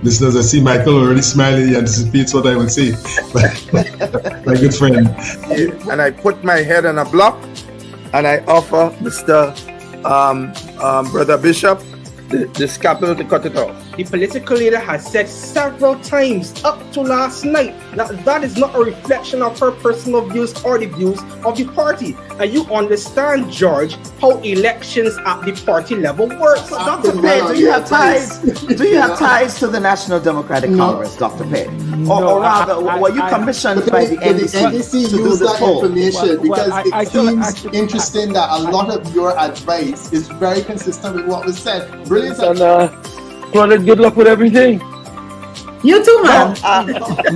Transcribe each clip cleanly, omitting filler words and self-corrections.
Listeners, I see Michael already smiling. He anticipates what I will say. My good friend. And I put my head on a block, and I offer Mr. Brother Bishop the scalpel to cut it off. The political leader has said several times up to last night that is not a reflection of her personal views or the views of the party. And you understand, George, how elections at the party level work. So, Dr. Pei, do you have ties? Do you have ties to the National Democratic Congress, Dr. Pei? Or rather, were you commissioned by the NDC to do the poll? Information because it seems interesting that a lot of your advice is very consistent with what was said. Brilliant. And good luck with everything. You too, man.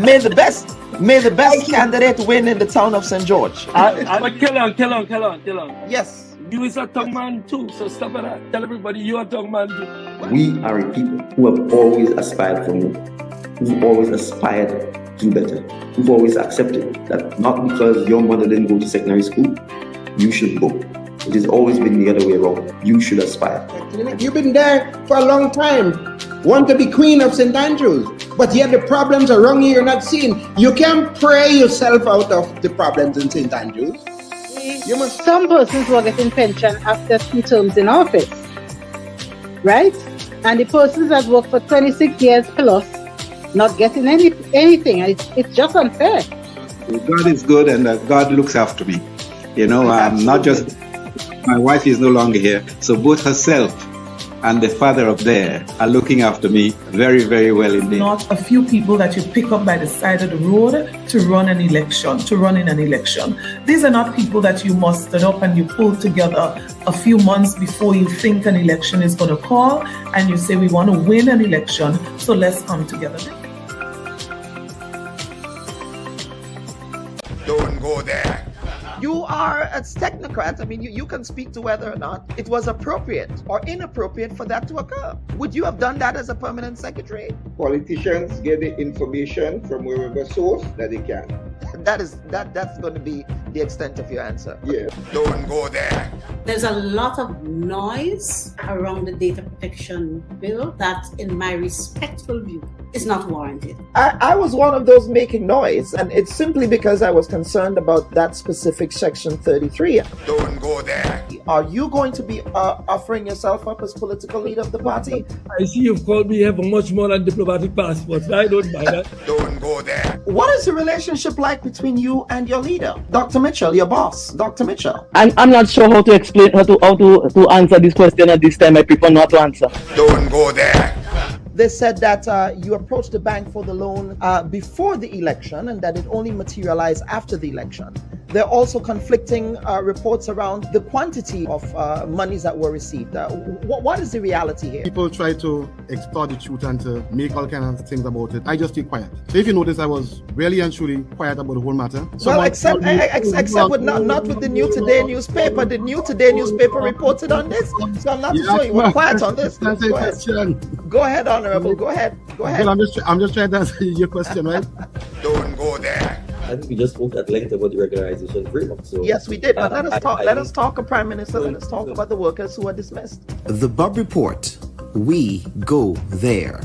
May the best candidate win in the town of St. George. But Kellon. Yes. You is a tongue man too, so stop at that. Tell everybody you're a tongue man too. We are a people who have always aspired for more, who've always aspired to do better, who've always accepted that not because your mother didn't go to secondary school, you should go. It has always been the other way around. You should aspire. You've been there for a long time. Want to be queen of St. Andrews, but yet the problems around you you're not seeing. You can't pray yourself out of the problems in St. Andrews. Some persons were getting pension after 2 terms in office, right? And the persons that worked for 26 years plus not getting anything. It's just unfair. God is good, and God looks after me. Not just my wife is no longer here, so both herself and the father up there are looking after me very, very well indeed. Not a few people that you pick up by the side of the road to run in an election. These are not people that you mustered up and you pull together a few months before you think an election is going to call, and you say we want to win an election, so let's come together. Don't go there. You are a technocrat. I mean, you can speak to whether or not it was appropriate or inappropriate for that to occur. Would you have done that as a permanent secretary? Politicians get the information from wherever source that they can. That's going to be the extent of your answer. Yeah. Don't go there. There's a lot of noise around the data protection bill that, in my respectful view, is not warranted. I was one of those making noise, and it's simply because I was concerned about that specific section 33. Don't go there. Are you going to be offering yourself up as political leader of the party? I see you've called me here for much more than diplomatic passports. I don't mind that. Don't go there. What is the relationship like between you and your leader, Dr. Mitchell, your boss, Dr. Mitchell? I'm not sure how to explain how to answer this question at this time. I prefer not to answer. Don't go there. They said that you approached the bank for the loan before the election and that it only materialized after the election. There are also conflicting reports around the quantity of monies that were received. What is the reality here? People try to extort the truth and to make all kinds of things about it. I just stay quiet. So if you notice, I was really and truly quiet about the whole matter. Well, except with not with the New Today newspaper. The New Today newspaper reported on this, so I'm not too sure you were quiet on this. Go ahead, Honorable. Go ahead. Well, I'm just trying to answer your question, right? Don't go there. I think we just spoke at length about the regularization framework. So yes, we did. But let us talk, Prime Minister. Let us talk about the workers who are dismissed. The Bubb Report. We go there.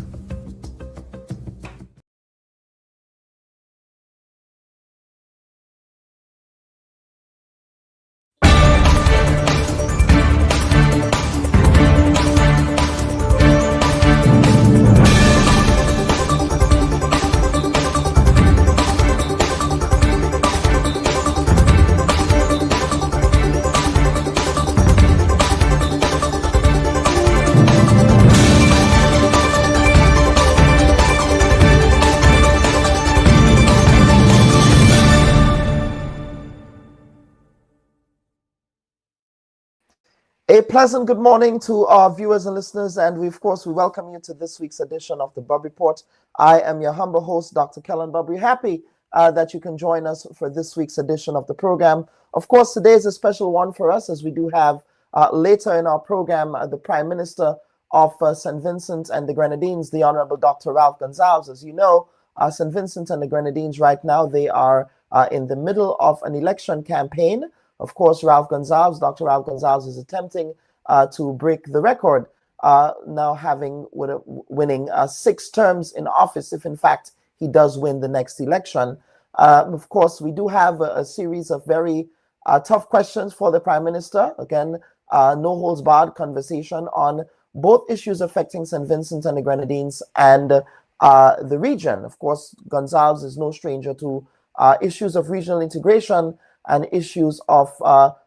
A pleasant good morning to our viewers and listeners, and we welcome you to this week's edition of the Bubb Report. I am your humble host, Dr. Kellon Bubb. We're happy that you can join us for this week's edition of the program. Of course, today is a special one for us, as we do have later in our program the Prime Minister of St. Vincent and the Grenadines, the Honorable Dr. Ralph Gonsalves. As you know, St. Vincent and the Grenadines right now, they are in the middle of an election campaign. Of course, Dr. Ralph Gonsalves is attempting to break the record now winning 6 terms in office, if in fact he does win the next election. Of course, we do have a series of very tough questions for the Prime Minister. Again, no holds barred conversation on both issues affecting St. Vincent and the Grenadines and the region. Of course, Gonsalves is no stranger to issues of regional integration and issues of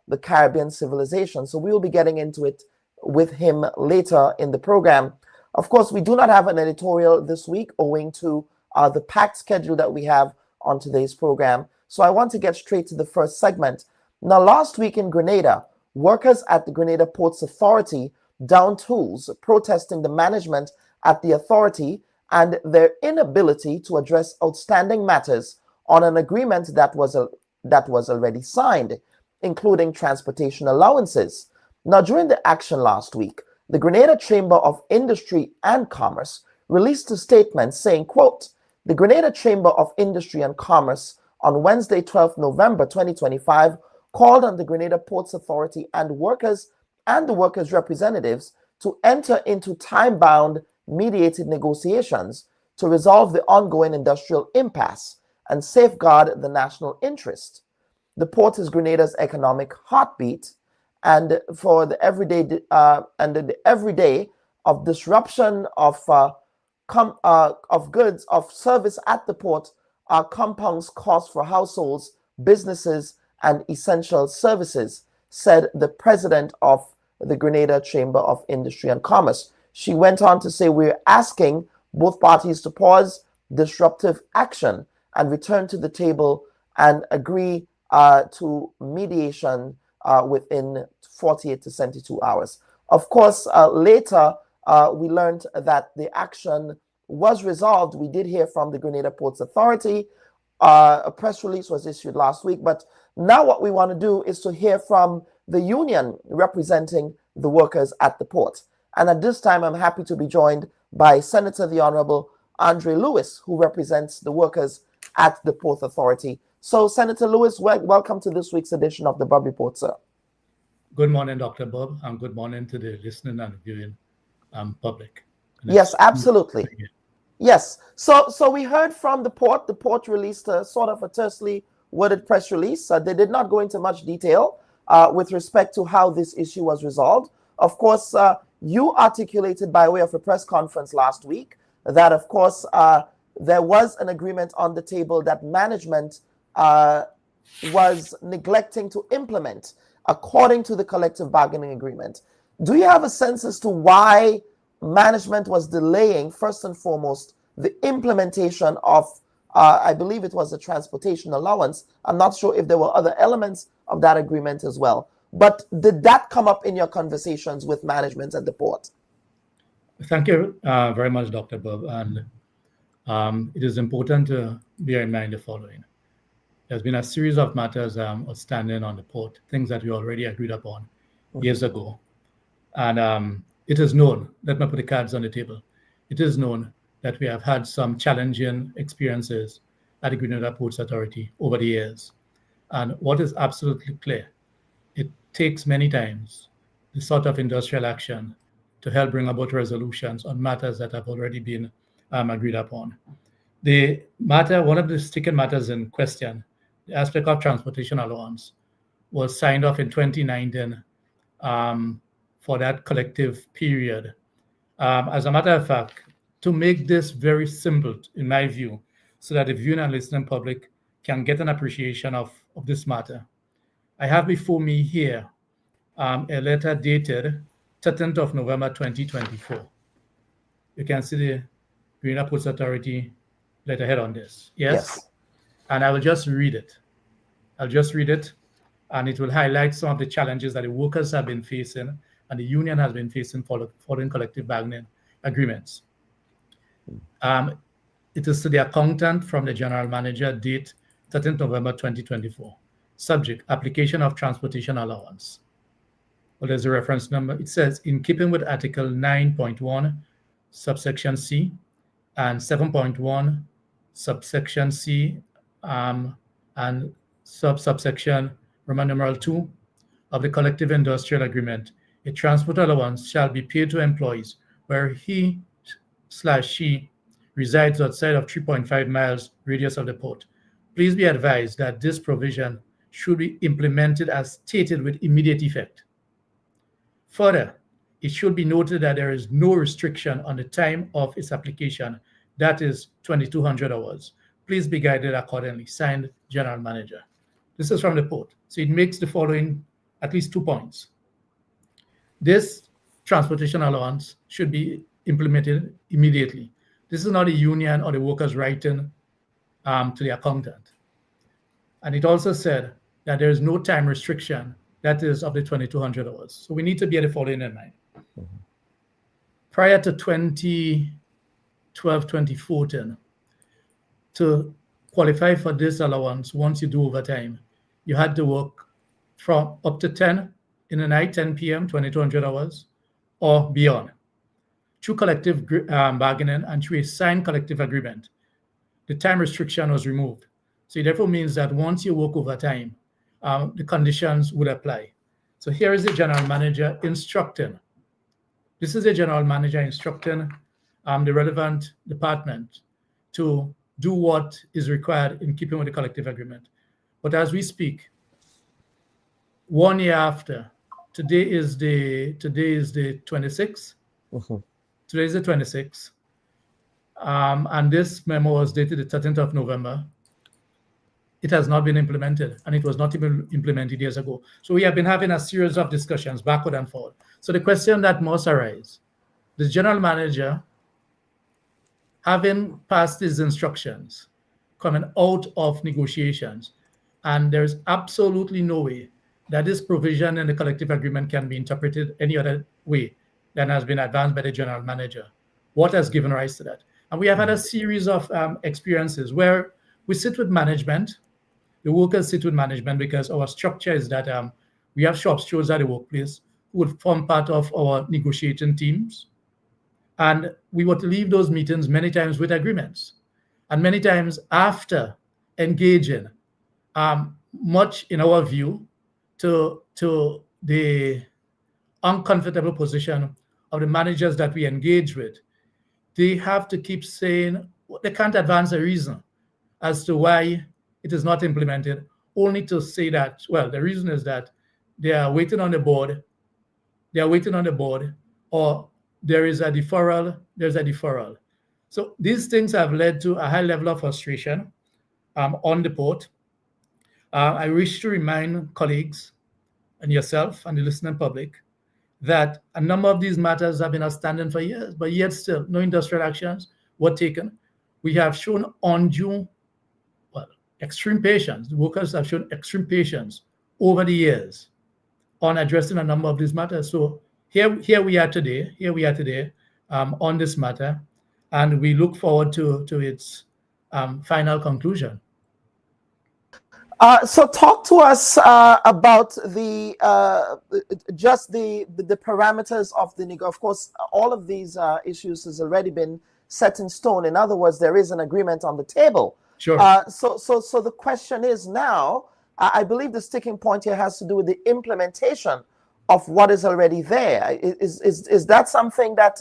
the Caribbean civilization. So we will be getting into it with him later in the program. Of course, we do not have an editorial this week owing to the packed schedule that we have on today's program. So I want to get straight to the first segment. Now, last week in Grenada, workers at the Grenada Ports Authority downed tools protesting the management at the authority and their inability to address outstanding matters on an agreement that was already signed, including transportation allowances. Now, during the action last week, the Grenada Chamber of Industry and Commerce released a statement saying, quote, "The Grenada Chamber of Industry and Commerce on Wednesday, 12 November 2025, called on the Grenada Ports Authority and the workers' representatives to enter into time-bound mediated negotiations to resolve the ongoing industrial impasse and safeguard the national interest. The port is Grenada's economic heartbeat, and for the everyday of disruption of goods of service at the port compounds costs for households, businesses, and essential services," said the president of the Grenada Chamber of Industry and Commerce. She went on to say, "We're asking both parties to pause disruptive action and return to the table and agree to mediation within 48 to 72 hours. Of course, later we learned that the action was resolved. We did hear from the Grenada Ports Authority. A press release was issued last week, but now what we want to do is to hear from the union representing the workers at the port. And at this time, I'm happy to be joined by Senator the Honorable Andre Lewis, who represents the workers at the Port Authority. So, Senator Lewis, welcome to this week's edition of the Bubb Report, sir. Good morning, Dr. Bubb, and good morning to the listening and viewing public. Yes, absolutely. Yes. So we heard from the port. The port released a sort of a tersely worded press release. They did not go into much detail with respect to how this issue was resolved. Of course, you articulated by way of a press conference last week that, of course, there was an agreement on the table that management was neglecting to implement according to the collective bargaining agreement. Do you have a sense as to why management was delaying, first and foremost, the implementation of, I believe it was a transportation allowance? I'm not sure if there were other elements of that agreement as well. But did that come up in your conversations with management at the port? Thank you very much, Dr. Bubb. And it is important to bear in mind the following. There's been a series of matters outstanding on the port, things that we already agreed upon years ago. And it is known, let me put the cards on the table, it is known that we have had some challenging experiences at the Grenada Ports Authority over the years. And what is absolutely clear, it takes many times the sort of industrial action to help bring about resolutions on matters that have already been agreed upon. The matter, one of the sticking matters in question, the aspect of transportation allowance, was signed off in 2019 for that collective period. As a matter of fact, to make this very simple, in my view, so that the viewing and listening public can get an appreciation of this matter, I have before me here a letter dated 13th of November 2024. You can see the Grenada Ports Authority letterhead on this. Yes? And I will just read it. I'll just read it, and it will highlight some of the challenges that the workers have been facing and the union has been facing following collective bargaining agreements. It is to the accountant from the general manager, date 13th November 2024. Subject, application of transportation allowance. Well, there's a reference number. It says, in keeping with Article 9.1, subsection C, and 7.1, subsection C, and subsection Roman numeral 2 of the collective industrial agreement a transport allowance shall be paid to employees where he/she resides outside of 3.5 miles radius of the port. Please be advised that this provision should be implemented as stated with immediate effect. Further, it should be noted that there is no restriction on the time of its application, that is 2,200 hours. Please be guided accordingly. Signed, General Manager. This is from the port. So it makes the following at least 2 points. This transportation allowance should be implemented immediately. This is not a union or the workers writing to the accountant. And it also said that there is no time restriction, that is of the 2,200 hours. So we need to bear the following in mind. Prior to 2012, 2014, to qualify for this allowance, once you do overtime, you had to work from up to 10 in the night, 10 p.m., 2,200 hours, or beyond. Through collective bargaining and through a signed collective agreement, the time restriction was removed. So it therefore means that once you work overtime, the conditions would apply. So here is the general manager instructing. This is the general manager instructing the relevant department to do what is required in keeping with the collective agreement. But as we speak, 1 year after, today is the 26th. Today is the 26th. And this memo was dated the 13th of November. It has not been implemented, and it was not even implemented years ago. So we have been having a series of discussions backward and forward. So the question that must arise, the general manager, having passed his instructions, coming out of negotiations, and there's absolutely no way that this provision in the collective agreement can be interpreted any other way than has been advanced by the general manager. What has given rise to that? And we have had a series of experiences where we sit with management, the workers sit with management, because our structure is that we have shop stewards at the workplace who would form part of our negotiating teams. And we would leave those meetings many times with agreements. And many times after engaging, much in our view, to the uncomfortable position of the managers that we engage with, they have to keep saying, they can't advance a reason as to why it is not implemented, only to say that, well, the reason is that they are waiting on the board, or there is a deferral, there's a deferral. So these things have led to a high level of frustration on the port. I wish to remind colleagues and yourself and the listening public that a number of these matters have been outstanding for years, but yet still no industrial actions were taken. We have shown undue, extreme patience. The workers have shown extreme patience over the years on addressing a number of these matters. So here we are today on this matter, and we look forward to its final conclusion. So talk to us about the parameters of the Of course, all of these issues has already been set in stone. In other words, there is an agreement on the table. Sure. So the question is now, I believe the sticking point here has to do with the implementation of what is already there. Is that something that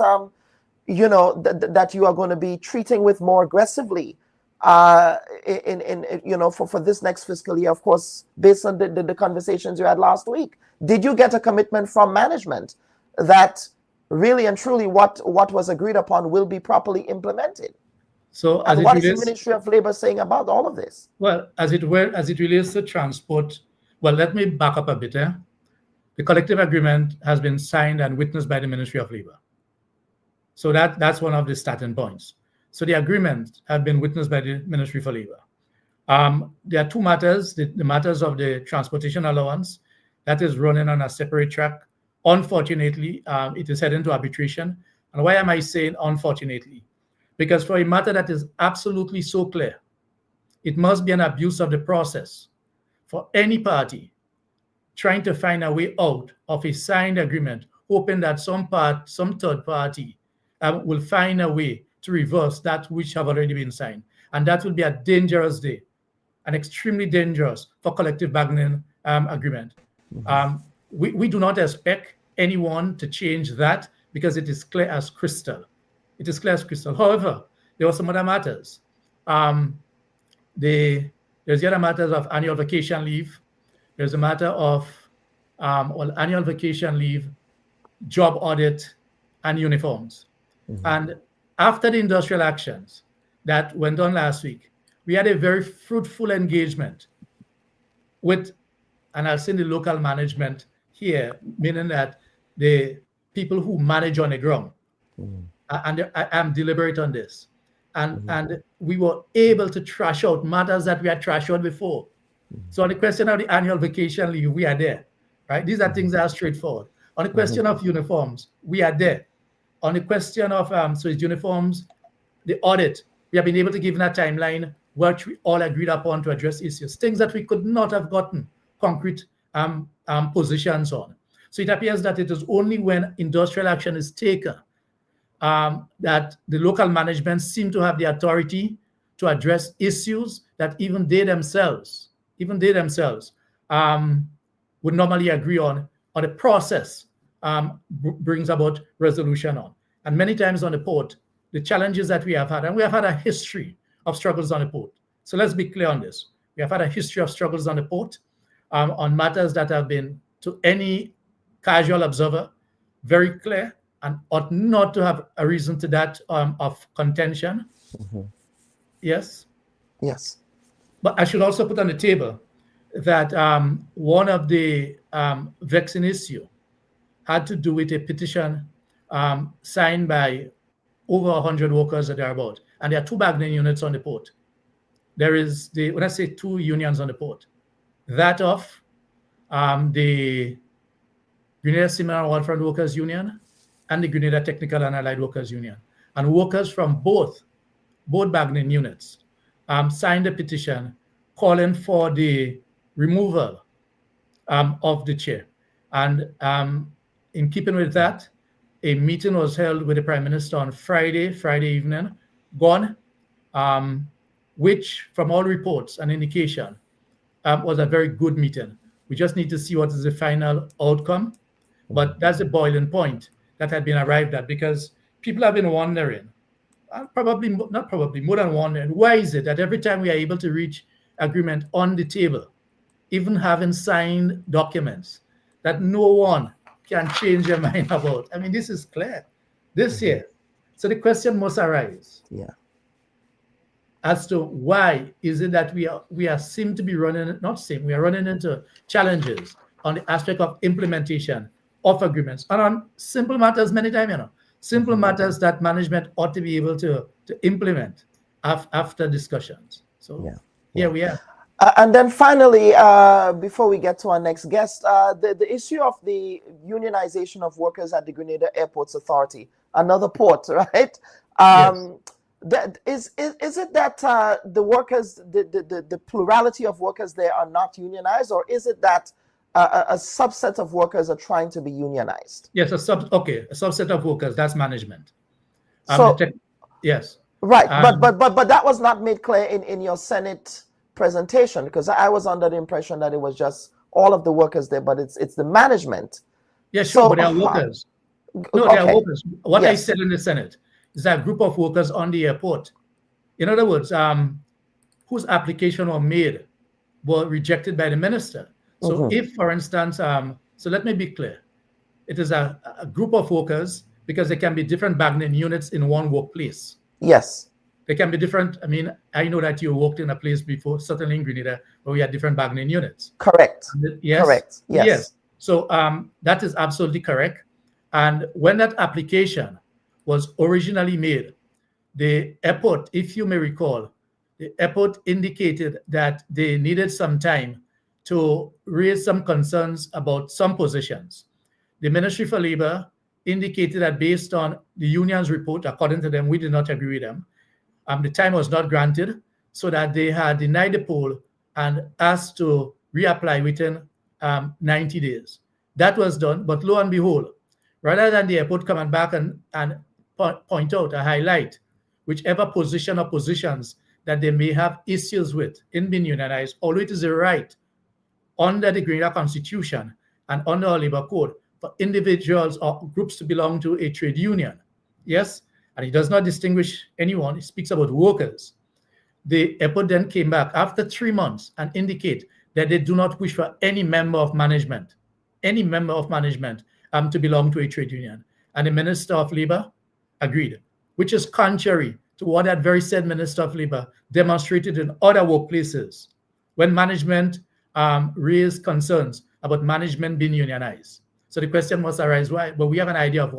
that you are going to be treating with more aggressively for this next fiscal year? Of course, based on the conversations you had last week, did you get a commitment from management that really and truly what was agreed upon will be properly implemented? So, and what is the Ministry of Labor saying about all of this? Well, as it relates to transport, well, let me back up a bit. The collective agreement has been signed and witnessed by the Ministry of Labor. So that's one of the starting points. So the agreement have been witnessed by the Ministry for Labor. There are two matters, the matters of the transportation allowance that is running on a separate track. Unfortunately, it is heading to arbitration. And why am I saying unfortunately? Because for a matter that is absolutely so clear, it must be an abuse of the process for any party trying to find a way out of a signed agreement, hoping that some third party will find a way to reverse that which have already been signed. And that will be a dangerous day, and extremely dangerous for collective bargaining agreement. We do not expect anyone to change that because it is clear as crystal. It is clear as crystal. However, there were some other matters. There's the other matters of annual vacation leave. There's a matter of annual vacation leave, job audit, and uniforms. And after the industrial actions that went on last week, we had a very fruitful engagement with, and I'll say the local management here, meaning that the people who manage on the ground. And I'm deliberate on this. And we were able to trash out matters that we had trashed out before. So on the question of the annual vacation leave, we are there, right? These are things that are straightforward. On the question of uniforms, we are there. On the question of so it's uniforms, the audit, we have been able to give a timeline which we all agreed upon to address issues, things that we could not have gotten concrete positions on. So it appears that it is only when industrial action is taken that the local management seem to have the authority to address issues that even they themselves would normally agree on, or the process brings about resolution on. And many times on the port, the challenges that we have had, and we have had a history of struggles on the port. So let's be clear on this. We have had a history of struggles on the port on matters that have been, to any casual observer, very clear and ought not to have a reason to that of contention. Yes? Yes. But I should also put on the table that one of the vexing issue had to do with a petition signed by over 100 workers or thereabout. And there are two bargaining units on the port. There is when I say two unions on the port, that of the Grenada Seamen and Waterfront Workers Union and the Grenada Technical and Allied Workers Union. And workers from both bargaining units signed a petition calling for the removal of the chair. And in keeping with that, a meeting was held with the Prime Minister on Friday evening, which from all reports and indication was a very good meeting. We just need to see what is the final outcome. But that's the boiling point that had been arrived at, because people have been wondering, more than wondering, why is it that every time we are able to reach agreement on the table, even having signed documents, that no one can change their mind about? I mean, this is clear this year. So the question must arise. Yeah. As to why is it that we seem to be running, we are running into challenges on the aspect of implementation of agreements, and on simple matters many times, simple matters that management ought to be able to implement after discussions. So here we are. And then finally, before we get to our next guest, the issue of the unionization of workers at the Grenada Airports Authority, another port, right? That is it that the workers, the plurality of workers there are not unionized, or is it that a subset of workers are trying to be unionized? Yes, a subset of workers. That's management. Yes. Right, but that was not made clear in your Senate presentation, because I was under the impression that it was just all of the workers there, but it's the management. Yes, sure, but they are workers. No, they are workers. What I said in the Senate is that a group of workers on the airport, in other words, whose application were made were rejected by the minister. So if, for instance, so let me be clear, it is a group of workers, because there can be different bargaining units in one workplace. Yes. They can be different. I mean, I know that you worked in a place before, certainly in Grenada, where we had different bargaining units. Correct. Yes. Correct. Yes. So that is absolutely correct. And when that application was originally made, the airport, if you may recall, the airport indicated that they needed some time to raise some concerns about some positions. The Ministry for Labor indicated that based on the union's report, according to them, we did not agree with them. The time was not granted, so that they had denied the poll and asked to reapply within 90 days. That was done, but lo and behold, rather than the airport coming back and point out, highlight whichever position or positions that they may have issues with in being unionized, although it is a right under the Grenada Constitution and under our labor code for individuals or groups to belong to a trade union. Yes, and it does not distinguish anyone. It speaks about workers. The airport then came back after 3 months and indicate that they do not wish for any member of management to belong to a trade union. And the Minister of Labour agreed, which is contrary to what that very said Minister of Labour demonstrated in other workplaces when management raised concerns about management being unionized. So the question must arise, why? But we have an idea of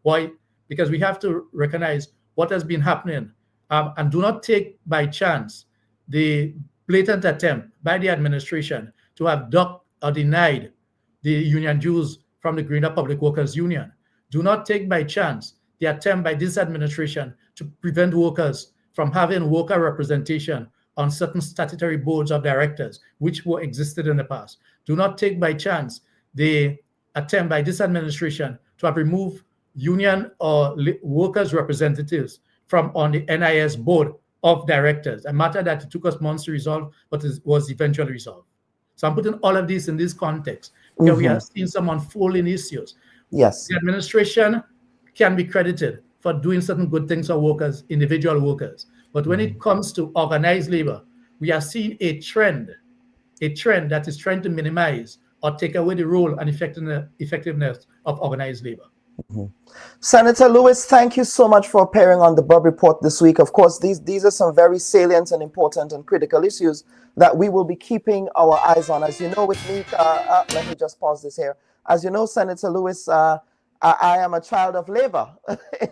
why, because we have to recognize what has been happening and do not take by chance the blatant attempt by the administration to have ducked or denied the union dues from the Grenada Public Workers Union. Do not take by chance the attempt by this administration to prevent workers from having worker representation on certain statutory boards of directors, which were existed in the past. Do not take by chance the attempt by this administration to have removed union or workers representatives from on the NIS board of directors, a matter that it took us months to resolve, but it was eventually resolved. So I'm putting all of this in this context because we have seen some unfolding issues. Yes. The administration can be credited for doing certain good things for workers, individual workers. But when it comes to organized labor, we are seeing a trend that is trying to minimize or take away the role and effectiveness of organized labor. Senator Lewis, thank you so much for appearing on the Bubb Report this week. Of course, these are some very salient and important and critical issues that we will be keeping our eyes on. As you know, with me, let me just pause this here. As you know, Senator Lewis, I am a child of labor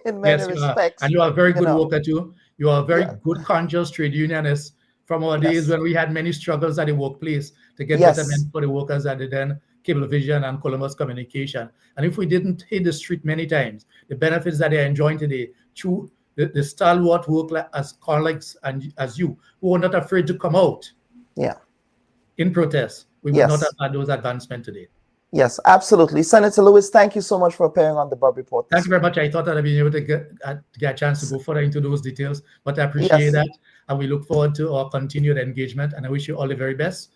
in many respects. And you are a very good worker too. You are a very good conscious trade unionist from our days when we had many struggles at the workplace to get betterment for the workers at the then Cablevision and Columbus Communication. And if we didn't hit the street many times, the benefits that they're enjoying today through the stalwart work as colleagues and as you, who are not afraid to come out in protest, we would not have had those advancements today. Yes, absolutely. Senator Lewis, thank you so much for appearing on the Bubb Report. Thank you very much. I thought that I'd been able to get a chance to go further into those details, but I appreciate that. And we look forward to our continued engagement. And I wish you all the very best.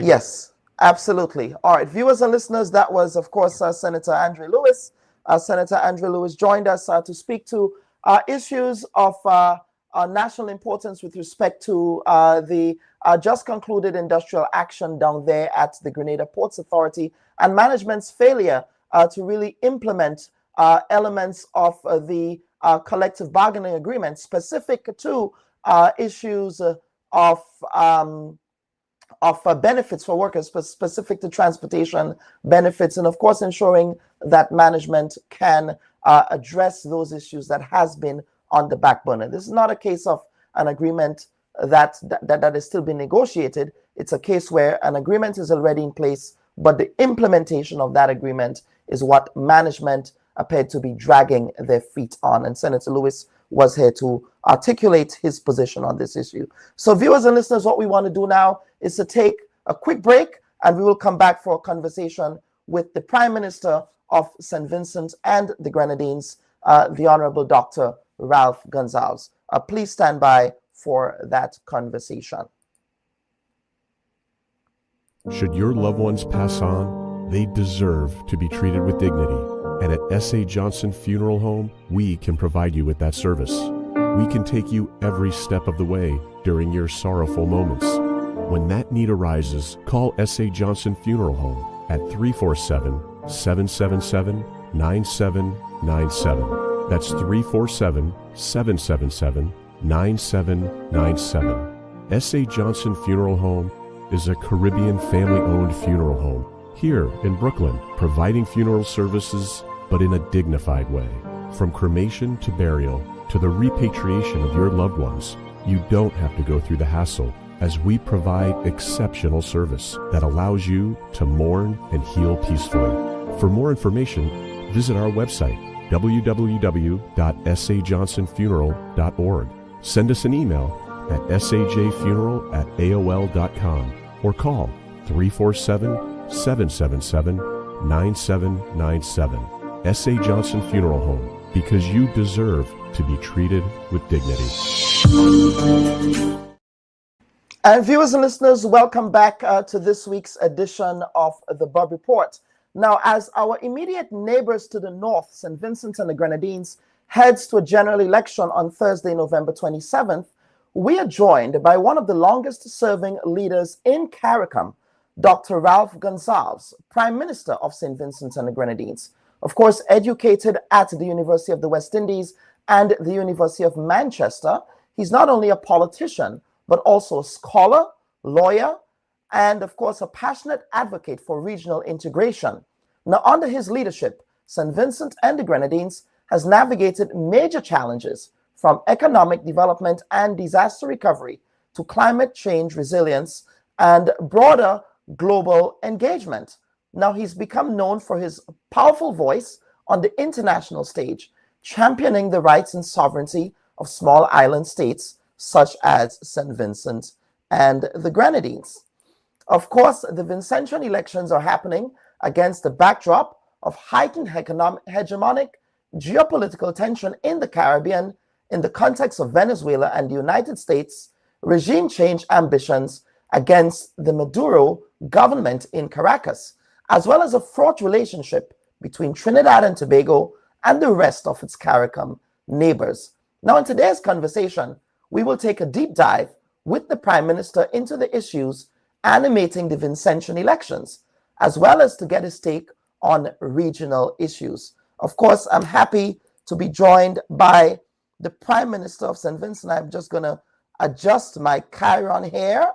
Yes, absolutely. All right, viewers and listeners, that was, of course, Senator Andrew Lewis. Senator Andrew Lewis joined us to speak to issues of national importance with respect to the just concluded industrial action down there at the Grenada Ports Authority and management's failure to really implement elements of the collective bargaining agreement specific to issues of benefits for workers, specific to transportation benefits, and of course ensuring that management can address those issues that has been on the back burner. This is not a case of an agreement that is still being negotiated. It's a case where an agreement is already in place, but the implementation of that agreement is what management appeared to be dragging their feet on. And Senator Lewis was here to articulate his position on this issue. So viewers and listeners, what we want to do now is to take a quick break, and we will come back for a conversation with the Prime Minister of St. Vincent and the Grenadines, the Honorable Dr. Ralph Gonsalves. Please stand by for that conversation. Should your loved ones pass on, they deserve to be treated with dignity. And at S.A. Johnson Funeral Home, we can provide you with that service. We can take you every step of the way during your sorrowful moments. When that need arises, call S.A. Johnson Funeral Home at 347-777-9797. That's 347-777-9797. S.A. Johnson Funeral Home is a Caribbean family-owned funeral home here in Brooklyn, providing funeral services, but in a dignified way. From cremation to burial to the repatriation of your loved ones, you don't have to go through the hassle, as we provide exceptional service that allows you to mourn and heal peacefully. For more information, visit our website, www.sajohnsonfuneral.org. Send us an email at sajfuneral@aol.com or call 347-777-9797. S.A. Johnson Funeral Home, because you deserve to be treated with dignity. And viewers and listeners, welcome back to this week's edition of the Bubb Report. Now, as our immediate neighbors to the north, St. Vincent and the Grenadines, heads to a general election on Thursday, November 27th, we are joined by one of the longest-serving leaders in CARICOM, Dr. Ralph Gonsalves, Prime Minister of St. Vincent and the Grenadines. Of course, educated at the University of the West Indies and the University of Manchester, he's not only a politician, but also a scholar, lawyer, and of course, a passionate advocate for regional integration. Now, under his leadership, St. Vincent and the Grenadines has navigated major challenges from economic development and disaster recovery to climate change resilience and broader global engagement. Now, he's become known for his powerful voice on the international stage, championing the rights and sovereignty of small island states such as St. Vincent and the Grenadines. Of course, the Vincentian elections are happening against the backdrop of heightened hegemonic geopolitical tension in the Caribbean in the context of Venezuela and the United States regime change ambitions against the Maduro government in Caracas, as well as a fraught relationship between Trinidad and Tobago and the rest of its CARICOM neighbors. Now, in today's conversation, we will take a deep dive with the Prime Minister into the issues animating the Vincentian elections, as well as to get his take on regional issues. Of course, I'm happy to be joined by the Prime Minister of St. Vincent. I'm just going to adjust my chyron here.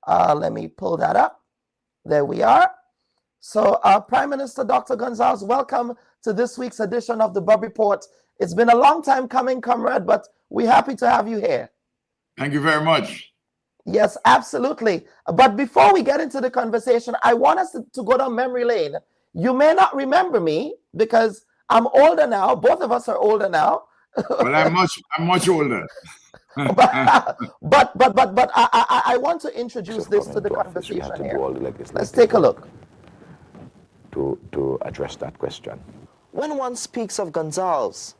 Let me pull that up. There we are. So, Prime Minister Dr. Gonsalves, welcome to this week's edition of the Bubb Report. It's been a long time coming, comrade, but we're happy to have you here. Thank you very much. Yes, absolutely. But before we get into the conversation, I want us to go down memory lane. You may not remember me because I'm older now. Both of us are older now. Well, I'm much older. but I want to introduce this to the conversation here. Let's take a look. To address that question. When one speaks of Gonsalves,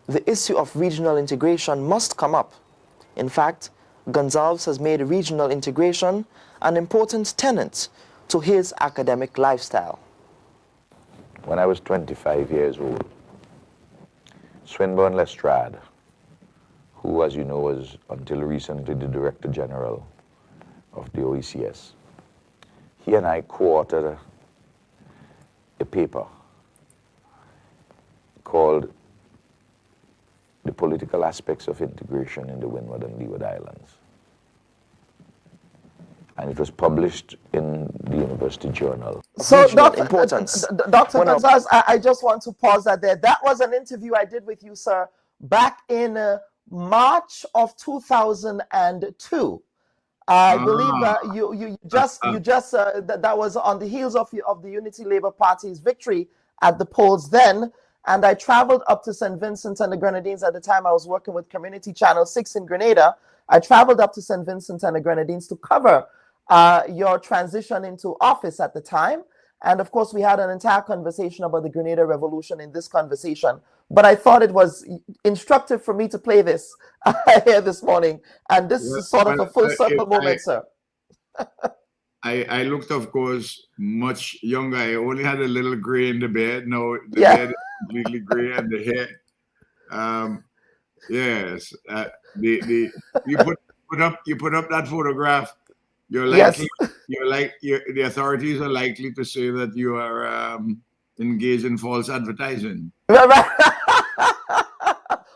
the issue of regional integration must come up. In fact, Gonsalves has made regional integration an important tenet to his academic lifestyle. When I was 25 years old, Swinburne Lestrade, who, as you know, was until recently the Director General of the OECS, he and I co-authored a paper called The Political Aspects of Integration in the Windward and Leeward Islands. And it was published in the University Journal. So, Dr. Gonsalves, I just want to pause that there. That was an interview I did with you, sir, back in March of 2002. I believe you just that was on the heels of the Unity Labour Party's victory at the polls then. And I traveled up to St. Vincent and the Grenadines. At the time, I was working with Community Channel 6 in Grenada. I traveled up to St. Vincent and the Grenadines to cover your transition into office at the time. And of course, we had an entire conversation about the Grenada Revolution in this conversation. But I thought it was instructive for me to play this here this morning. And this is sort of a full circle moment, sir. I looked, of course, much younger. I only had a little gray in the beard. Now the beard is completely gray, and the hair. Yes, you put up that photograph. You're likely, the authorities are likely to say that you are engaged in false advertising.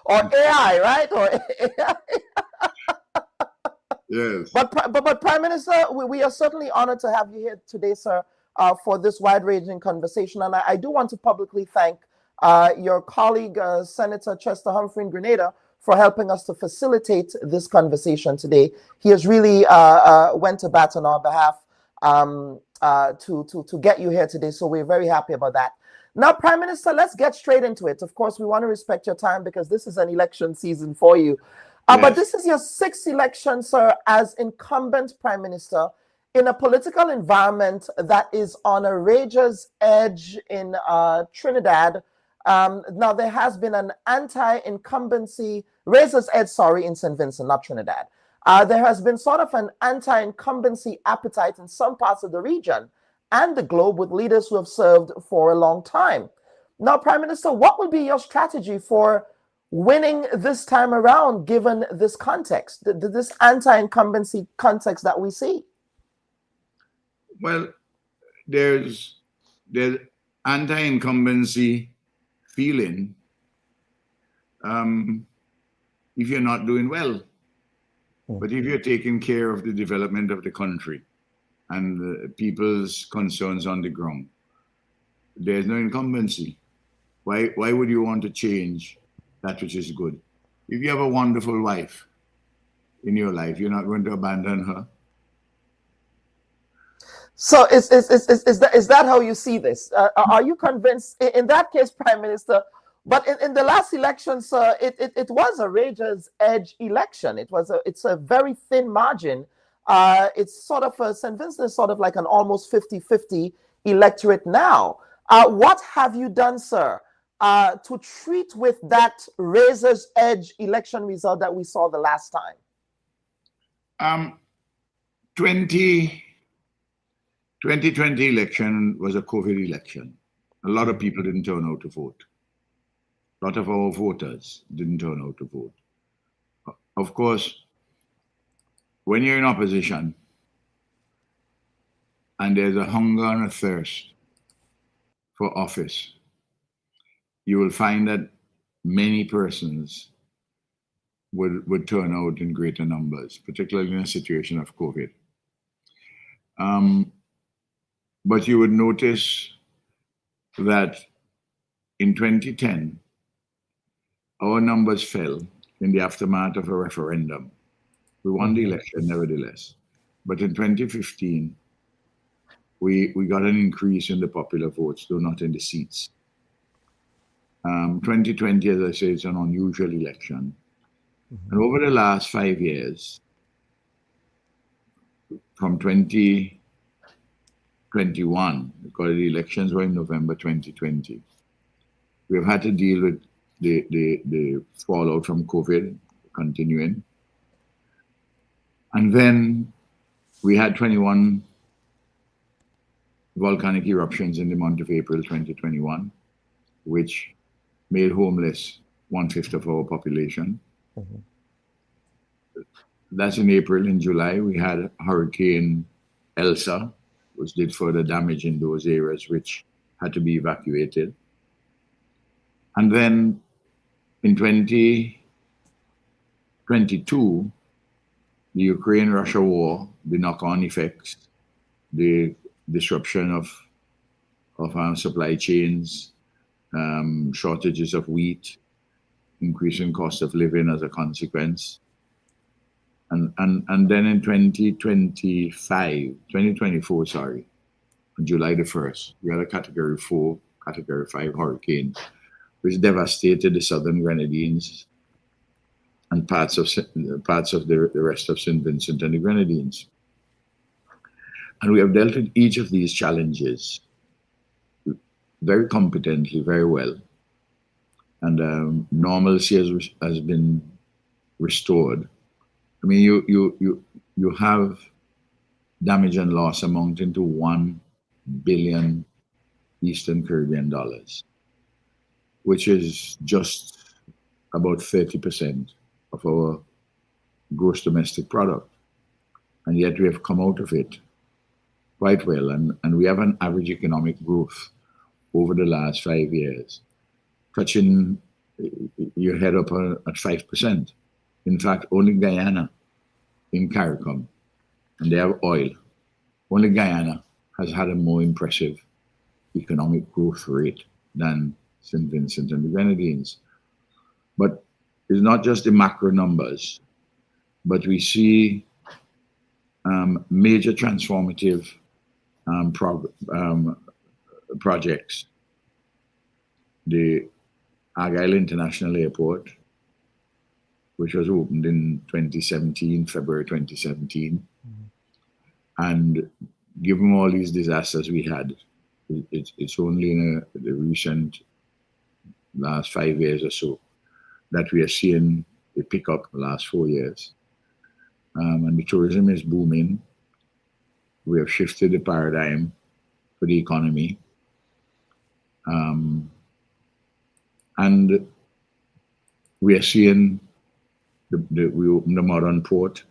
Or AI, right? Or AI. Yes. But Prime Minister, we are certainly honored to have you here today, sir, for this wide-ranging conversation. And I do want to publicly thank your colleague, Senator Chester Humphrey in Grenada, for helping us to facilitate this conversation today. He has really went to bat on our behalf to get you here today. So we're very happy about that. Now, Prime Minister, let's get straight into it. Of course, we want to respect your time because this is an election season for you. But this is your sixth election, sir, as incumbent Prime Minister in a political environment that is on a razor's edge in Trinidad. Now, there has been an anti-incumbency, razor's edge, in St. Vincent, not Trinidad. There has been sort of an anti-incumbency appetite in some parts of the region. and the globe with leaders who have served for a long time. Now, Prime Minister, what will be your strategy for winning this time around, given this context, this anti-incumbency context that we see? Well, there's anti-incumbency feeling if you're not doing well. But if you're taking care of the development of the country and the people's concerns on the ground, there's no incumbency. Why would you want to change that which is good? If you have a wonderful wife in your life, you're not going to abandon her. So is that how you see this? Are you convinced in that case, Prime Minister? But in the last election, sir, it was a razor's edge election. It's a very thin margin. It's sort of St. Vincent is sort of like an almost 50-50 electorate now. What have you done, sir, to treat with that razor's edge election result that we saw the last time? 2020 election was a COVID election. A lot of people didn't turn out to vote. A lot of our voters didn't turn out to vote. Of course, when you're in opposition and there's a hunger and a thirst for office, you will find that many persons would turn out in greater numbers, particularly in a situation of COVID. But you would notice that in 2010, our numbers fell in the aftermath of a referendum. We won the election, nevertheless. But in 2015, we got an increase in the popular votes, though not in the seats. 2020, as I say, is an unusual election. And over the last 5 years, from 2021, because the elections were in November 2020, we've had to deal with the fallout from COVID continuing. And then we had 21 volcanic eruptions in the month of April 2021, which made homeless 1/5 of our population. That's in April. In July, we had Hurricane Elsa, which did further damage in those areas which had to be evacuated. And then in 2022, the Ukraine-Russia war, the knock-on effects, the disruption of our supply chains, shortages of wheat, increasing cost of living as a consequence. And then in 2024, on July the 1st, we had a Category 4, Category 5 hurricane, which devastated the southern Grenadines and parts of the rest of St. Vincent and the Grenadines. And we have dealt with each of these challenges very competently, very well. And normalcy has been restored. I mean, you have damage and loss amounting to $1 billion Eastern Caribbean dollars, which is just about 30% of our gross domestic product. And yet we have come out of it quite well. And we have an average economic growth over the last 5 years, touching your head up at 5%. In fact, only Guyana in CARICOM, and they have oil, only Guyana has had a more impressive economic growth rate than St. Vincent and the Grenadines. But it's not just the macro numbers, but we see major transformative projects. The Argyle International Airport, which was opened in 2017, February 2017. And given all these disasters we had, it's only in the recent last 5 years or so that we are seeing a pickup the last 4 years. And the tourism is booming. We have shifted the paradigm for the economy. And we are seeing we opened the modern port.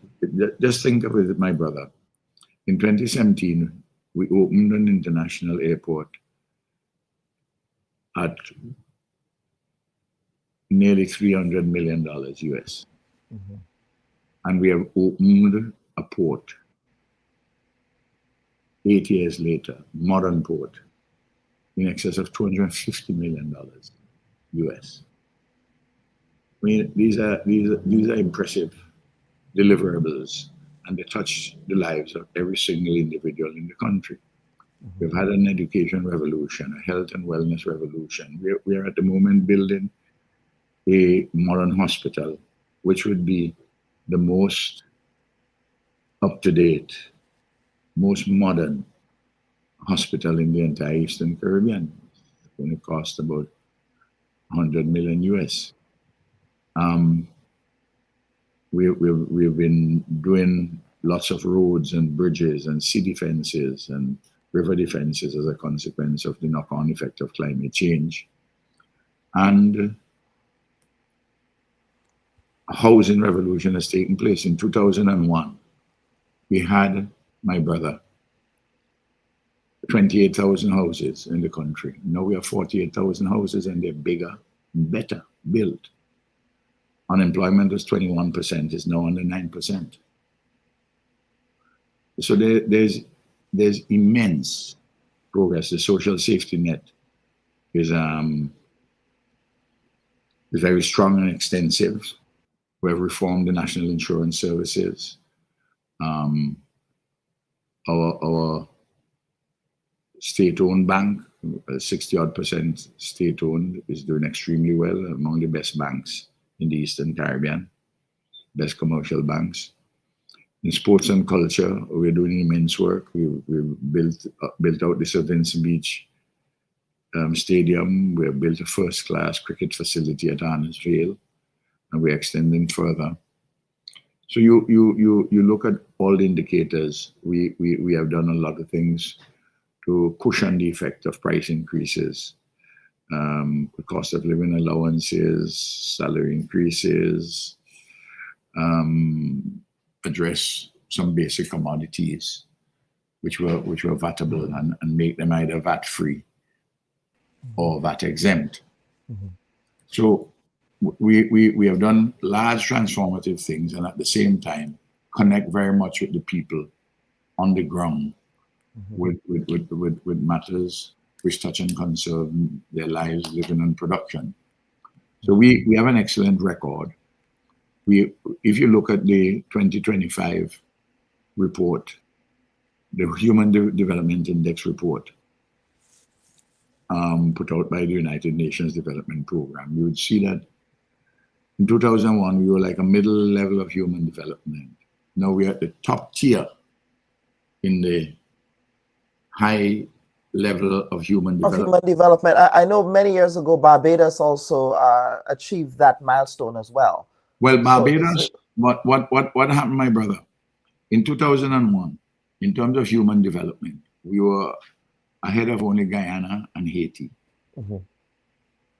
Just think of it, my brother. In 2017, we opened an international airport at nearly $300 million US. Mm-hmm. And we have opened a port 8 years later, modern port, in excess of $250 million US. I mean, these are impressive deliverables, and they touch the lives of every single individual in the country. Mm-hmm. We've had an education revolution, a health and wellness revolution. We are at the moment building a modern hospital, which would be the most up-to-date, most modern hospital in the entire Eastern Caribbean. It's going to cost about 100 million US. We've been doing lots of roads and bridges and sea defenses and river defenses as a consequence of the knock-on effect of climate change. And a housing revolution has taken place. In 2001, we had, my brother, 28,000 houses in the country. Now we have 48,000 houses, and they're bigger, better built. Unemployment was 21%, is now under 9%. So there's immense progress. The social safety net is very strong and extensive. We have reformed the national insurance services. Our state-owned bank, 60-odd% state-owned, is doing extremely well, among the best banks in the Eastern Caribbean, best commercial banks. In sports and culture, we're doing immense work. We've built out the Sir Vincent Beach Stadium. We have built a first-class cricket facility at Arnesville, and we're extending further. So you look at all the indicators. We have done a lot of things to cushion the effect of price increases, the cost of living allowances, salary increases, address some basic commodities which were vatable and make them either VAT free or VAT exempt. Mm-hmm. So we have done large transformative things, and at the same time connect very much with the people on the ground. Mm-hmm. with matters which touch and concern their lives, living and production. So we have an excellent record. If you look at the 2025 report, the Human Development Index report, put out by the United Nations Development Program, you would see that in 2001, we were like a middle level of human development. Now we're at the top tier in the high level of human development. I know many years ago, Barbados also achieved that milestone as well. Well, Barbados, what happened, my brother? In 2001, in terms of human development, we were ahead of only Guyana and Haiti. Mm-hmm.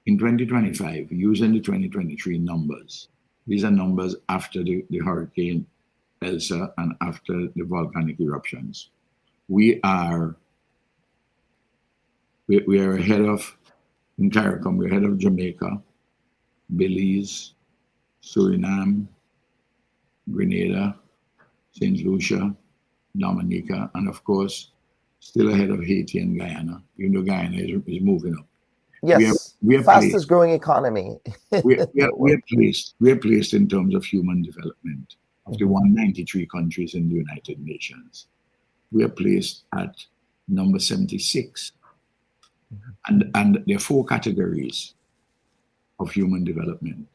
In 2025, using the 2023 numbers, these are numbers after the Hurricane Elsa and after the volcanic eruptions. We are ahead of, in CARICOM, we're ahead of Jamaica, Belize, Suriname, Grenada, St. Lucia, Dominica, and of course, still ahead of Haiti and Guyana. You know, Guyana is moving up. Yes, we are fastest growing economy. we are placed in terms of human development of the 193 countries in the United Nations. We are placed at number 76. And there are 4 categories of human development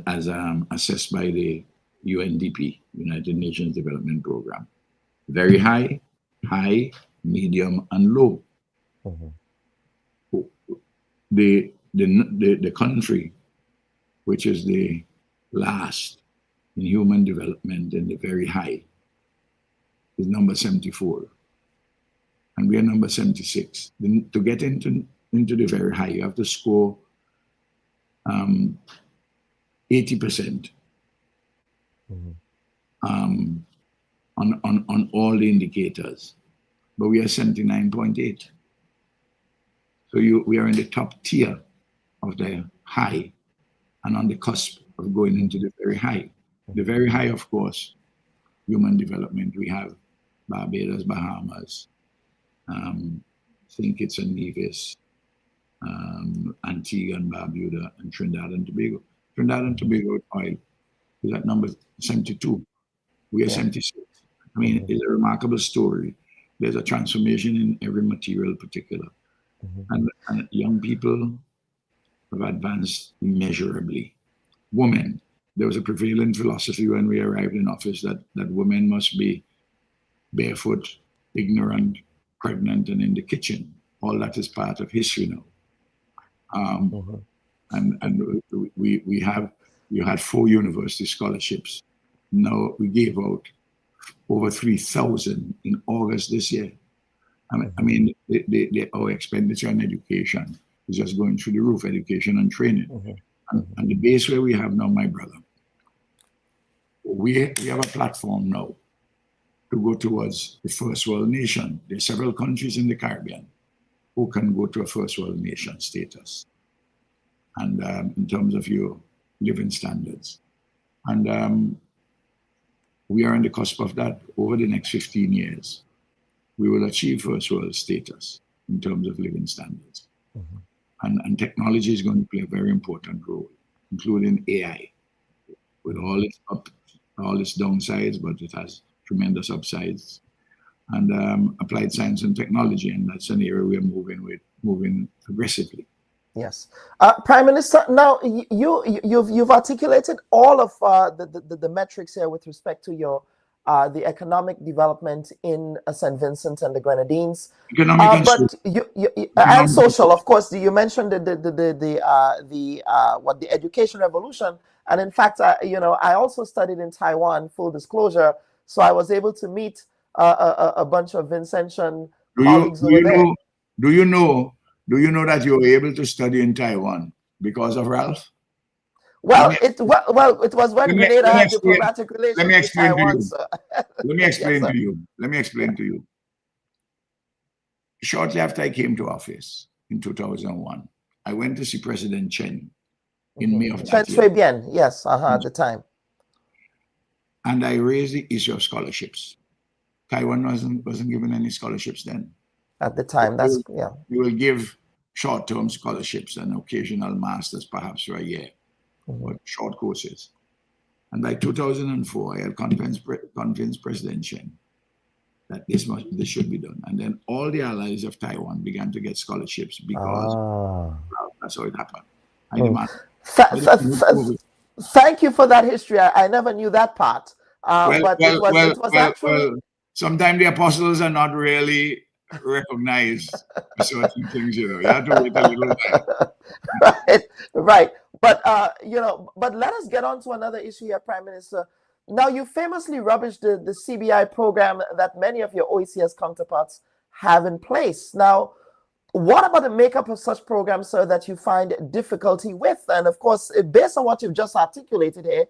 as assessed by the UNDP, United Nations Development Program. Very high, high, medium, and low. Mm-hmm. The country which is the last in human development and the very high is number 74. and we are number 76. Then to get into the very high, you have to score 80% on all the indicators, but we are 79.8. So we are in the top tier of the high and on the cusp of going into the very high. The very high, of course, human development. We have Barbados, Bahamas, St. Kitts and Nevis, Antigua and Barbuda, and Trinidad and Tobago. Trinidad and Tobago oil is at number 72. We are 76. I mean, it's a remarkable story. There's a transformation in every material particular. And young people have advanced immeasurably. Women, there was a prevalent philosophy when we arrived in office that women must be barefoot, ignorant, pregnant, and in the kitchen. All that is part of history now. And you had 4 university scholarships. Now we gave out over 3,000 in August this year. I mean, our expenditure on education is just going through the roof, education and training. And the base where we have now, my brother, we have a platform now to go towards the first world nation. There are several countries in the Caribbean who can go to a first world nation status. And in terms of your living standards. And we are on the cusp of that. Over the next 15 years, we will achieve first world status in terms of living standards. And technology is going to play a very important role, including AI, with all its downsides, but it has tremendous upsides. And applied science and technology, and that's an area we are moving aggressively. Yes, Prime Minister. Now you've articulated all of the metrics here with respect to your the economic development in St. Vincent and the Grenadines, but and social, of course. You mentioned the education revolution, and in fact, I also studied in Taiwan. Full disclosure, so I was able to meet a bunch of Vincentian colleagues over there. Do you know that you were able to study in Taiwan because of Ralph? Well, it was when Grenada had diplomatic relations with Taiwan. Let me explain to you. Shortly after I came to office in 2001, I went to see President Chen in May of that year. Très bien, yes, at the time. And I raised the issue of scholarships. Taiwan wasn't given any scholarships then. At the time, we will give short-term scholarships and occasional masters, perhaps for a year, but short courses. And by 2004, I had convinced President Chen that this should be done. And then all the allies of Taiwan began to get scholarships because that's how it happened. Thank you for that history. I never knew that part. But it was actually. Sometimes the apostles are not really recognized for certain things, you have to wait a little while. Right. But but let us get on to another issue here, Prime Minister. Now, you famously rubbished the CBI program that many of your OECS counterparts have in place. Now, what about the makeup of such programs, sir, that you find difficulty with? And of course, based on what you've just articulated here,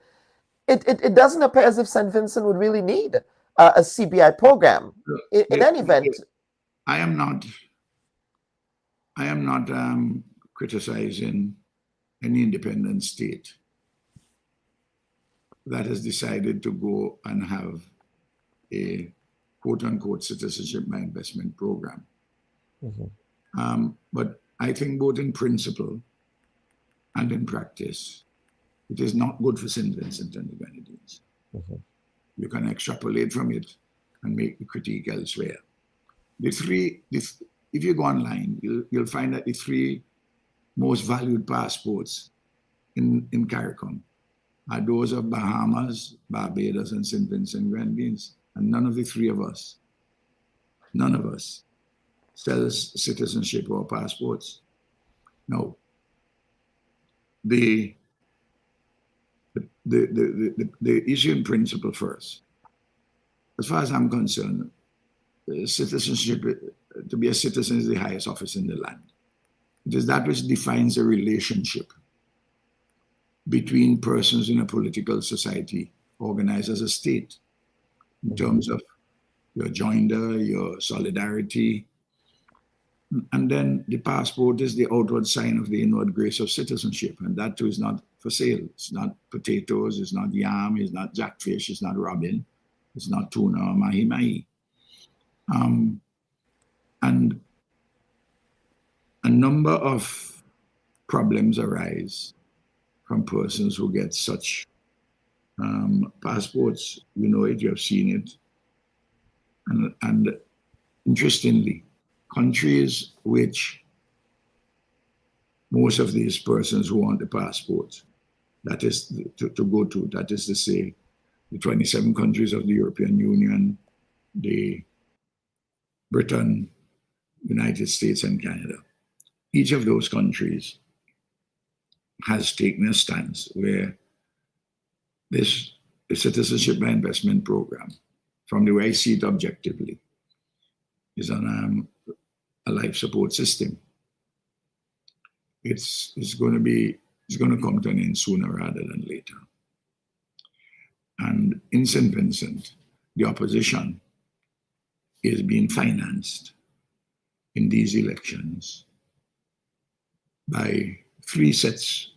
it doesn't appear as if St. Vincent would really need a CBI program. In any event, I am not criticizing any independent state that has decided to go and have a quote-unquote citizenship by investment program. But I think both in principle and in practice, it is not good for St. Vincent and the Grenadines. You can extrapolate from it and make the critique elsewhere. If you go online, you'll find that the 3 most valued passports in CARICOM are those of Bahamas, Barbados, and St. Vincent Grenadines. And none of the 3 of us, sells citizenship or passports. No. The issue in principle first. As far as I'm concerned, citizenship to be a citizen is the highest office in the land. It is that which defines a relationship between persons in a political society organized as a state in terms of your joinder, your solidarity. And then the passport is the outward sign of the inward grace of citizenship. And that too is not for sale. It's not potatoes, it's not yam, it's not jackfish, it's not robin, it's not tuna or mahi-mahi. And a number of problems arise from persons who get such passports. You know it, you have seen it. And interestingly, countries which most of these persons who want the passport, that is to go to, that is to say, the 27 countries of the European Union, the Britain, United States, and Canada. Each of those countries has taken a stance where this citizenship by investment program, from the way I see it objectively, is on a life support system. It's going to come to an end sooner rather than later. And in St. Vincent, the opposition is being financed in these elections by three sets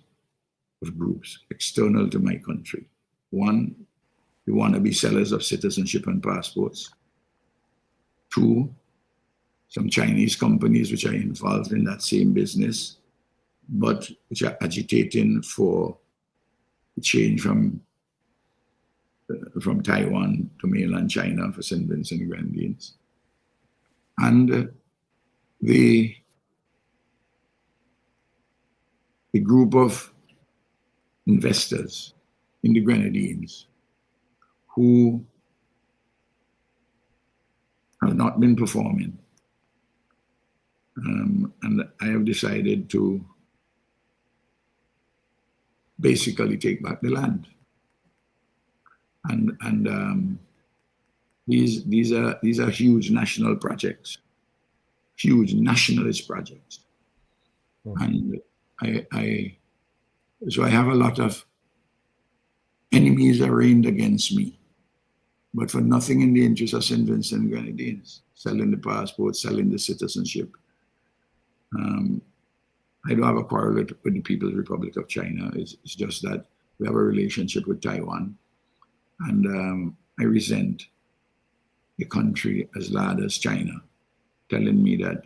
of groups external to my country. One, the wannabe sellers of citizenship and passports. Two, some Chinese companies which are involved in that same business, but which are agitating for change from Taiwan to mainland China for St. Vincent and Grenadines. And the group of investors in the Grenadines who have not been performing. And I have decided to basically take back the land. And these are huge national projects, huge nationalist projects. And so I have a lot of enemies arraigned against me, but for nothing in the interest of St. Vincent and Grenadines, selling the passport, selling the citizenship. I don't have a quarrel with the People's Republic of China. It's just that we have a relationship with Taiwan. And I resent a country as large as China telling me that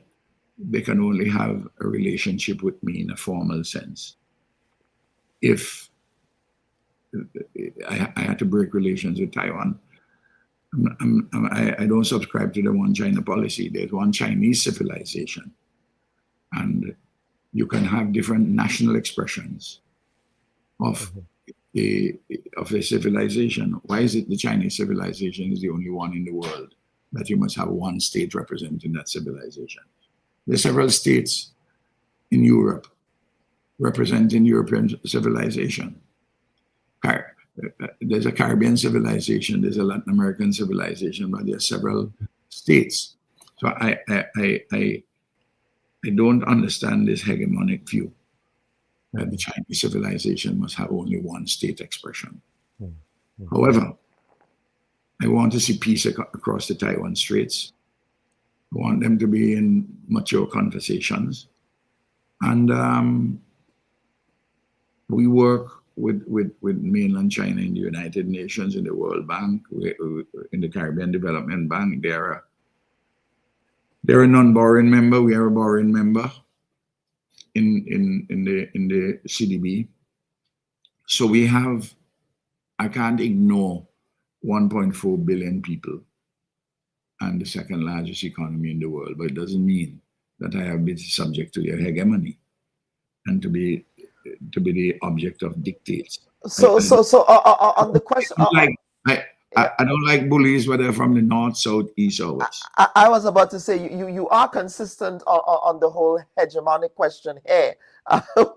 they can only have a relationship with me in a formal sense if I had to break relations with Taiwan. I don't subscribe to the one China policy. There's one Chinese civilization. And you can have different national expressions of a civilization. Why is it the Chinese civilization is the only one in the world that you must have one state representing that civilization? There are several states in Europe representing European civilization. There's a Caribbean civilization, there's a Latin American civilization, but there are several states. So I don't understand this hegemonic view that the Chinese civilization must have only one state expression. However, I want to see peace across the Taiwan Straits. I want them to be in mature conversations. And we work with mainland China in the United Nations, in the World Bank, in the Caribbean Development Bank. They're a non-borrowing member. We are a borrowing member in the CDB. So we have, I can't ignore 1.4 billion people and the second largest economy in the world, but it doesn't mean that I have been subject to their hegemony and to be the object of dictates. So on the question, I don't like bullies, whether from the north, south, east, or west. I was about to say you are consistent on the whole hegemonic question here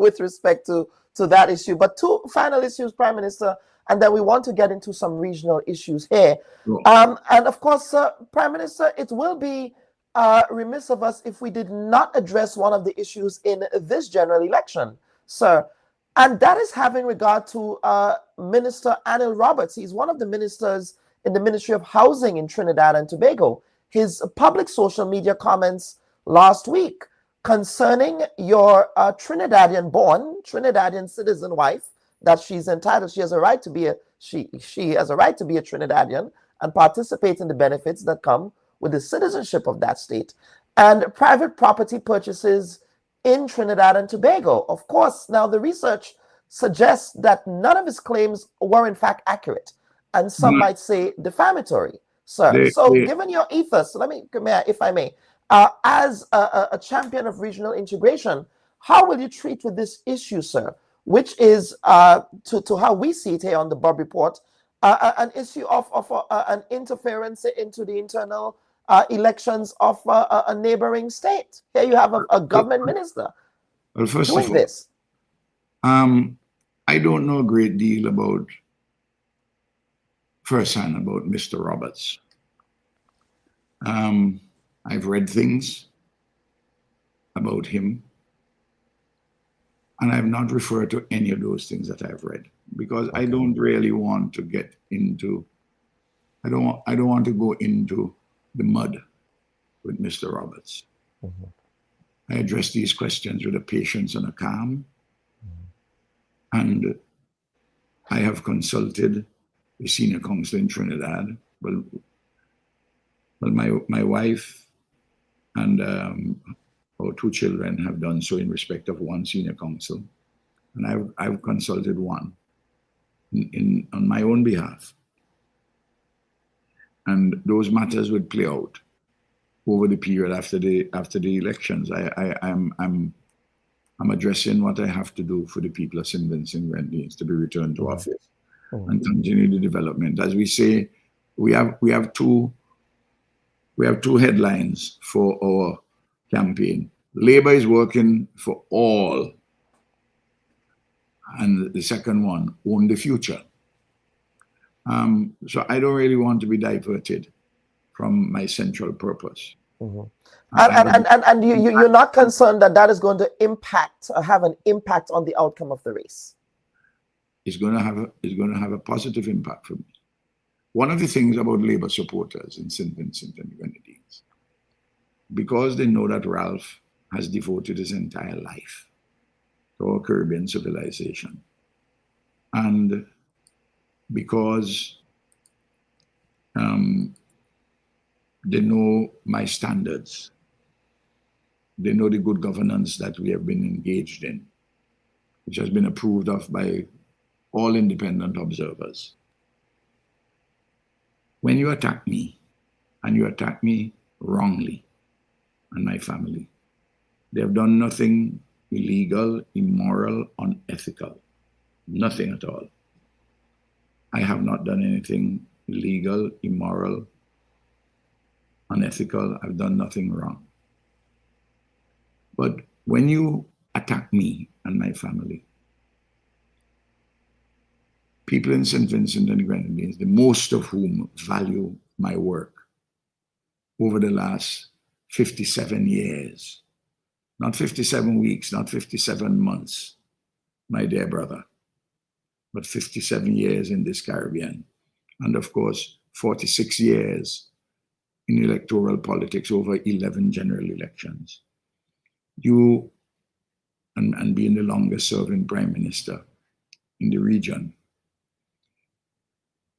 with respect to that issue. But two final issues, Prime Minister, and then we want to get into some regional issues here. Sure. And of course, Prime Minister, it will be remiss of us if we did not address one of the issues in this general election, sir. And that is having regard to Minister Anil Roberts. He's one of the ministers in the Ministry of Housing in Trinidad and Tobago. His public social media comments last week concerning your Trinidadian-born, Trinidadian citizen wife, that she's entitled, she has a right to be she has a right to be a Trinidadian and participate in the benefits that come with the citizenship of that state, and private property purchases in Trinidad and Tobago. Of course, now the research suggests that none of his claims were in fact accurate, and some might say defamatory, sir. Given your ethos, if I may, as a champion of regional integration, how will you treat with this issue, sir, which is, to how we see it here on the Bubb Report, an issue of an interference into the internal elections of a neighboring state? Here you have a government minister doing this. I don't know a great deal about firsthand about Mr. Roberts. I've read things about him, and I have not referred to any of those things that I've read, because I don't really want to get into, I don't want to go into the mud with Mr. Roberts. I address these questions with a patience and a calm. And I have consulted the senior counsel in Trinidad. Well, my wife and our two children have done so in respect of one senior counsel, and I've consulted one on my own behalf, and those matters would play out over the period after the elections. I'm addressing what I have to do for the people of St. Vincent Grenadines to be returned to office and continue the development. As we say, we have two headlines for our campaign. Labour is working for all, and the second one, own the future. So I don't really want to be diverted from my central purpose. And you're not concerned that is going to impact or have an impact on the outcome of the race? It's going to have a positive impact for me. One of the things about Labour supporters in St. Vincent and the Grenadines, because they know that Ralph has devoted his entire life to our Caribbean civilization, and because they know my standards, they know the good governance that we have been engaged in, which has been approved of by all independent observers. When you attack me, and you attack me wrongly, and my family, they have done nothing illegal, immoral, unethical, nothing at all. I have not done anything illegal, immoral, unethical. I've done nothing wrong. But when you attack me and my family, people in St. Vincent and the Grenadines, the most of whom value my work over the last 57 years, not 57 weeks, not 57 months, my dear brother, but 57 years in this Caribbean. And of course, 46 years in electoral politics, over 11 general elections. You, and being the longest serving prime minister in the region,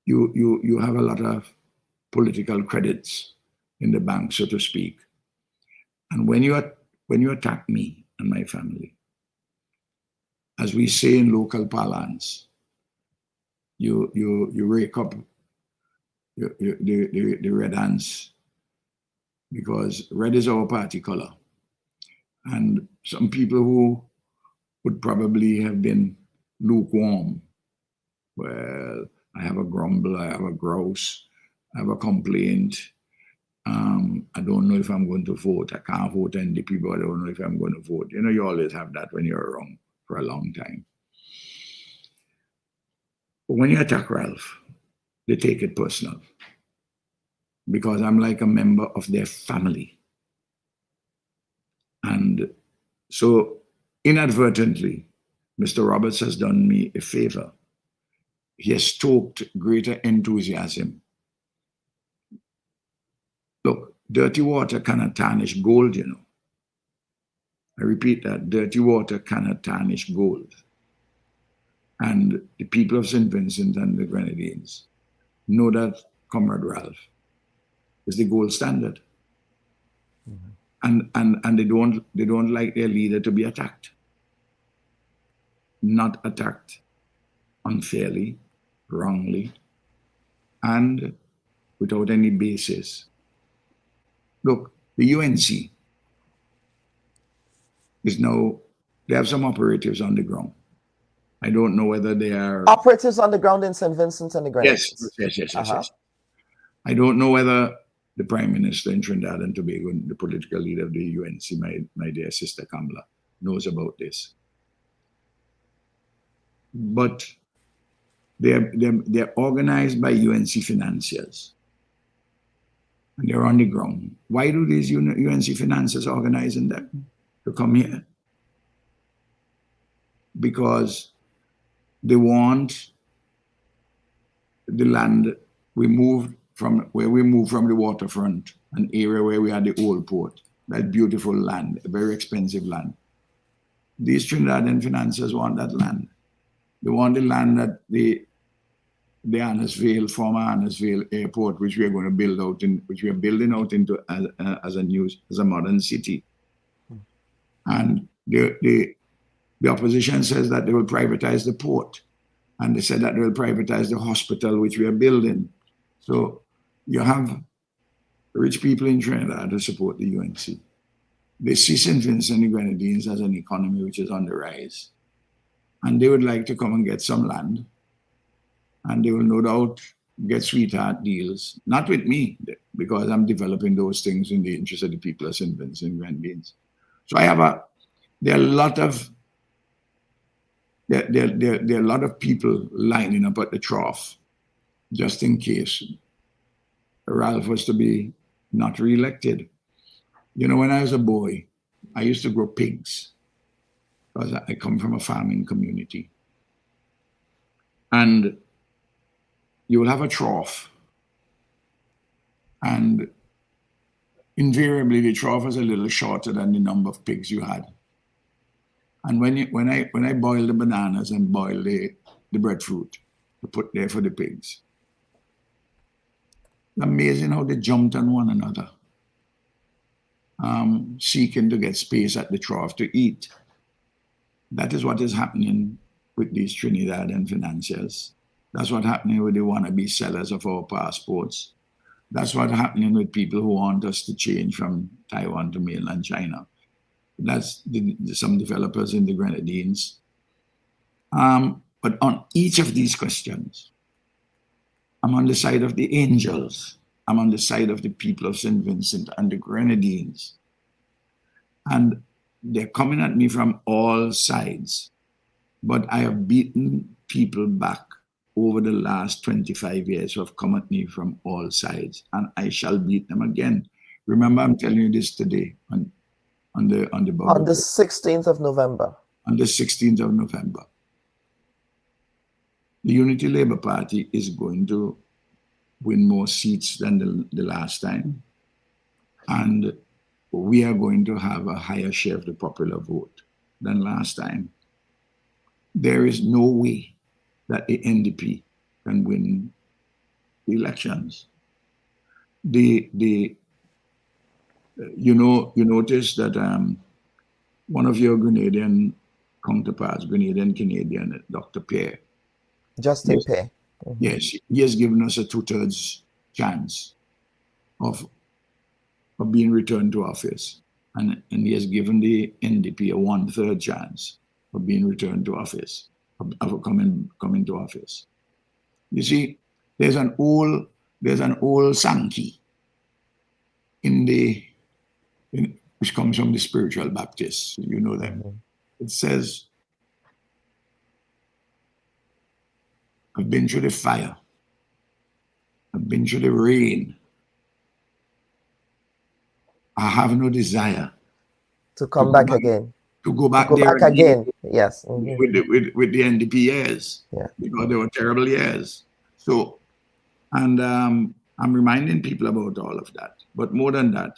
you have a lot of political credits in the bank, so to speak. And when you attack me and my family, as we say in local parlance, you rake up the red ants, because red is our party color. And some people who would probably have been lukewarm, well, I have a grumble, I have a grouse, I have a complaint. I don't know if I'm going to vote. I can't vote NDP, but I don't know if I'm going to vote. You know, you always have that when you're around for a long time. But when you attack Ralph, they take it personal, because I'm like a member of their family. And so inadvertently, Mr. Roberts has done me a favor. He has stoked greater enthusiasm. Look, dirty water cannot tarnish gold, you know. I repeat that, dirty water cannot tarnish gold. And the people of St. Vincent and the Grenadines know that Comrade Ralph is the gold standard. And they don't like their leader to be attacked. Not attacked unfairly, wrongly, and without any basis. Look, the UNC is now, they have some operatives on the ground. I don't know whether they are... Operatives on the ground in St. Vincent and the Grenadines. Yes. I don't know whether the Prime Minister in Trinidad and Tobago, the political leader of the UNC, my dear sister Kamala, knows about this. But they're organized by UNC financiers. And they're on the ground. Why do these UNC financiers organizing them to come here? Because they want the land we moved from, where we moved from the waterfront, an area where we had the old port, that beautiful land, a very expensive land. These Trinidadian financiers want that land. They want the land that the Annisvale, former Annisvale Airport, which we are going to build out in, which we are building out into as a modern city. And the opposition says that they will privatize the port, and they said that they will privatize the hospital which we are building. So you have rich people in Trinidad who support the UNC. They see St. Vincent and the Grenadines as an economy which is on the rise, and they would like to come and get some land. And they will no doubt get sweetheart deals, not with me, because I'm developing those things in the interest of the people of St. Vincent and Grenadines. So there are a lot of people lining up at the trough, just in case Ralph was to be not reelected. You know, when I was a boy, I used to grow pigs, because I come from a farming community. And you will have a trough, and invariably the trough is a little shorter than the number of pigs you had. And when I boil the bananas and boil the breadfruit to put there for the pigs, it's amazing how they jumped on one another, seeking to get space at the trough to eat. That is what is happening with these Trinidadian financiers. That's what's happening with the wannabe sellers of our passports. That's what's happening with people who want us to change from Taiwan to mainland China. That's some developers in the Grenadines. But on each of these questions, I'm on the side of the angels. I'm on the side of the people of St. Vincent and the Grenadines. And they're coming at me from all sides. But I have beaten people back over the last 25 years who have come at me from all sides, and I shall beat them again. Remember, I'm telling you this today on the Bubb on the 16th of November. On the 16th of November, the Unity Labour Party is going to win more seats than the last time, and we are going to have a higher share of the popular vote than last time. There is no way that the NDP can win the elections. You notice that one of your Grenadian counterparts, Grenadian Canadian, Dr. Pierre. Justin Pierre. Yes, he has given us a 2/3 chance of being returned to office. And he has given the NDP a 1/3 chance of being returned to office. Of coming to office. You see, there's an old Sankey which comes from the spiritual Baptists. You know them. It says, I've been through the fire. I've been through the rain. I have no desire To come back again. To go back to go there back again. Yes. With the NDP years. Yeah. Because they were terrible years. So, and I'm reminding people about all of that. But more than that,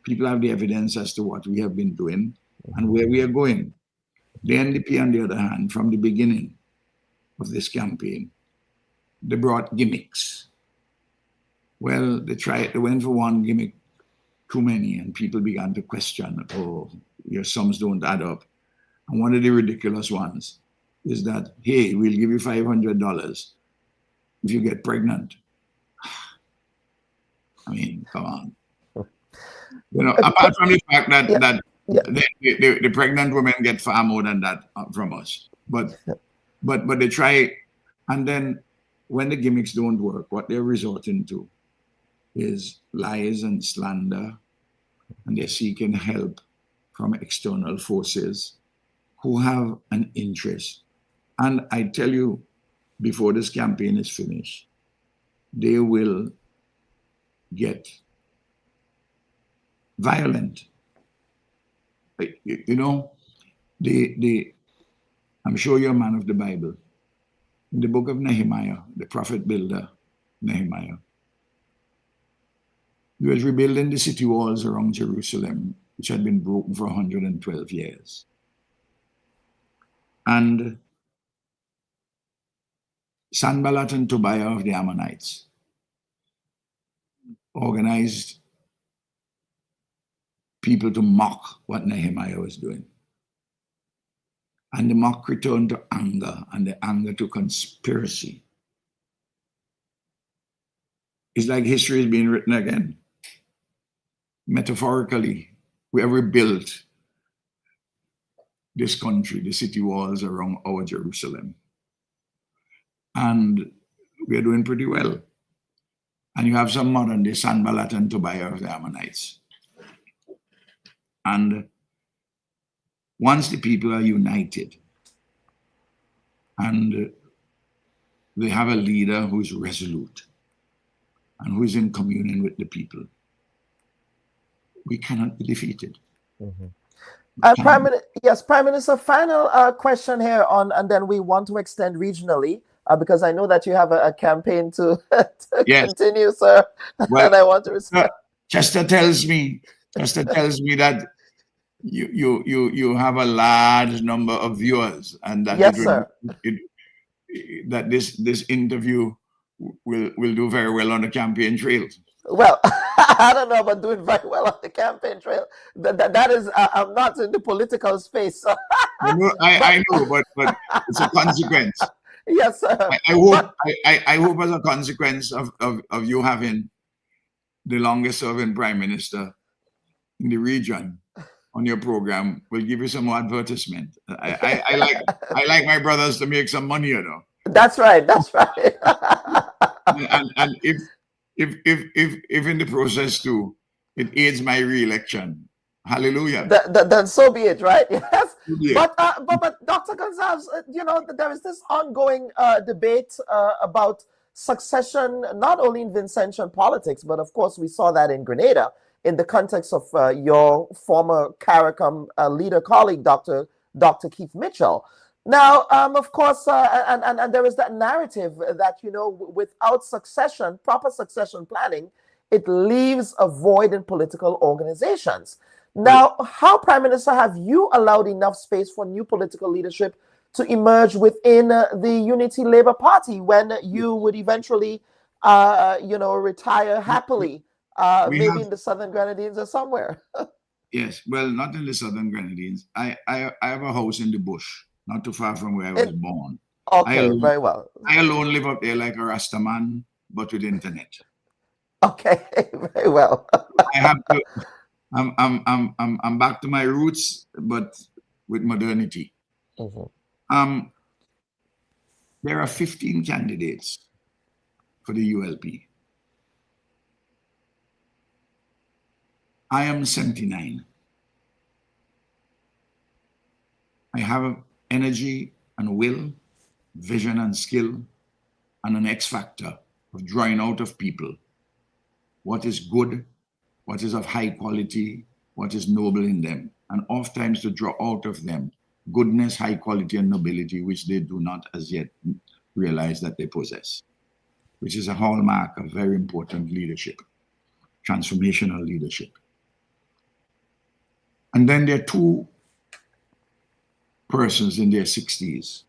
people have the evidence as to what we have been doing and where we are going. The NDP, on the other hand, from the beginning of this campaign, they brought gimmicks. Well, they went for one gimmick too many, and people began to question, oh, your sums don't add up. And one of the ridiculous ones is that, hey, we'll give you $500 if you get pregnant. I mean, come on. You know, apart from the fact that the pregnant women get far more than that from us. But they try, and then when the gimmicks don't work, what they're resorting to is lies and slander, and they're seeking help from external forces who have an interest. And I tell you, before this campaign is finished, they will get violent. You know, I'm sure you're a man of the Bible. In the book of Nehemiah, the prophet builder, Nehemiah, he was rebuilding the city walls around Jerusalem, which had been broken for 112 years. And Sanballat and Tobiah of the Ammonites organized people to mock what Nehemiah was doing. And the mock returned to anger, and the anger to conspiracy. It's like history is being written again. Metaphorically, we have rebuilt this country, the city walls around our Jerusalem. And we are doing pretty well. And you have some modern day Sanballat and Tobiah of the Ammonites. And once the people are united and they have a leader who's resolute and who is in communion with the people, we cannot be defeated. Prime Minister, final question here on, and then we want to extend regionally because I know that you have a campaign to continue, sir. Well, and I want to respect. Chester tells me that you have a large number of viewers, and that that this interview will do very well on the campaign trail. Well, I don't know about doing very well on the campaign trail. That is, I'm not in the political space. So. I know, but it's a consequence. Yes, sir. I hope as a consequence of you having the longest serving prime minister in the region on your program, will give you some more advertisement. I like my brothers to make some money, you know. That's right. That's right. and if in the process too, it aids my re-election, hallelujah. Then so be it, right? Yes. Yeah. But Dr. Gonsalves, you know, there is this ongoing debate about succession, not only in Vincentian politics, but of course we saw that in Grenada in the context of your former CARICOM leader colleague, Dr. Keith Mitchell. Now, of course, and there is that narrative that, you know, without succession, proper succession planning, it leaves a void in political organizations. Now, how, Prime Minister, have you allowed enough space for new political leadership to emerge within the Unity Labour Party when you would eventually, you know, retire happily, maybe in the Southern Grenadines or somewhere? Yes, well, not in the Southern Grenadines. I have a house in the bush, not too far from where I was born. Okay, very well. I alone live up there like a Rasta man, but with internet. Okay, very well. I have to. I'm back to my roots, but with modernity. There are 15 candidates for the ULP. I am 79. I have energy and will, vision and skill, and an X factor of drawing out of people what is good, what is of high quality, what is noble in them, and oftentimes to draw out of them goodness, high quality, and nobility, which they do not as yet realize that they possess, which is a hallmark of very important leadership, transformational leadership. And then there are two persons in their 60s.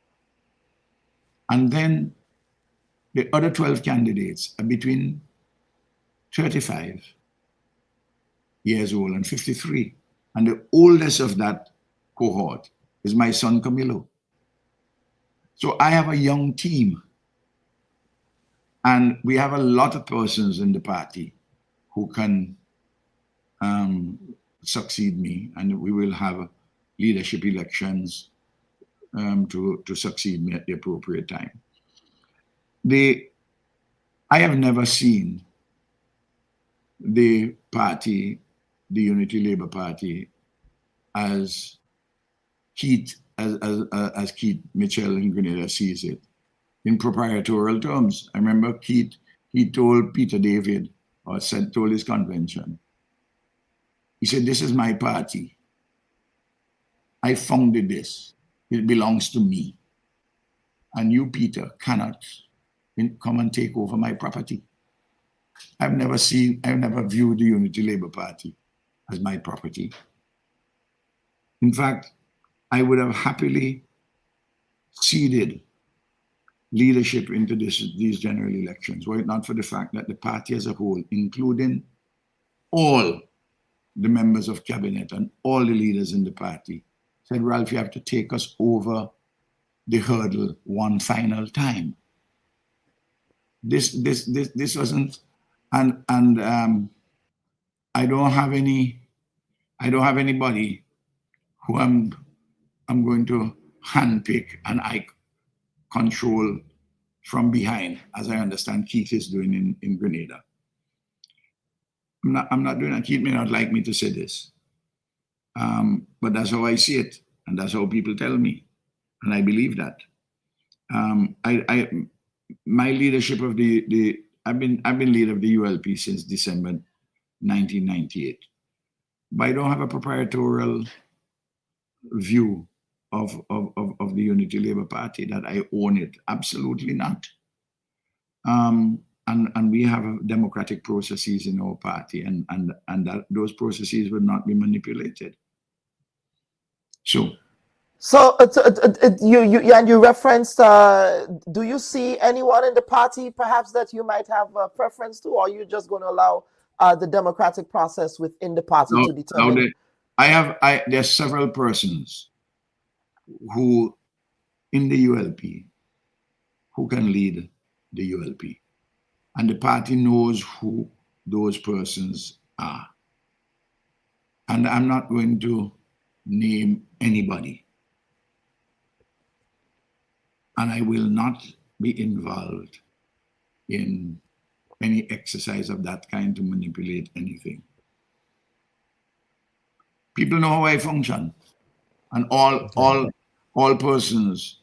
And then the other 12 candidates are between 35 years old and 53. And the oldest of that cohort is my son Camilo. So I have a young team. And we have a lot of persons in the party who can succeed me, and we will have leadership elections to succeed me at the appropriate time. I have never seen the party, the Unity Labour Party, as Keith Mitchell in Grenada sees it, in proprietorial terms. I remember Keith, he told Peter David, or told his convention, he said, "This is my party. I founded this. It belongs to me. And you, Peter, cannot come and take over my property." I've never viewed the Unity Labour Party as my property. In fact, I would have happily ceded leadership into these general elections, were it not for the fact that the party as a whole, including all the members of cabinet and all the leaders in the party, said, "Ralph, you have to take us over the hurdle one final time." This wasn't, and I don't have anybody who I'm going to handpick and I control from behind, as I understand Keith is doing in Grenada. I'm not doing that. Keith may not like me to say this, but that's how I see it, and that's how people tell me, and I believe that. My leadership of I've been leader of the ULP since December 1998, but I don't have a proprietorial view of the Unity Labour Party that I own it. Absolutely not. And we have democratic processes in our party, and that those processes will not be manipulated. So you referenced, do you see anyone in the party perhaps that you might have a preference to, or are you just going to allow the democratic process within the party to determine? There are several persons who in the ULP who can lead the ULP, and the party knows who those persons are. And I'm not going to name anybody. And I will not be involved in any exercise of that kind to manipulate anything. People know how I function, and all persons,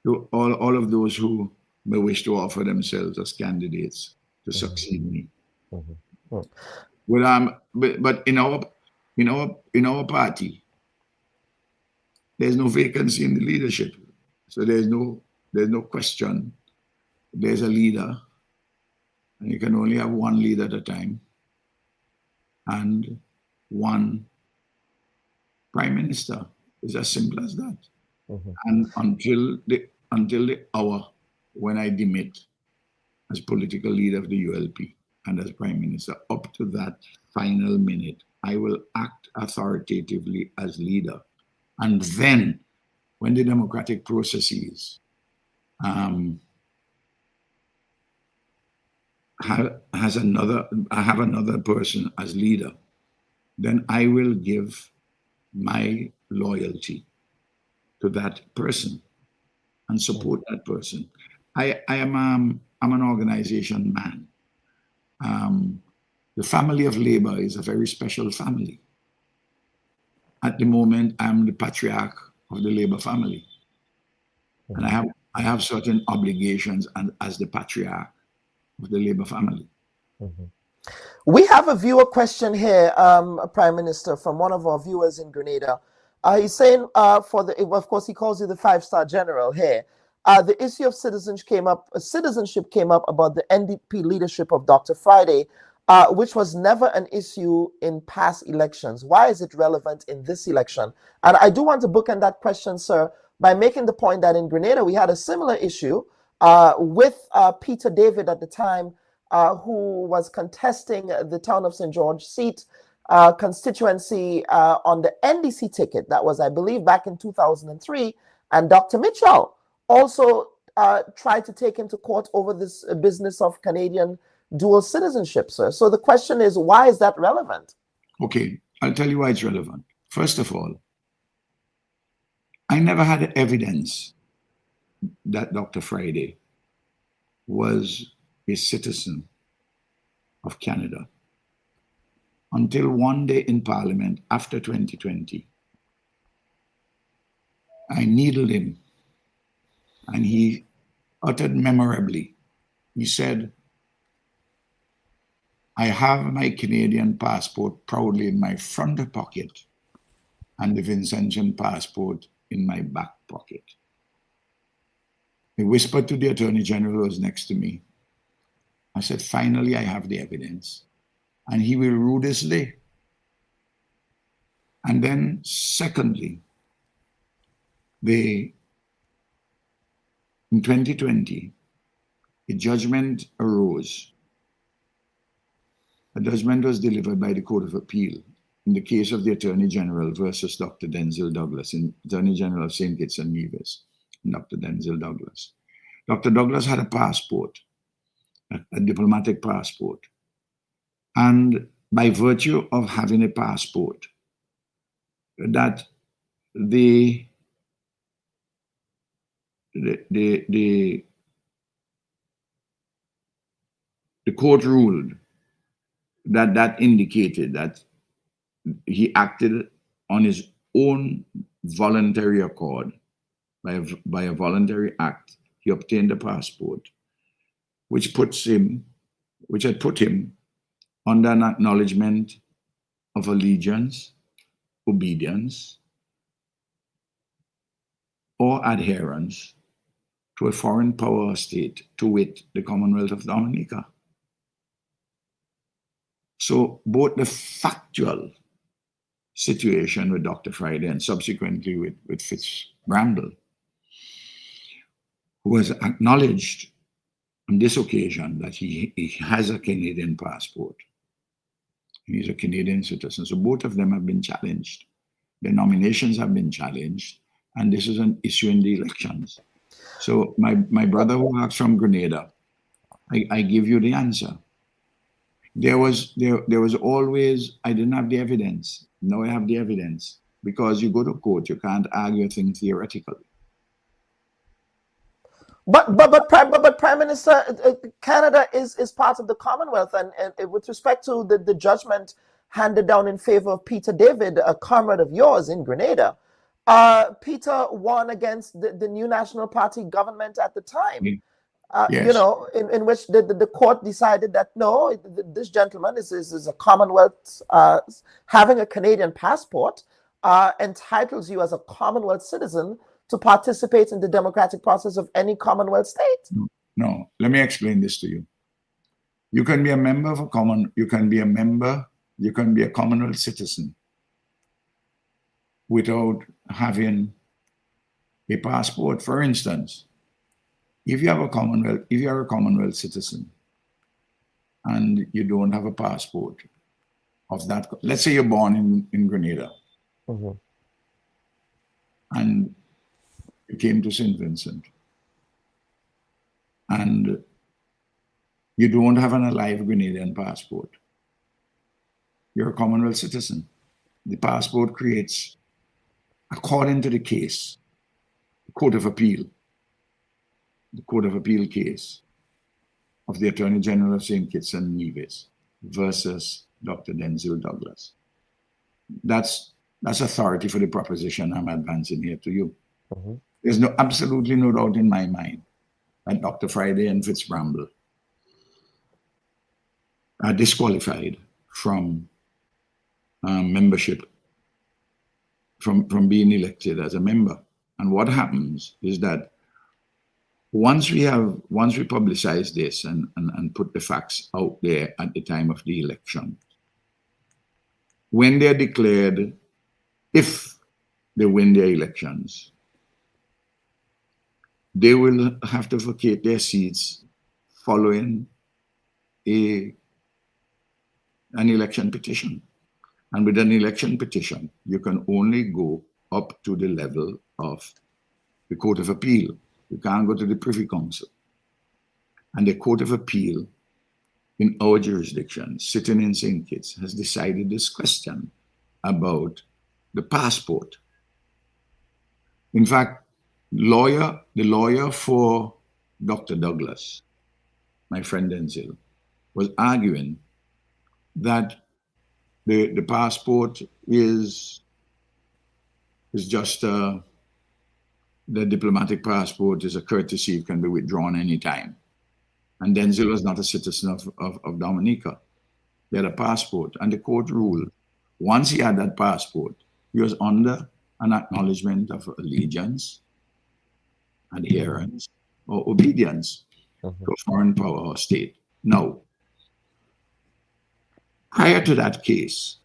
all of those who may wish to offer themselves as candidates to succeed me. But in our party, there's no vacancy in the leadership. So there's no question. There's a leader, and you can only have one leader at a time, and one prime minister. It's as simple as that. And until the hour when I demit as political leader of the ULP and as prime minister, up to that final minute, I will act authoritatively as leader. And then, when the democratic processes I have another person as leader, then I will give my loyalty to that person and support that person. I'm an organization man. The family of labor is a very special family. At the moment, I'm the patriarch of the labor family, and I have certain obligations as the patriarch of the labor family. We have a viewer question here, Prime Minister, from one of our viewers in Grenada. He's saying, of course, he calls you the 5-star general here. The issue of citizenship came up about the NDP leadership of Dr. Friday, which was never an issue in past elections. Why is it relevant in this election? And I do want to bookend that question, sir, by making the point that in Grenada, we had a similar issue with Peter David at the time, who was contesting the town of St. George seat constituency on the NDC ticket. That was, I believe, back in 2003. And Dr. Mitchell also tried to take him to court over this business of Canadian dual citizenship, sir. So the question is, why is that relevant? Okay, I'll tell you why it's relevant. First of all, I never had evidence that Dr. Friday was a citizen of Canada until one day in Parliament after 2020. I needled him, and he uttered memorably. He said, "I have my Canadian passport proudly in my front pocket and the Vincentian passport in my back pocket." He whispered to the Attorney General who was next to me. I said, "Finally, I have the evidence." And he will rue this day. And then secondly, in 2020, a judgment arose. A judgment was delivered by the Court of Appeal in the case of the Attorney General versus Dr. Denzil Douglas, Attorney General of St. Kitts and Nevis, and Dr. Denzil Douglas. Dr. Douglas had a passport, a diplomatic passport. And by virtue of having a passport, that the court ruled that indicated that he acted on his own voluntary accord. By a voluntary act, he obtained a passport, which had put him under an acknowledgement of allegiance, obedience, or adherence to a foreign power or state, to wit, the Commonwealth of Dominica. So both the factual situation with Dr. Friday and subsequently with Fitz-Bramble, who has acknowledged on this occasion that he has a Canadian passport. He's a Canadian citizen. So both of them have been challenged. Their nominations have been challenged. And this is an issue in the elections. So my brother who asked from Grenada, I give you the answer. There was always, I didn't have the evidence. Now I have the evidence. Because you go to court, you can't argue things theoretically. But Prime Minister, Canada is part of the Commonwealth, and with respect to the judgment handed down in favor of Peter David, a comrade of yours in Grenada, Peter won against the New National Party government at the time. Yes. You know, in which the court decided that no, this gentleman is a Commonwealth, having a Canadian passport entitles you as a Commonwealth citizen to participate in the democratic process of any Commonwealth state. No, let me explain this to you. You can be a member of you can be a Commonwealth citizen without having a passport. For instance, if you're a Commonwealth citizen and you don't have a passport of that, let's say you're born in Grenada, and you came to St. Vincent, and you don't have an alive Grenadian passport, you're a Commonwealth citizen. The passport creates, according to the case, the Court of Appeal case of the Attorney General of St. Kitts and Nevis versus Dr. Denzil Douglas. That's authority for the proposition I'm advancing here to you. There's absolutely no doubt in my mind that Dr. Friday and Fitz-Bramble are disqualified from membership, from being elected as a member. And what happens is that once we publicize this and put the facts out there at the time of the election, when they're declared, if they win their elections, they will have to vacate their seats following an election petition. And with an election petition, you can only go up to the level of the Court of Appeal. You can't go to the Privy Council. And the Court of Appeal in our jurisdiction, sitting in St. Kitts, has decided this question about the passport. In fact, the lawyer for Dr. Douglas, my friend Denzel, was arguing that the passport is just the diplomatic passport is a courtesy, it can be withdrawn anytime. And Denzel was not a citizen of Dominica. He had a passport, and the court ruled once he had that passport, he was under an acknowledgement of allegiance, adherence, or obedience to a foreign power or state. Now, prior to that case,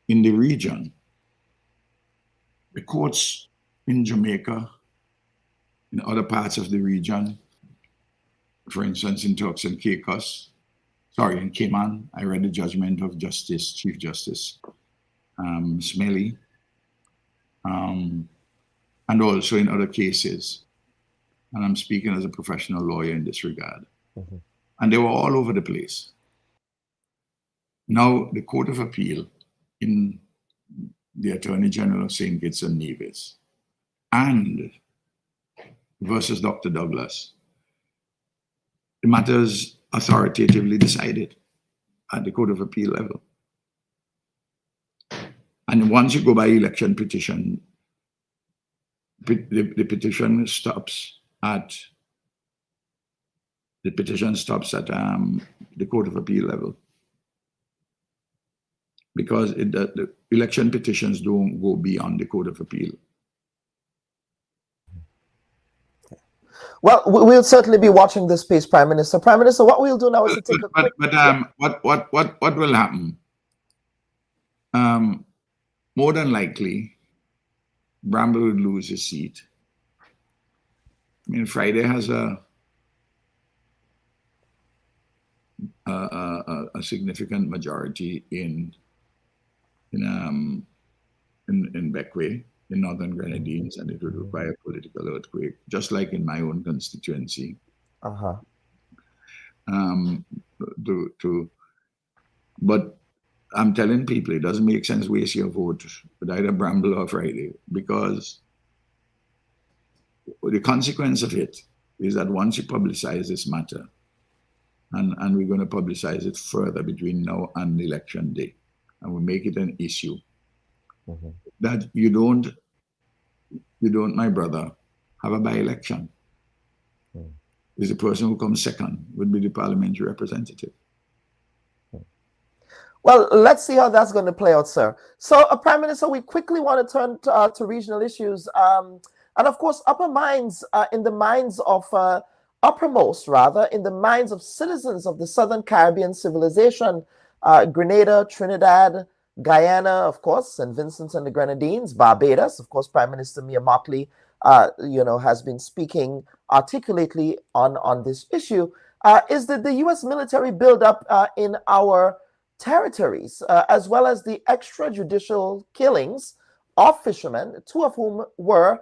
in the region, the courts in Jamaica, in other parts of the region, for instance, in Turks and Caicos, in Cayman, I read the judgment of Chief Justice Smelly, and also in other cases. And I'm speaking as a professional lawyer in this regard. And they were all over the place. Now, the Court of Appeal in the Attorney General of St. Kitts and Nevis and versus Dr. Douglas, the matter is authoritatively decided at the Court of Appeal level. And once you go by election petition, the petition stops at the Court of Appeal level, because the election petitions don't go beyond the Court of Appeal. Well, we'll certainly be watching this space, Prime Minister. Prime Minister, what we'll do now is to take a quick... What will happen? More than likely, Bramble would lose his seat. I mean, Friday has a significant majority in Beckway, in Northern Grenadines, and it would require a political earthquake, just like in my own constituency. But I'm telling people it doesn't make sense waste your vote with either Bramble or Friday, because the consequence of it is that once you publicize this matter, and we're going to publicize it further between now and election day, and we make it an issue, that you don't, my brother, have a by-election. Is the person who comes second would be the parliamentary representative. Well, let's see how that's going to play out, sir. So, Prime Minister, we quickly want to turn to regional issues. And of course, uppermost, in the minds of citizens of the Southern Caribbean civilization, Grenada, Trinidad, Guyana, of course, St. Vincent and the Grenadines, Barbados, of course, Prime Minister Mia Mottley, has been speaking articulately on this issue, is that the U.S. military buildup in our territories, as well as the extrajudicial killings of fishermen, two of whom were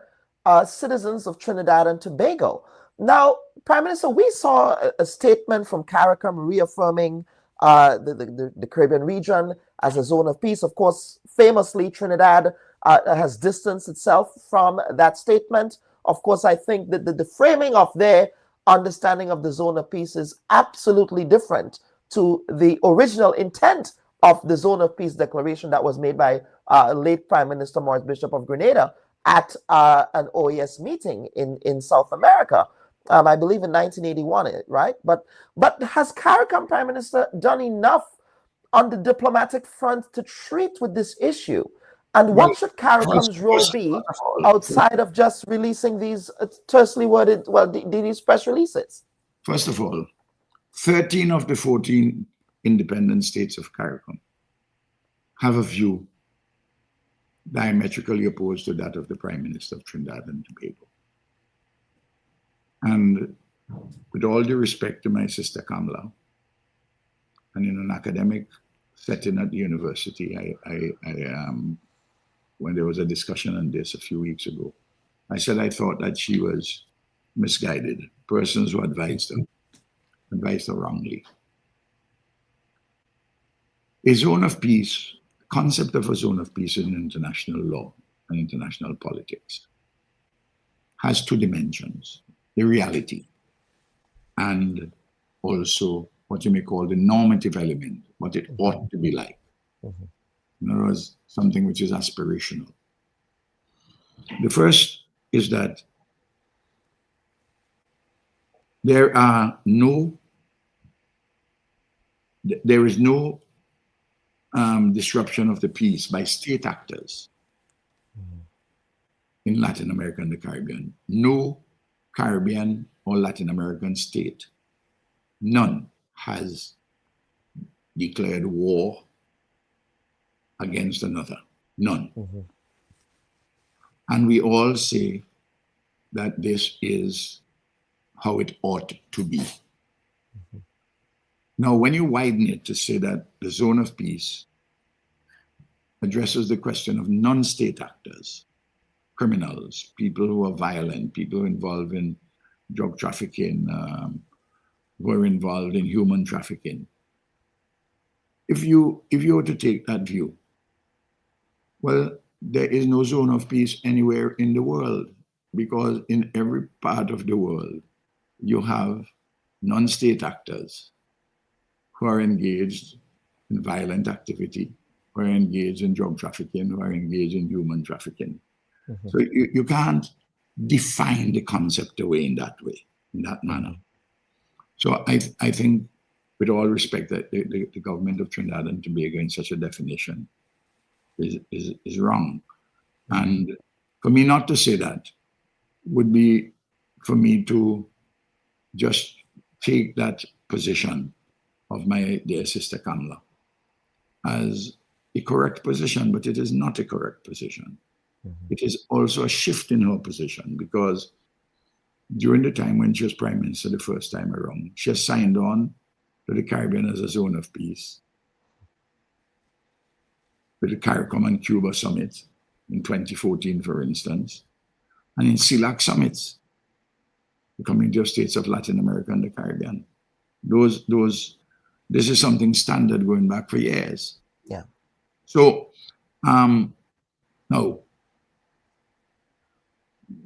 citizens of Trinidad and Tobago. Now, Prime Minister, we saw a statement from CARICOM reaffirming the Caribbean region as a zone of peace. Of course, famously, Trinidad has distanced itself from that statement. Of course, I think that the framing of their understanding of the zone of peace is absolutely different to the original intent of the Zone of Peace declaration that was made by late Prime Minister Maurice Bishop of Grenada at an OAS meeting in South America, I believe in 1981, right? But has CARICOM, Prime Minister, done enough on the diplomatic front to treat with this issue? And what should CARICOM's role be outside of just releasing these tersely worded, these press releases? First of all, 13 of the 14 independent states of CARICOM have a view diametrically opposed to that of the Prime Minister of Trinidad and Tobago. And with all due respect to my sister Kamla, and in an academic setting at the university, when there was a discussion on this a few weeks ago, I said I thought that she was misguided. Persons who advised her wrongly. A zone of peace, the concept of a zone of peace in international law and international politics has two dimensions: the reality and also what you may call the normative element, what it ought to be like. In other words, something which is aspirational. The first is that there is no disruption of the peace by state actors in Latin America and the Caribbean. No Caribbean or Latin American state, none, has declared war against another. None. And we all say that this is how it ought to be. Now, when you widen it to say that the zone of peace addresses the question of non-state actors, criminals, people who are violent, people who are involved in drug trafficking, who are involved in human trafficking. If you were to take that view, well, there is no zone of peace anywhere in the world, because in every part of the world, you have non-state actors who are engaged in violent activity, who are engaged in drug trafficking, who are engaged in human trafficking. So you can't define the concept away in that way, in that manner. So I think, with all respect, that the government of Trinidad and Tobago in such a definition is wrong. And for me not to say that would be for me to just take that position of my dear sister Kamla as a correct position, but it is not a correct position. It is also a shift in her position, because during the time when she was Prime Minister the first time around, she has signed on to the Caribbean as a zone of peace with the CARICOM and Cuba summit in 2014, for instance, and in CELAC summits, the Community of States of Latin America and the Caribbean. This is something standard going back for years. Yeah. So, no.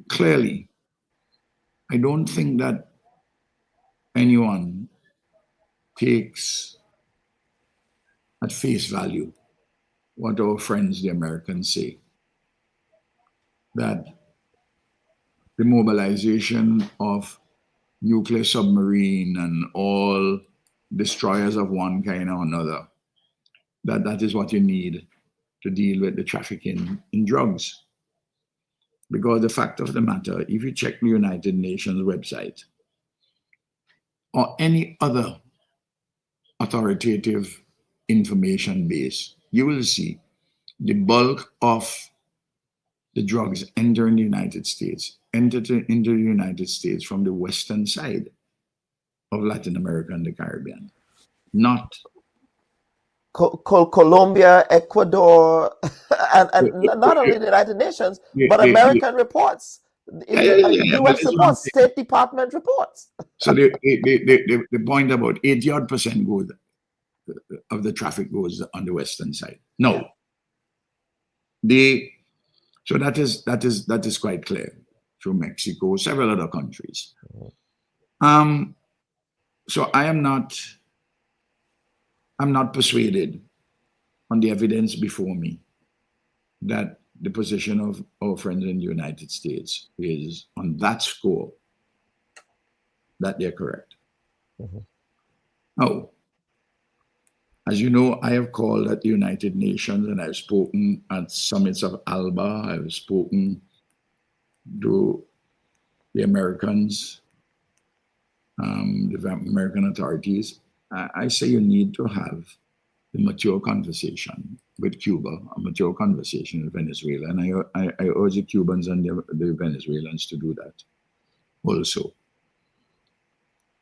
Clearly, I don't think that anyone takes at face value what our friends, the Americans, say, that the mobilization of nuclear submarine and all destroyers of one kind or another, that is what you need to deal with the trafficking in drugs. Because the fact of the matter, if you check the United Nations website or any other authoritative information base, you will see the bulk of the drugs entering the United States, into the United States from the western side of Latin America and the Caribbean, not Colombia, Ecuador, and not only the United Nations, but American reports, U.S. reports, State Department reports. So the point about 80% goes of the traffic goes on the western side. No, so that is quite clear through Mexico, several other countries. So I'm not persuaded on the evidence before me that the position of our friends in the United States is, on that score, that they're correct. No. As you know, I have called at the United Nations and I've spoken at summits of ALBA. I've spoken to the Americans, the American authorities. I say you need to have a mature conversation with Cuba, a mature conversation with Venezuela. And I urge the Cubans and the Venezuelans to do that also.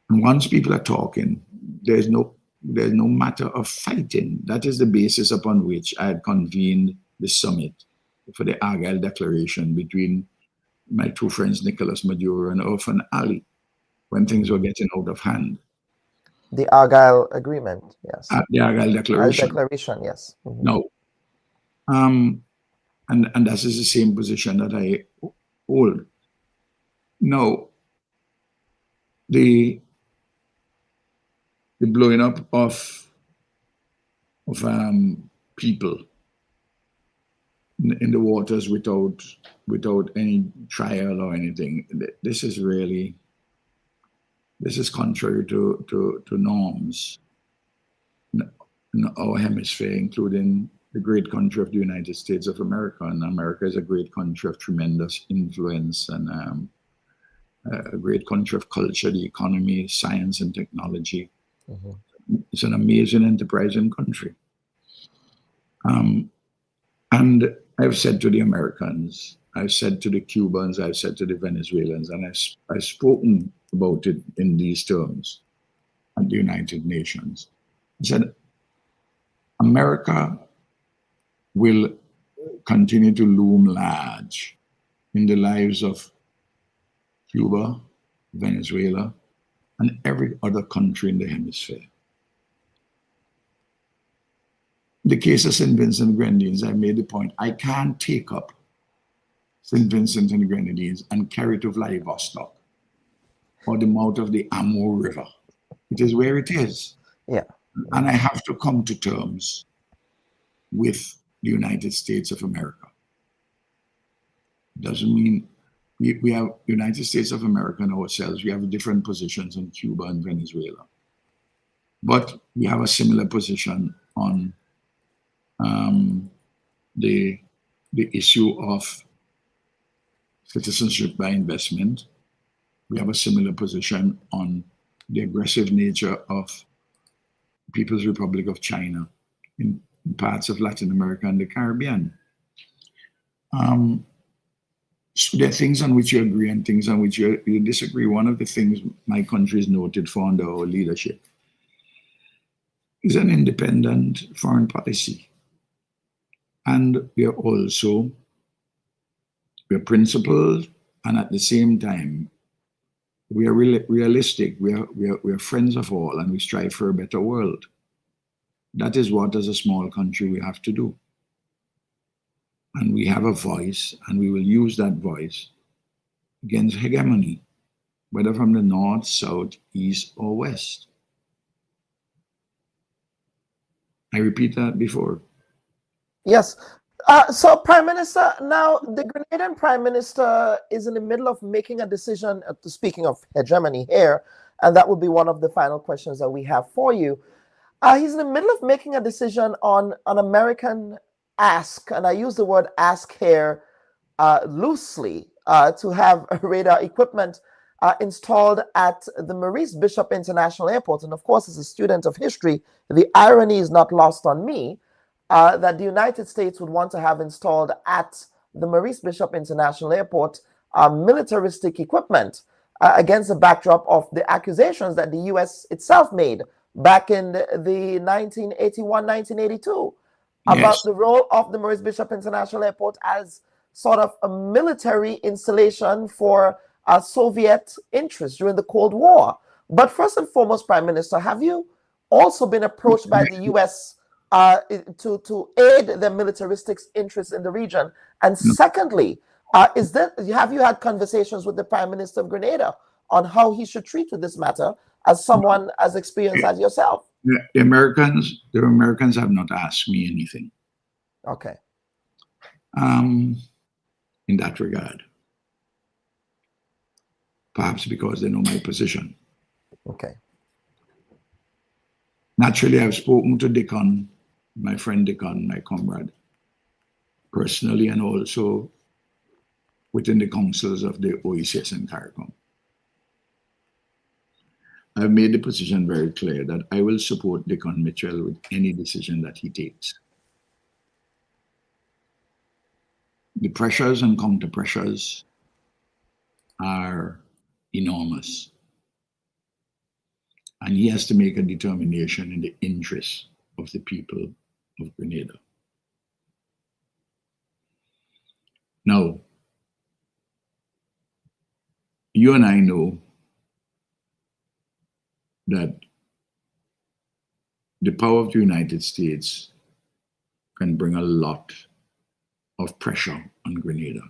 And once people are talking, there's no matter of fighting. That is the basis upon which I had convened the summit for the Argyle Declaration between my two friends, Nicolas Maduro and Irfan Ali, when things were getting out of hand. The Argyle Agreement, yes. The Argyle Declaration. Declaration, yes. Mm-hmm. No. And that is the same position that I hold. No. The blowing up of people in the waters without any trial or anything. This is contrary to norms in our hemisphere, including the great country of the United States of America. And America is a great country of tremendous influence and a great country of culture, the economy, science, and technology. Mm-hmm. It's an amazing, enterprising country. And I've said to the Americans, I've said to the Cubans, I've said to the Venezuelans, and I've spoken about it in these terms at the United Nations. I said, America will continue to loom large in the lives of Cuba, Venezuela, and every other country in the hemisphere. The case of St. Vincent and Grenadines, I made the point, I can't take up St. Vincent and Grenadines and carry it to Vladivostok or the mouth of the Amur River. It is where it is. Yeah. And I have to come to terms with the United States of America. Doesn't mean we have United States of America and ourselves, we have different positions on Cuba and Venezuela. But we have a similar position on the issue of citizenship by investment. We have a similar position on the aggressive nature of People's Republic of China in parts of Latin America and the Caribbean. So there are things on which you agree and things on which you disagree. One of the things my country is noted for under our leadership is an independent foreign policy. And we are principled, and at the same time, we are realistic. We are friends of all, and we strive for a better world. That is what, as a small country, we have to do. And we have a voice, and we will use that voice against hegemony, whether from the north, south, east, or west. I repeat that before. Yes. So, Prime Minister, now the Grenadian Prime Minister is in the middle of making a decision, speaking of hegemony here, and that would be one of the final questions that we have for you. He's in the middle of making a decision on an American ask, and I use the word ask here loosely, to have radar equipment installed at the Maurice Bishop International Airport. And of course, as a student of history, the irony is not lost on me that the United States would want to have installed at the Maurice Bishop International Airport militaristic equipment against the backdrop of the accusations that the U.S. itself made back in the 1981-1982 about the role of the Maurice Bishop International Airport as sort of a military installation for Soviet interests during the Cold War. But first and foremost, Prime Minister, have you also been approached by the U.S. To aid their militaristic interests in the region? And secondly, have you had conversations with the Prime Minister of Grenada on how he should treat with this matter as someone as experienced as yourself? The Americans have not asked me anything. Okay. In that regard. Perhaps because they know my position. Okay. Naturally, I've spoken to Dickon, my friend Dickon, my comrade, personally, and also within the councils of the OECS and CARICOM. I've made the position very clear that I will support Dickon Mitchell with any decision that he takes. The pressures and counter pressures are enormous. And he has to make a determination in the interest of the people of Grenada. Now, you and I know that the power of the United States can bring a lot of pressure on Grenada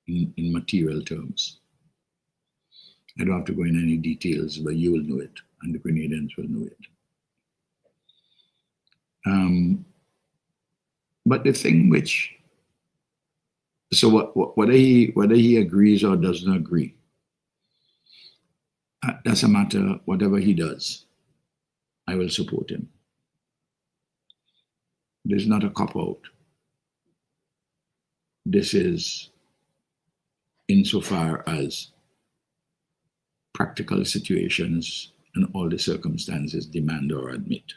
in material terms. I don't have to go into any details, but you will know it, and the Grenadians will know it. But the thing which, so whether he agrees or doesn't agree, doesn't matter. Whatever he does, I will support him. This is not a cop-out. This is insofar as practical situations and all the circumstances demand or admit.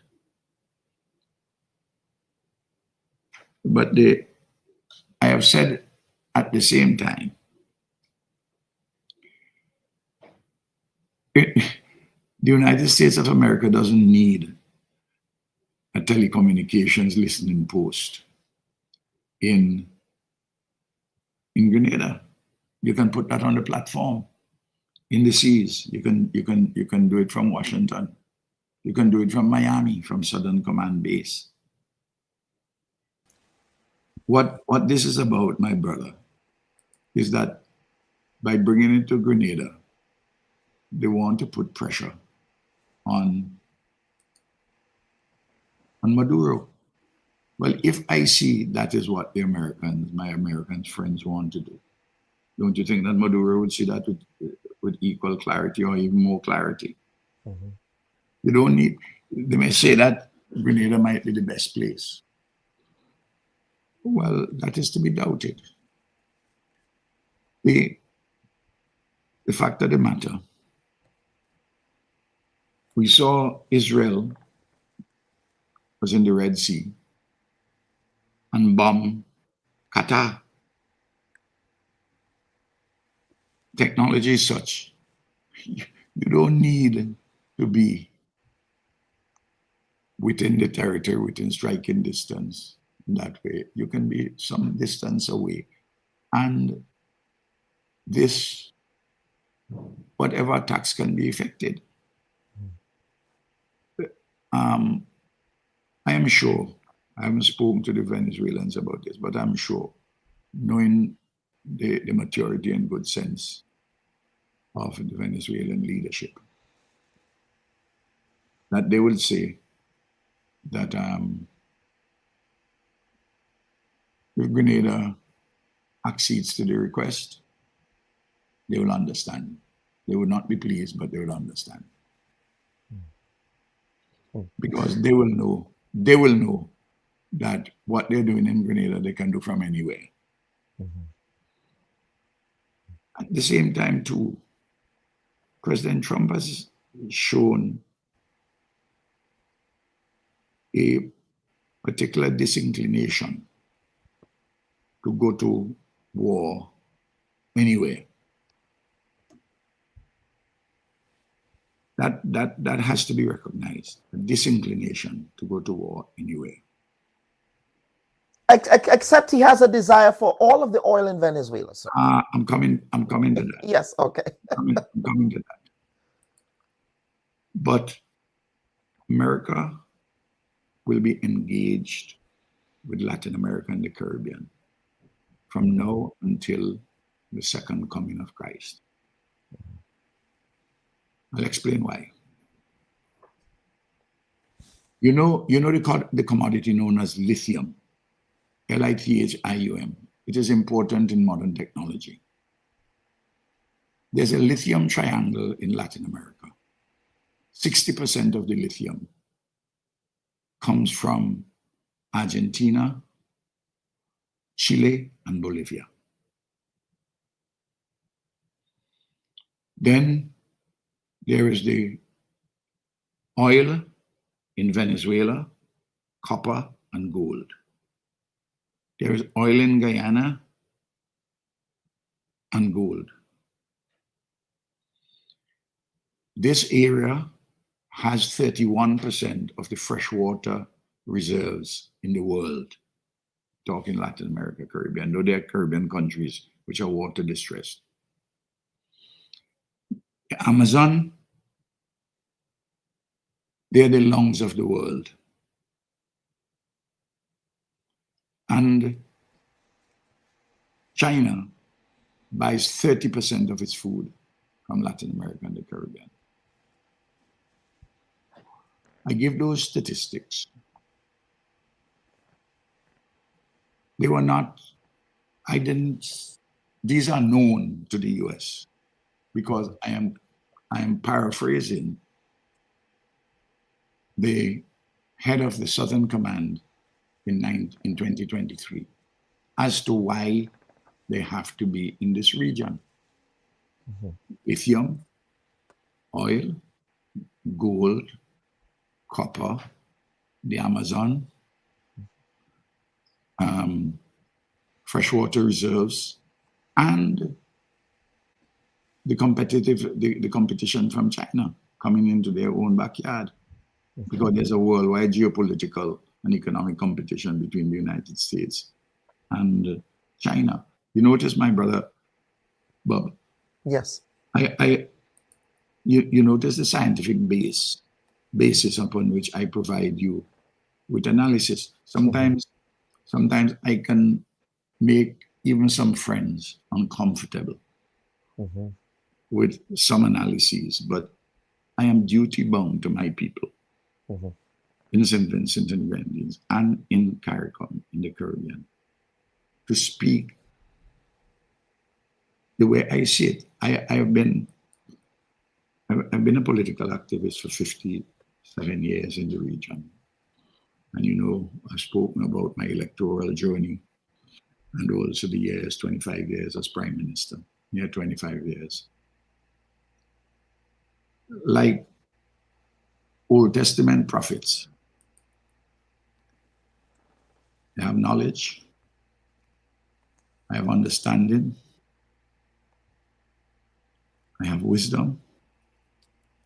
But I have said at the same time, the United States of America doesn't need a telecommunications listening post in Grenada. You can put that on the platform in the seas. You can do it from Washington. You can do it from Miami, from Southern Command Base. What this is about, my brother, is that by bringing it to Grenada, they want to put pressure on Maduro. Well, if I see that is what my American friends want to do, don't you think that Maduro would see that with equal clarity or even more clarity? Mm-hmm. You don't need, they may say that Grenada might be the best place. Well, that is to be doubted. The fact of the matter, we saw Israel was in the Red Sea and bombed Qatar. Technology is such. You don't need to be within the territory, within striking distance. That way, you can be some distance away. And this, whatever attacks can be effected. I am sure, I haven't spoken to the Venezuelans about this, but I'm sure, knowing the maturity and good sense of the Venezuelan leadership, that they will say that if Grenada accedes to the request, they will understand. They will not be pleased, but they will understand. Because they will know that what they're doing in Grenada, they can do from anywhere. Mm-hmm. At the same time, too, President Trump has shown a particular disinclination to go to war anywhere. That has to be recognized, a disinclination to go to war anywhere. Except he has a desire for all of the oil in Venezuela, sir. I'm coming to that. Yes, okay. I'm coming to that. But America will be engaged with Latin America and the Caribbean from now until the second coming of Christ. I'll explain why. You know the commodity known as lithium, lithium. It is important in modern technology. There's a lithium triangle in Latin America. 60% of the lithium comes from Argentina, Chile, and Bolivia. Then there is the oil in Venezuela, copper, and gold. There is oil in Guyana and gold. This area has 31% of the freshwater reserves in the world, talking Latin America, Caribbean, though there are Caribbean countries which are water distressed. The Amazon, they're the lungs of the world. And China buys 30% of its food from Latin America and the Caribbean. I give those statistics. They were not, these are known to the US because I am paraphrasing the head of the Southern Command in 2023 as to why they have to be in this region. Lithium, oil, gold, copper, the Amazon, freshwater reserves, and the competition from China coming into their own backyard, because there's a worldwide geopolitical and economic competition between the United States and China. You notice, my brother Bubb? Yes. You notice the scientific basis upon which I provide you with analysis. Sometimes I can make even some friends uncomfortable with some analyses, but I am duty bound to my people in St. Vincent and Grenadines and in CARICOM, in the Caribbean, to speak the way I see it. I've been a political activist for 57 years in the region. And you know, I've spoken about my electoral journey and also the years, 25 years as Prime Minister, near 25 years. Like Old Testament prophets, I have knowledge, I have understanding, I have wisdom,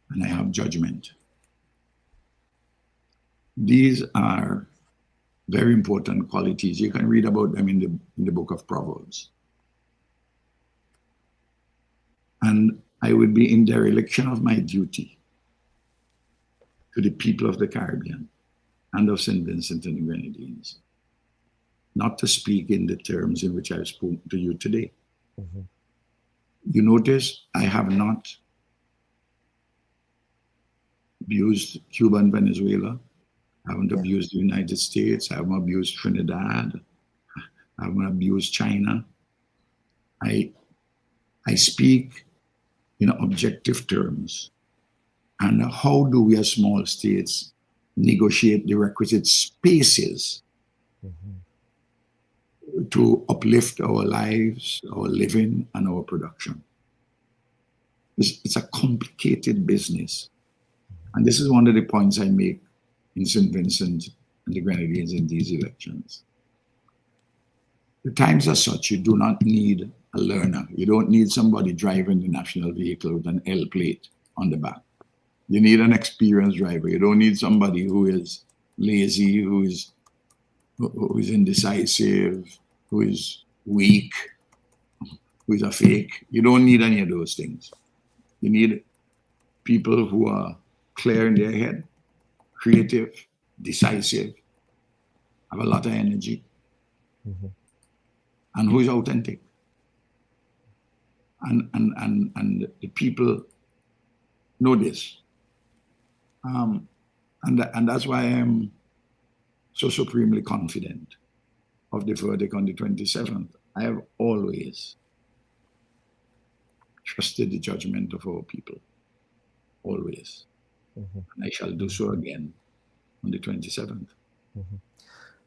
and I have judgment. These are very important qualities. You can read about them in the book of Proverbs. And I would be in dereliction of my duty to the people of the Caribbean and of St. Vincent and the Grenadines not to speak in the terms in which I've spoken to you today. You notice I have not abused Cuba and Venezuela. I haven't abused the United States. I haven't abused Trinidad. I haven't abused China. I speak in objective terms. And how do we as small states negotiate the requisite spaces to uplift our lives, our living, and our production? It's a complicated business. And this is one of the points I make in St. Vincent and the Grenadines in these elections. The times are such, you do not need a learner. You don't need somebody driving the national vehicle with an L plate on the back. You need an experienced driver. You don't need somebody who is lazy, who is indecisive, who is weak, who is a fake. You don't need any of those things. You need people who are clear in their head, creative, decisive, have a lot of energy, and who is authentic. And the people know this. And that's why I am so supremely confident of the verdict on the 27th. I have always trusted the judgment of our people, always. And I shall do so again on the 27th.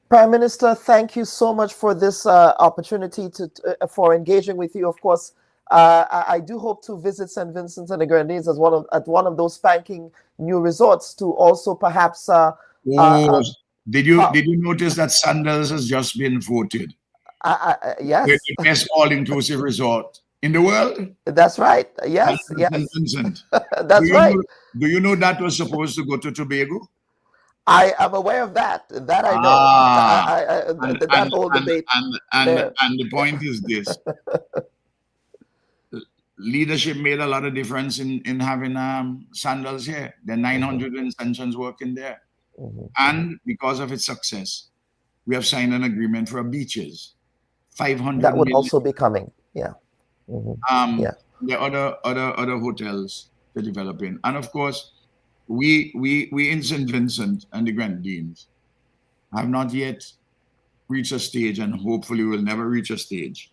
Prime Minister, thank you so much for this opportunity for engaging with you. Of course, I do hope to visit St. Vincent and the Grenadines as at one of those spanking new resorts to also perhaps. Did you notice that Sandals has just been voted? Yes. The best all-inclusive resort in the world. That's right. Yes. St. Vincent. That's right. Do you know that was supposed to go to Tobago? I am aware of that. That I know. That whole debate. And the point is this: leadership made a lot of difference in having Sandals here. There are 900 Vincentians working there, and because of its success, we have signed an agreement for beaches. 500. That would also be coming. Yeah. There are other hotels they're developing, and of course. We in St. Vincent and the Grenadines have not yet reached a stage, and hopefully will never reach a stage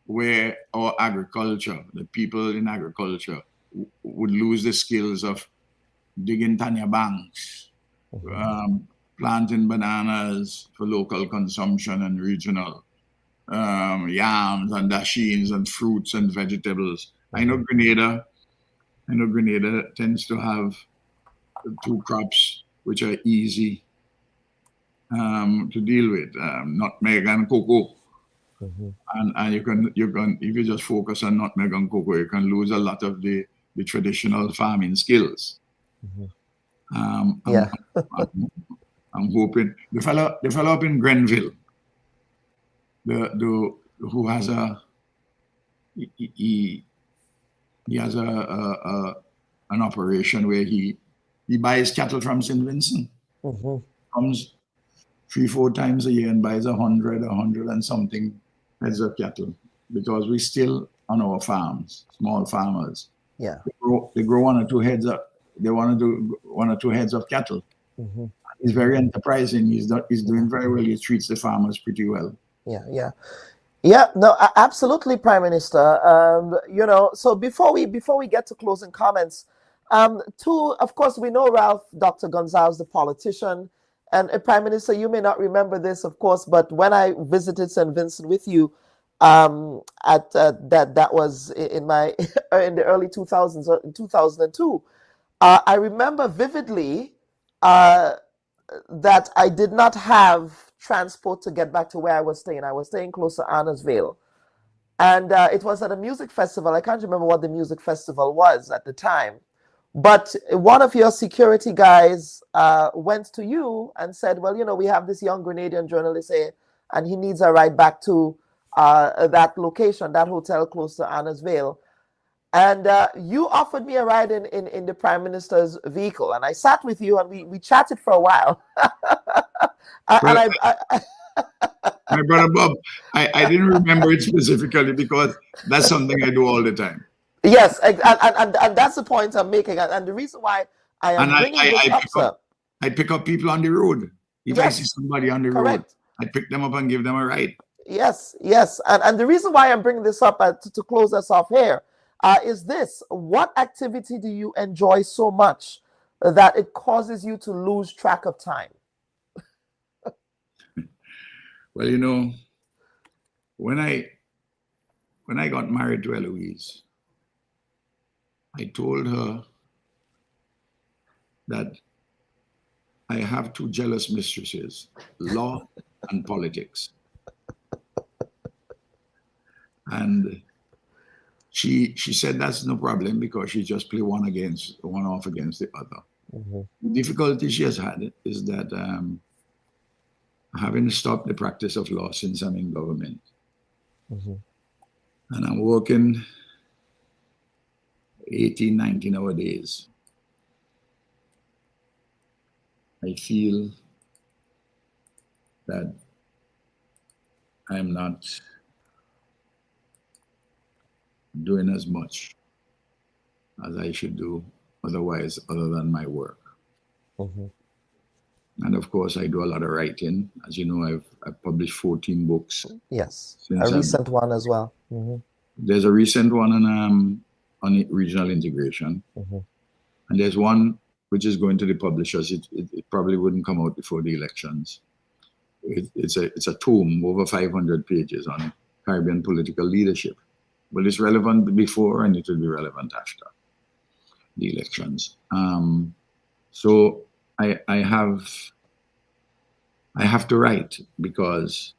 where our agriculture, the people in agriculture, would lose the skills of digging Tanya banks, planting bananas for local consumption and regional, yams and dashins and fruits and vegetables. I know Grenada tends to have two crops which are easy to deal with, nutmeg and cocoa. And you can if you just focus on nutmeg and cocoa, you can lose a lot of the traditional farming skills. I'm hoping the fellow up in Grenville, who has he has an operation where he buys cattle from St. Vincent. Comes 3-4 times a year and buys 100 and something heads of cattle, because we still on our farms, small farmers. Yeah. They grow 1 or 2 heads they want to do 1 or 2 heads of cattle. He's very enterprising. He's doing very well. He treats the farmers pretty well. No, absolutely, Prime Minister. So before we get to closing comments, of course, we know Ralph, Dr. Gonsalves, the politician, and Prime Minister, you may not remember this, of course, but when I visited St. Vincent with you, that was in the early 2000s, in 2002, I remember vividly that I did not have transport to get back to where I was staying. I was staying close to Annesville. And it was at a music festival. I can't remember what the music festival was at the time. But one of your security guys went to you and said, well, we have this young Grenadian journalist here, and he needs a ride back to that location, that hotel close to Annesville. And you offered me a ride in the Prime Minister's vehicle. And I sat with you and we chatted for a while. My brother Bob, I didn't remember it specifically because that's something I do all the time. Yes, and that's the point I'm making. And the reason why I am bringing this up, sir. I pick up people on the road. If I see somebody on the road, I pick them up and give them a ride. Yes. And the reason why I'm bringing this up to close us off here is this. What activity do you enjoy so much that it causes you to lose track of time? Well, when I got married to Eloise, I told her that I have 2 jealous mistresses, law and politics. And she said that's no problem because she just play one off against the other. The difficulty she has had is that having stopped the practice of law since I'm in government, and I'm working 18, 19-hour days, I feel that I'm not doing as much as I should do otherwise, other than my work. And of course, I do a lot of writing. As you know, I've published 14 books. Yes, a recent one as well. There's a recent one on regional integration. And there's one which is going to the publishers. It probably wouldn't come out before the elections. It's a tome, over 500 pages on Caribbean political leadership. Well, it's relevant before and it will be relevant after the elections. So I have to write because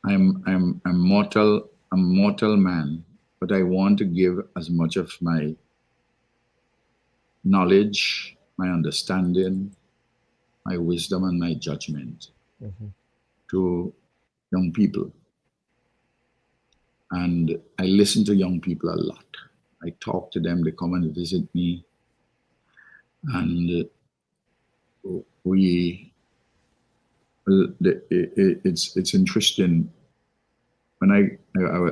I'm a mortal man, but I want to give as much of my knowledge, my understanding, my wisdom, and my judgment to young people. And I listen to young people a lot. I talk to them, they come and visit me. And it's interesting. When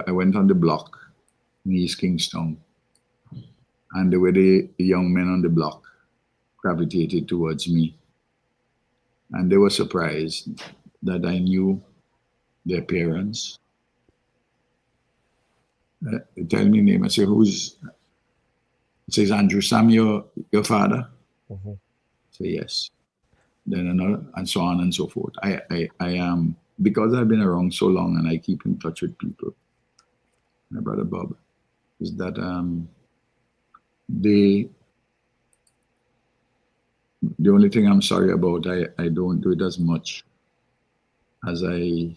I went on the block in East Kingstown, and the way the young men on the block gravitated towards me, and they were surprised that I knew their parents. They tell me name. I say, who's? It says, Andrew Sam, your father? Say yes. Then another, and so on and so forth. I am, because I've been around so long and I keep in touch with people, my brother Bubb, is that the only thing I'm sorry about, I don't do it as much as I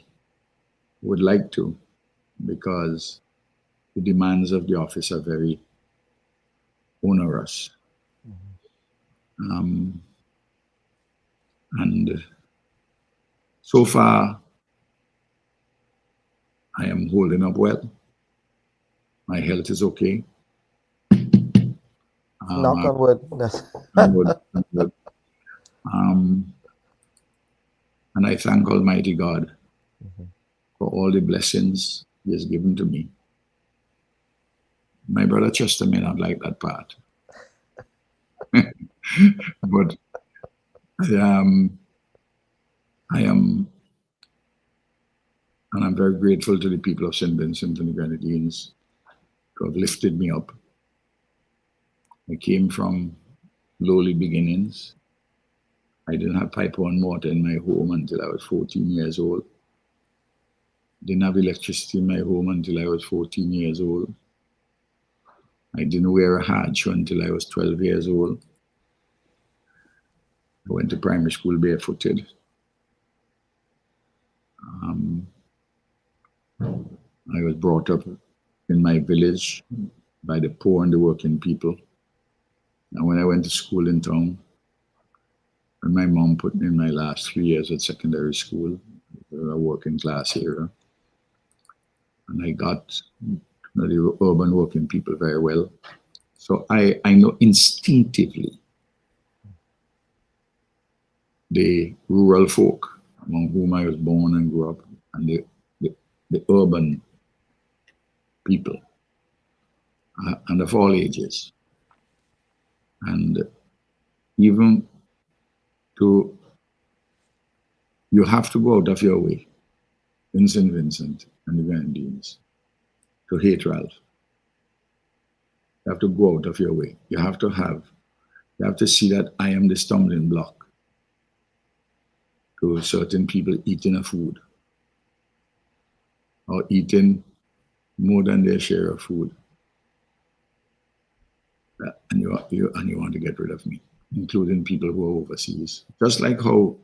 would like to, because the demands of the office are very onerous. And so far, I am holding up well. My health is okay. Knock on wood. And I thank Almighty God for all the blessings He has given to me. My brother Chester may not like that part. But I am, and I'm very grateful to the people of St. Vincent and the Grenadines who have lifted me up. I came from lowly beginnings. I didn't have pipe and water in my home until I was 14 years old. Didn't have electricity in my home until I was 14 years old. I didn't wear a hard shoe until I was 12 years old. I went to primary school barefooted. I was brought up in my village by the poor and the working people. And when I went to school in town, and my mom put me in my last 3 years at secondary school, a working class area. And I got the urban working people very well. So I know instinctively the rural folk among whom I was born and grew up, and the urban people, and of all ages. And even you have to go out of your way in St. Vincent and the Grenadines to hate Ralph. You have to go out of your way. You have to see that I am the stumbling block to certain people eating a food or eating more than their share of food. And you want to get rid of me, including people who are overseas. Just like how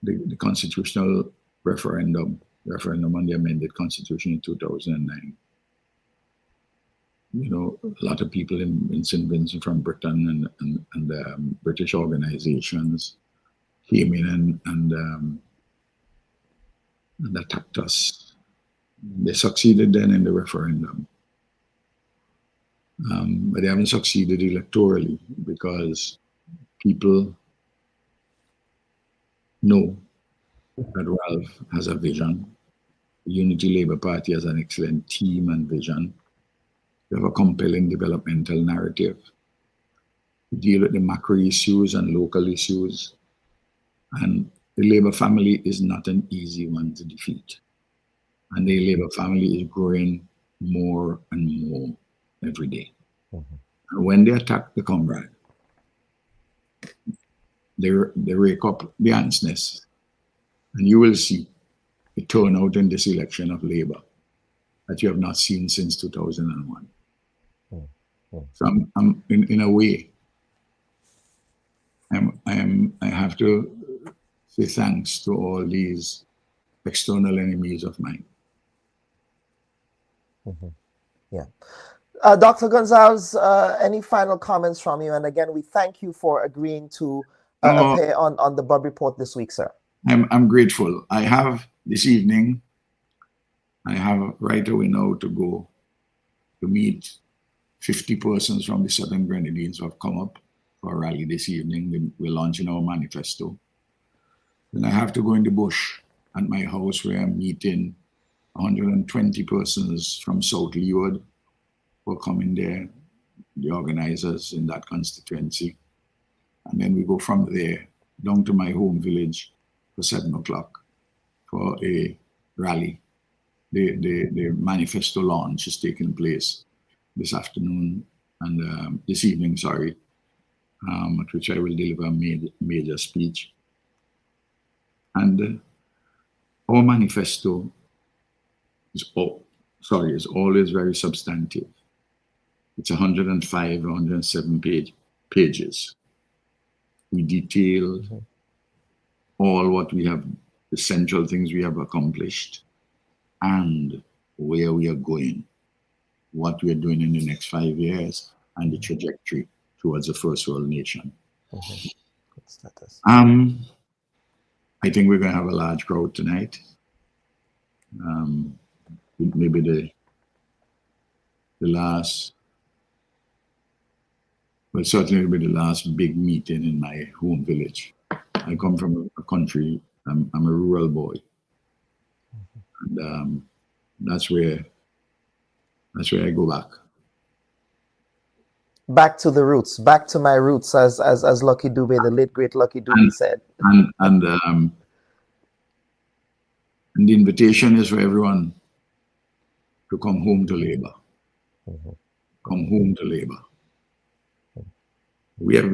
the constitutional referendum on the amended constitution in 2009. You know, a lot of people in St. Vincent from Britain and British organizations came in and attacked us. They succeeded then in the referendum. But they haven't succeeded electorally because people know that Ralph has a vision. The Unity Labour Party has an excellent team and vision. They have a compelling developmental narrative. We deal with the macro issues and local issues. And the Labour family is not an easy one to defeat. And the Labour family is growing more and more every day. And when they attack the comrade, they rake up the ants nest, and you will see a turnout in this election of Labour that you have not seen since 2001. So I'm in a way, I have to say thanks to all these external enemies of mine. Yeah. Dr. Gonsalves, any final comments from you? And again, we thank you for agreeing to appear on the Bubb Report this week, sir. I'm grateful. I have this evening, I have right away now to go to meet 50 persons from the Southern Grenadines who have come up for a rally this evening. We're launching our manifesto. Then I have to go in the bush at my house where I'm meeting 120 persons from South Leeward who are coming there, the organizers in that constituency. And then we go from there down to my home village for 7 o'clock for a rally. The manifesto launch is taking place this afternoon and this evening, sorry, at which I will deliver a major speech. And our manifesto is always very substantive. It's 105, 107 pages. We detail all what we have, the central things we have accomplished, and where we are going, what we are doing in the next 5 years, and the trajectory towards a first world nation. I think we're going to have a large crowd tonight. Maybe the last, well, certainly will be the last big meeting in my home village. I come from a country, I'm a rural boy. And that's where I go back. Back to the roots, back to my roots, as Lucky Dube, the late great Lucky Dube said. And the invitation is for everyone to come home to Labour. Come home to Labour. We have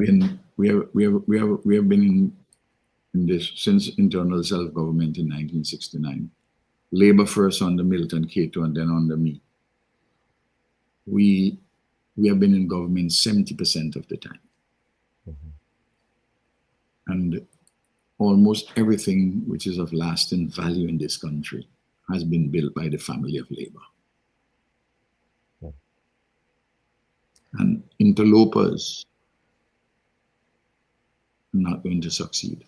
been in this since internal self-government in 1969. Labour first under Milton Cato and then under me. We have been in government 70% of the time. And almost everything which is of lasting value in this country has been built by the family of Labour. And interlopers are not going to succeed.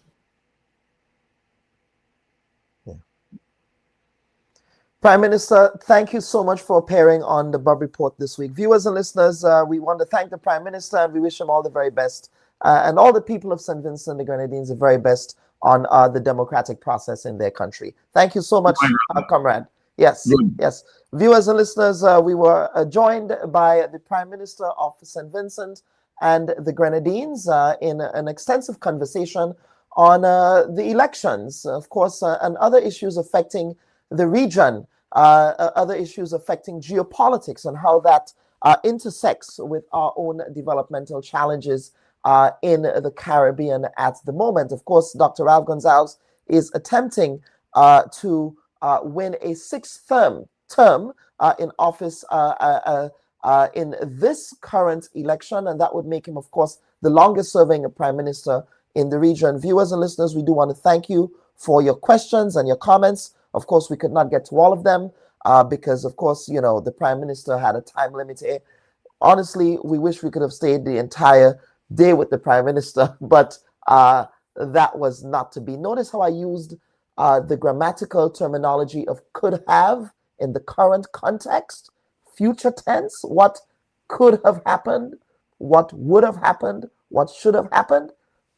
Prime Minister, thank you so much for appearing on the Bubb Report this week. Viewers and listeners, we want to thank the Prime Minister and we wish him all the very best. And all the people of St. Vincent and the Grenadines the very best on the democratic process in their country. Thank you so much, comrade. Yes, yes. Viewers and listeners, we were joined by the Prime Minister of St. Vincent and the Grenadines in an extensive conversation on the elections, of course, and other issues affecting the region, other issues affecting geopolitics and how that intersects with our own developmental challenges in the Caribbean at the moment. Of course, Dr. Ralph Gonsalves is attempting to win a sixth term in office in this current election, and that would make him, of course, the longest serving Prime Minister in the region. Viewers and listeners, we do want to thank you for your questions and your comments. Of course, we could not get to all of them because, of course, you know, the Prime Minister had a time limit here. Honestly, we wish we could have stayed the entire day with the Prime Minister, but that was not to be. Notice how I used the grammatical terminology of could have in the current context, future tense, what could have happened, what would have happened, what should have happened.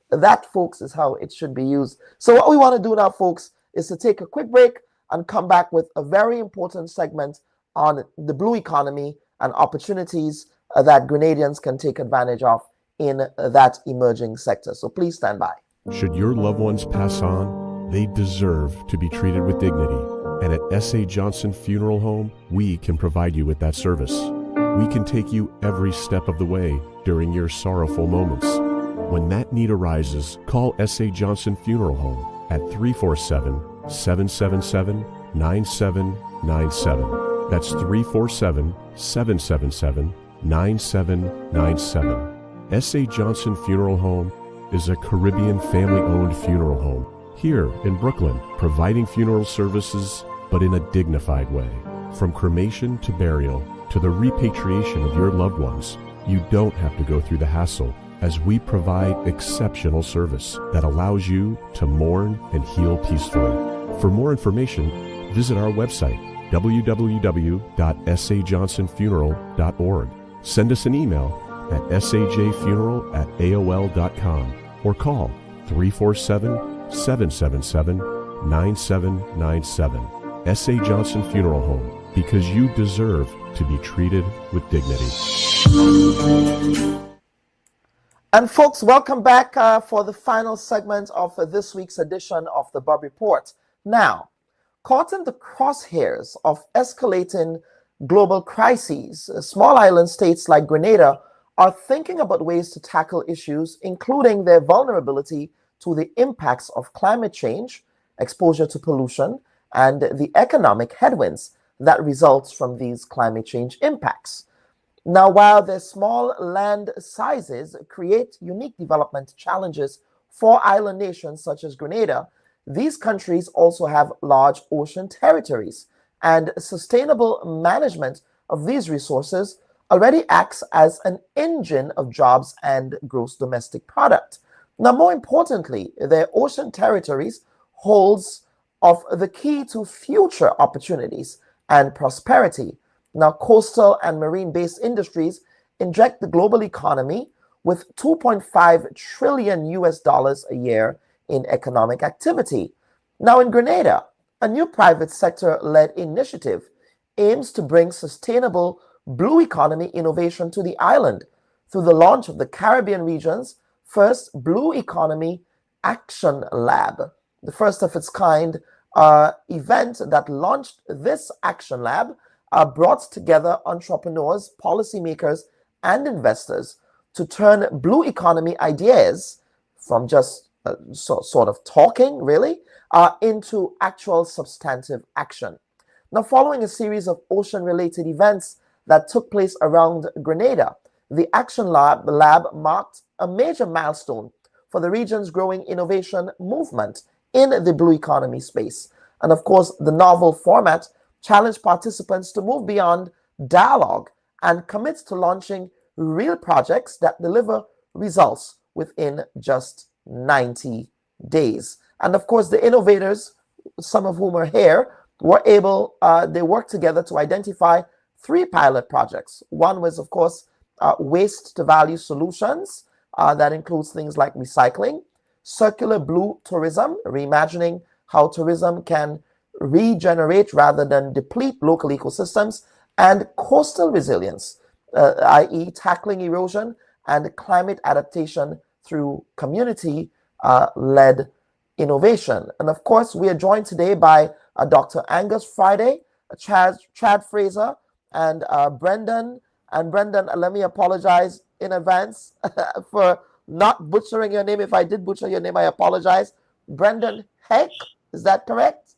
That, folks, is how it should be used. So what we want to do now, folks, is to take a quick break and come back with a very important segment on the blue economy and opportunities that Grenadians can take advantage of in that emerging sector. So please stand by. Should your loved ones pass on, they deserve to be treated with dignity. And at S.A. Johnson Funeral Home, we can provide you with that service. We can take you every step of the way during your sorrowful moments. When that need arises, call S.A. Johnson Funeral Home at 347-777-9797. That's 347-777-9797. S.A. Johnson Funeral Home is a Caribbean family-owned funeral home here in Brooklyn, providing funeral services, but in a dignified way. From cremation to burial to the repatriation of your loved ones, you don't have to go through the hassle, as we provide exceptional service that allows you to mourn and heal peacefully. For more information, visit our website, www.sajohnsonfuneral.org. Send us an email at sajfuneral@aol.com or call 347-777-9797. S.A. Johnson Funeral Home, because you deserve to be treated with dignity. And folks, welcome back for the final segment of this week's edition of the Bubb Report. Now, caught in the crosshairs of escalating global crises, small island states like Grenada are thinking about ways to tackle issues, including their vulnerability to the impacts of climate change, exposure to pollution, and the economic headwinds that results from these climate change impacts. Now, while their small land sizes create unique development challenges for island nations such as Grenada, these countries also have large ocean territories, and sustainable management of these resources already acts as an engine of jobs and gross domestic product. Now, more importantly, their ocean territories holds of the key to future opportunities and prosperity. Now, coastal and marine-based industries inject the global economy with $2.5 trillion a year in economic activity. Now, in Grenada, a new private sector-led initiative aims to bring sustainable blue economy innovation to the island through the launch of the Caribbean region's first Blue Economy Action Lab, the first of its kind event that launched this Action Lab brought together entrepreneurs, policymakers, and investors to turn blue economy ideas from just sort of talking, really, into actual substantive action. Now, following a series of ocean-related events that took place around Grenada, the Action Lab marked a major milestone for the region's growing innovation movement in the blue economy space. And of course, the novel format challenged participants to move beyond dialogue and commit to launching real projects that deliver results within just 90 days. And of course, the innovators, some of whom are here, they worked together to identify 3 pilot projects. One was, of course, waste to value solutions. That includes things like recycling, circular blue tourism, reimagining how tourism can regenerate rather than deplete local ecosystems, and coastal resilience, i.e. tackling erosion and climate adaptation through community-led innovation. And of course, we are joined today by Dr. Angus Friday, Chad Fraser, and Brendan. And Brendan, let me apologize in advance for not butchering your name. If I did butcher your name, I apologize. Brendan Heck, is that correct?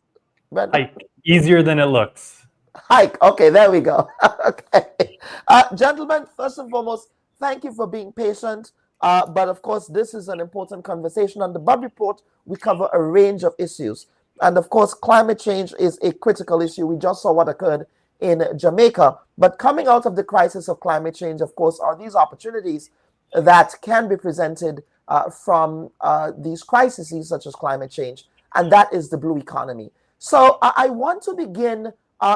Brendan? Hike, easier than it looks. Hike, okay, there we go. Okay. Gentlemen, first and foremost, thank you for being patient. But of course, this is an important conversation. On the Bubb Report, we cover a range of issues. And of course, climate change is a critical issue. We just saw what occurred in Jamaica. But coming out of the crisis of climate change, of course, are these opportunities that can be presented from these crises such as climate change. And that is the blue economy. So I want to begin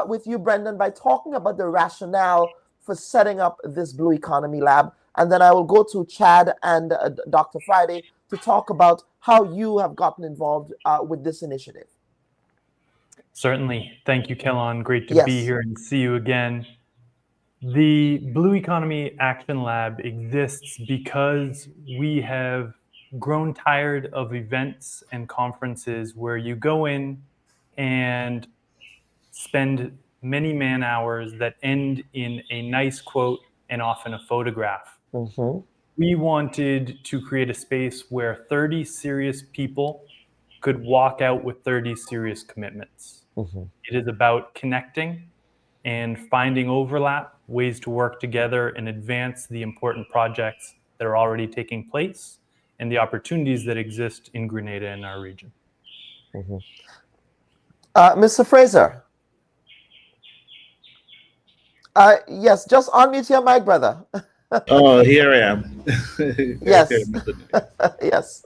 with you, Brendan, by talking about the rationale for setting up this Blue Economy Lab. And then I will go to Chad and Dr. Friday to talk about how you have gotten involved with this initiative. Certainly. Thank you, Kellon. Great to be here and see you again. The Blue Economy Action Lab exists because we have grown tired of events and conferences where you go in and spend many man-hours that end in a nice quote and often a photograph. We wanted to create a space where 30 serious people could walk out with 30 serious commitments. It is about connecting and finding overlap, ways to work together and advance the important projects that are already taking place and the opportunities that exist in Grenada and our region. Mr. Fraser. Yes, just unmute your mic, brother. Oh, here I am. Yes. Yes.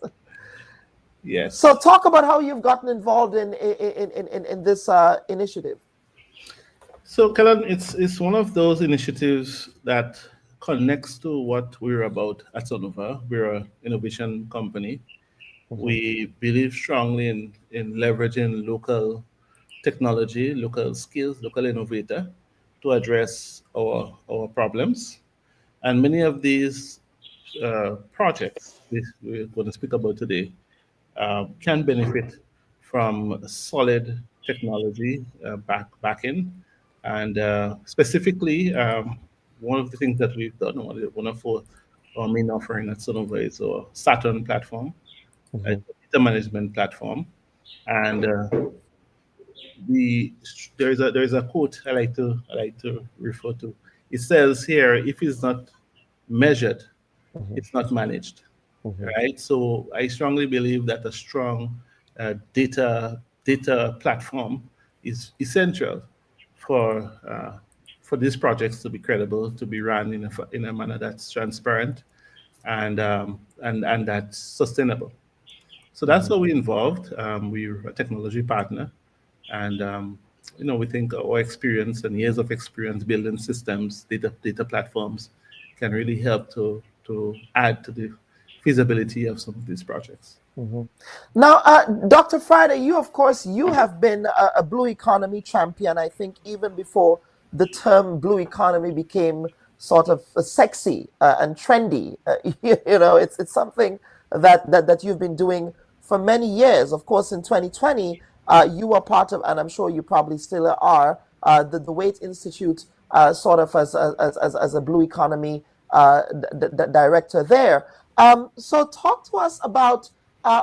Yes. So talk about how you've gotten involved in this initiative. So, Kellon, it's one of those initiatives that connects to what we're about at Sonova. We're an innovation company. We believe strongly in leveraging local technology, local skills, local innovator to address our problems. And many of these projects we're going to speak about today can benefit from solid technology backing. And specifically, one of the things that we've done, one of our main offering at Sonova is our Saturn platform, a data management platform. And there is a quote I like to refer to. It says here, if it's not measured, it's not managed, right? So I strongly believe that a strong data platform is essential for these projects to be credible, to be run in a manner that's transparent and that's sustainable. So that's how we involved. We're a technology partner, and we think our experience and years of experience building systems, data platforms, can really help to add to the feasibility of some of these projects. Now, Dr. Friday, you have been a blue economy champion, I think, even before the term blue economy became sort of sexy and trendy. It's something that you've been doing for many years. Of course, in 2020, you were part of, and I'm sure you probably still are, the Waite Institute sort of as a blue economy director there. So talk to us about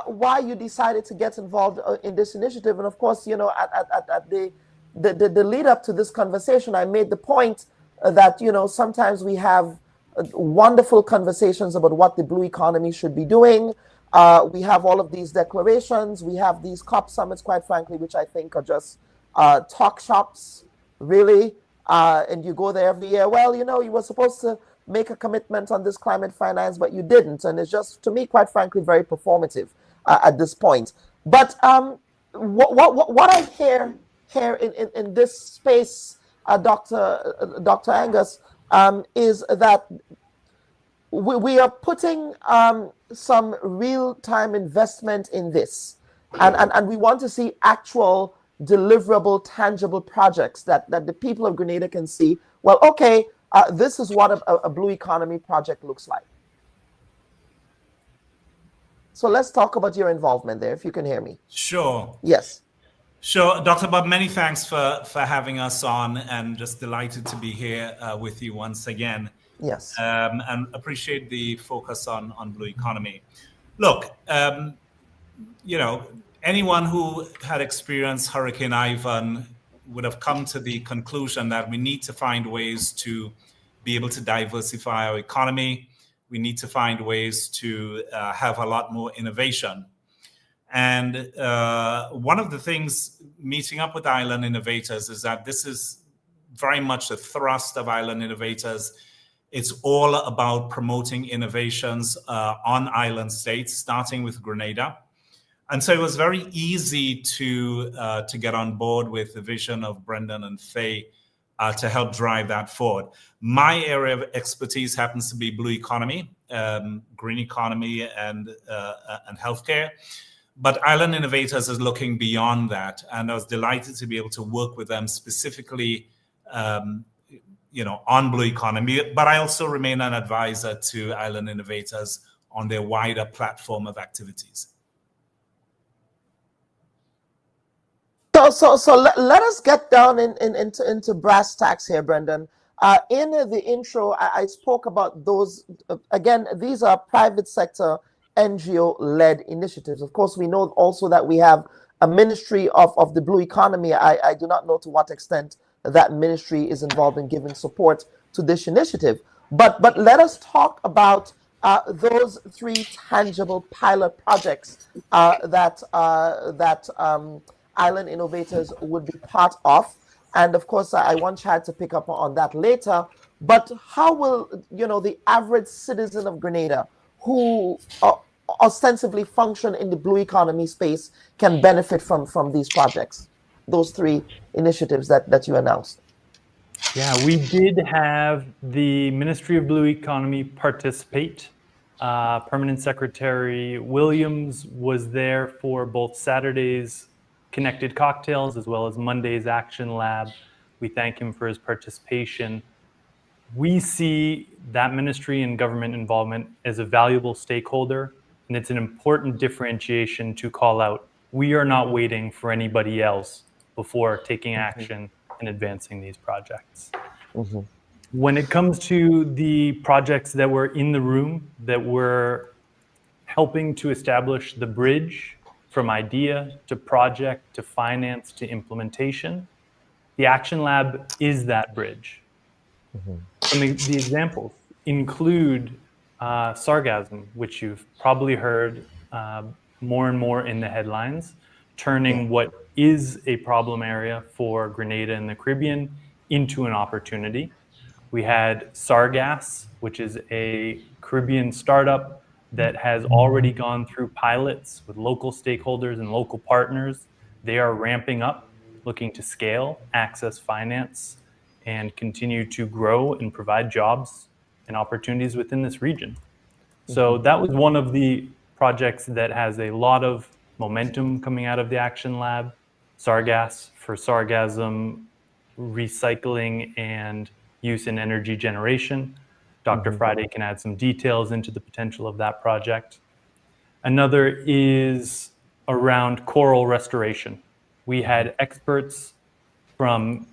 why you decided to get involved in this initiative. And of course, at the lead up to this conversation, I made the point that, sometimes we have wonderful conversations about what the blue economy should be doing. We have all of these declarations. We have these COP summits, quite frankly, which I think are just talk shops, really. And you go there every year. Well, you were supposed to make a commitment on this climate finance, but you didn't. And it's just, to me, quite frankly, very performative at this point. But what I hear here in this space, Dr. Angus, is that we are putting some real-time investment in this. And we want to see actual deliverable, tangible projects that the people of Grenada can see, well, okay, this is what a blue economy project looks like. So let's talk about your involvement there, if you can hear me. Sure. Yes. Sure. Dr. Bubb, many thanks for having us on, and just delighted to be here with you once again. Yes. And appreciate the focus on blue economy. Look, anyone who had experienced Hurricane Ivan would have come to the conclusion that we need to find ways to be able to diversify our economy. We need to find ways to have a lot more innovation. And one of the things meeting up with Island Innovators is that this is very much the thrust of Island Innovators. It's all about promoting innovations on island states, starting with Grenada. And so it was very easy to get on board with the vision of Brendan and Faye to help drive that forward. My area of expertise happens to be blue economy, green economy, and healthcare. But Island Innovators is looking beyond that, and I was delighted to be able to work with them specifically, on blue economy. But I also remain an advisor to Island Innovators on their wider platform of activities. So let us get down into brass tacks here, Brendan. In the intro, I spoke about those. Again, these are private sector NGO-led initiatives. Of course, we know also that we have a ministry of the blue economy. I do not know to what extent that ministry is involved in giving support to this initiative. But let us talk about those three tangible pilot projects that Island Innovators would be part of. And of course, I want Chad to pick up on that later. But how will the average citizen of Grenada, who ostensibly function in the blue economy space, can benefit from these projects, those three initiatives that you announced? Yeah, we did have the Ministry of Blue Economy participate. Permanent Secretary Williams was there for both Saturday's Connected Cocktails as well as Monday's Action Lab. We thank him for his participation. We see that ministry and government involvement as a valuable stakeholder, and it's an important differentiation to call out. We are not waiting for anybody else before taking action and advancing these projects. When it comes to the projects that were in the room that were helping to establish the bridge from idea to project to finance to implementation, the Action Lab is that bridge. And the examples include sargassum, which you've probably heard more and more in the headlines, turning what is a problem area for Grenada and the Caribbean into an opportunity. We had Sargass, which is a Caribbean startup that has already gone through pilots with local stakeholders and local partners. They are ramping up, looking to scale, access finance, and continue to grow and provide jobs and opportunities within this region. So that was one of the projects that has a lot of momentum coming out of the Action Lab. Sargass for sargassum recycling and use in energy generation. Dr. Friday can add some details into the potential of that project. Another is around coral restoration. We had experts from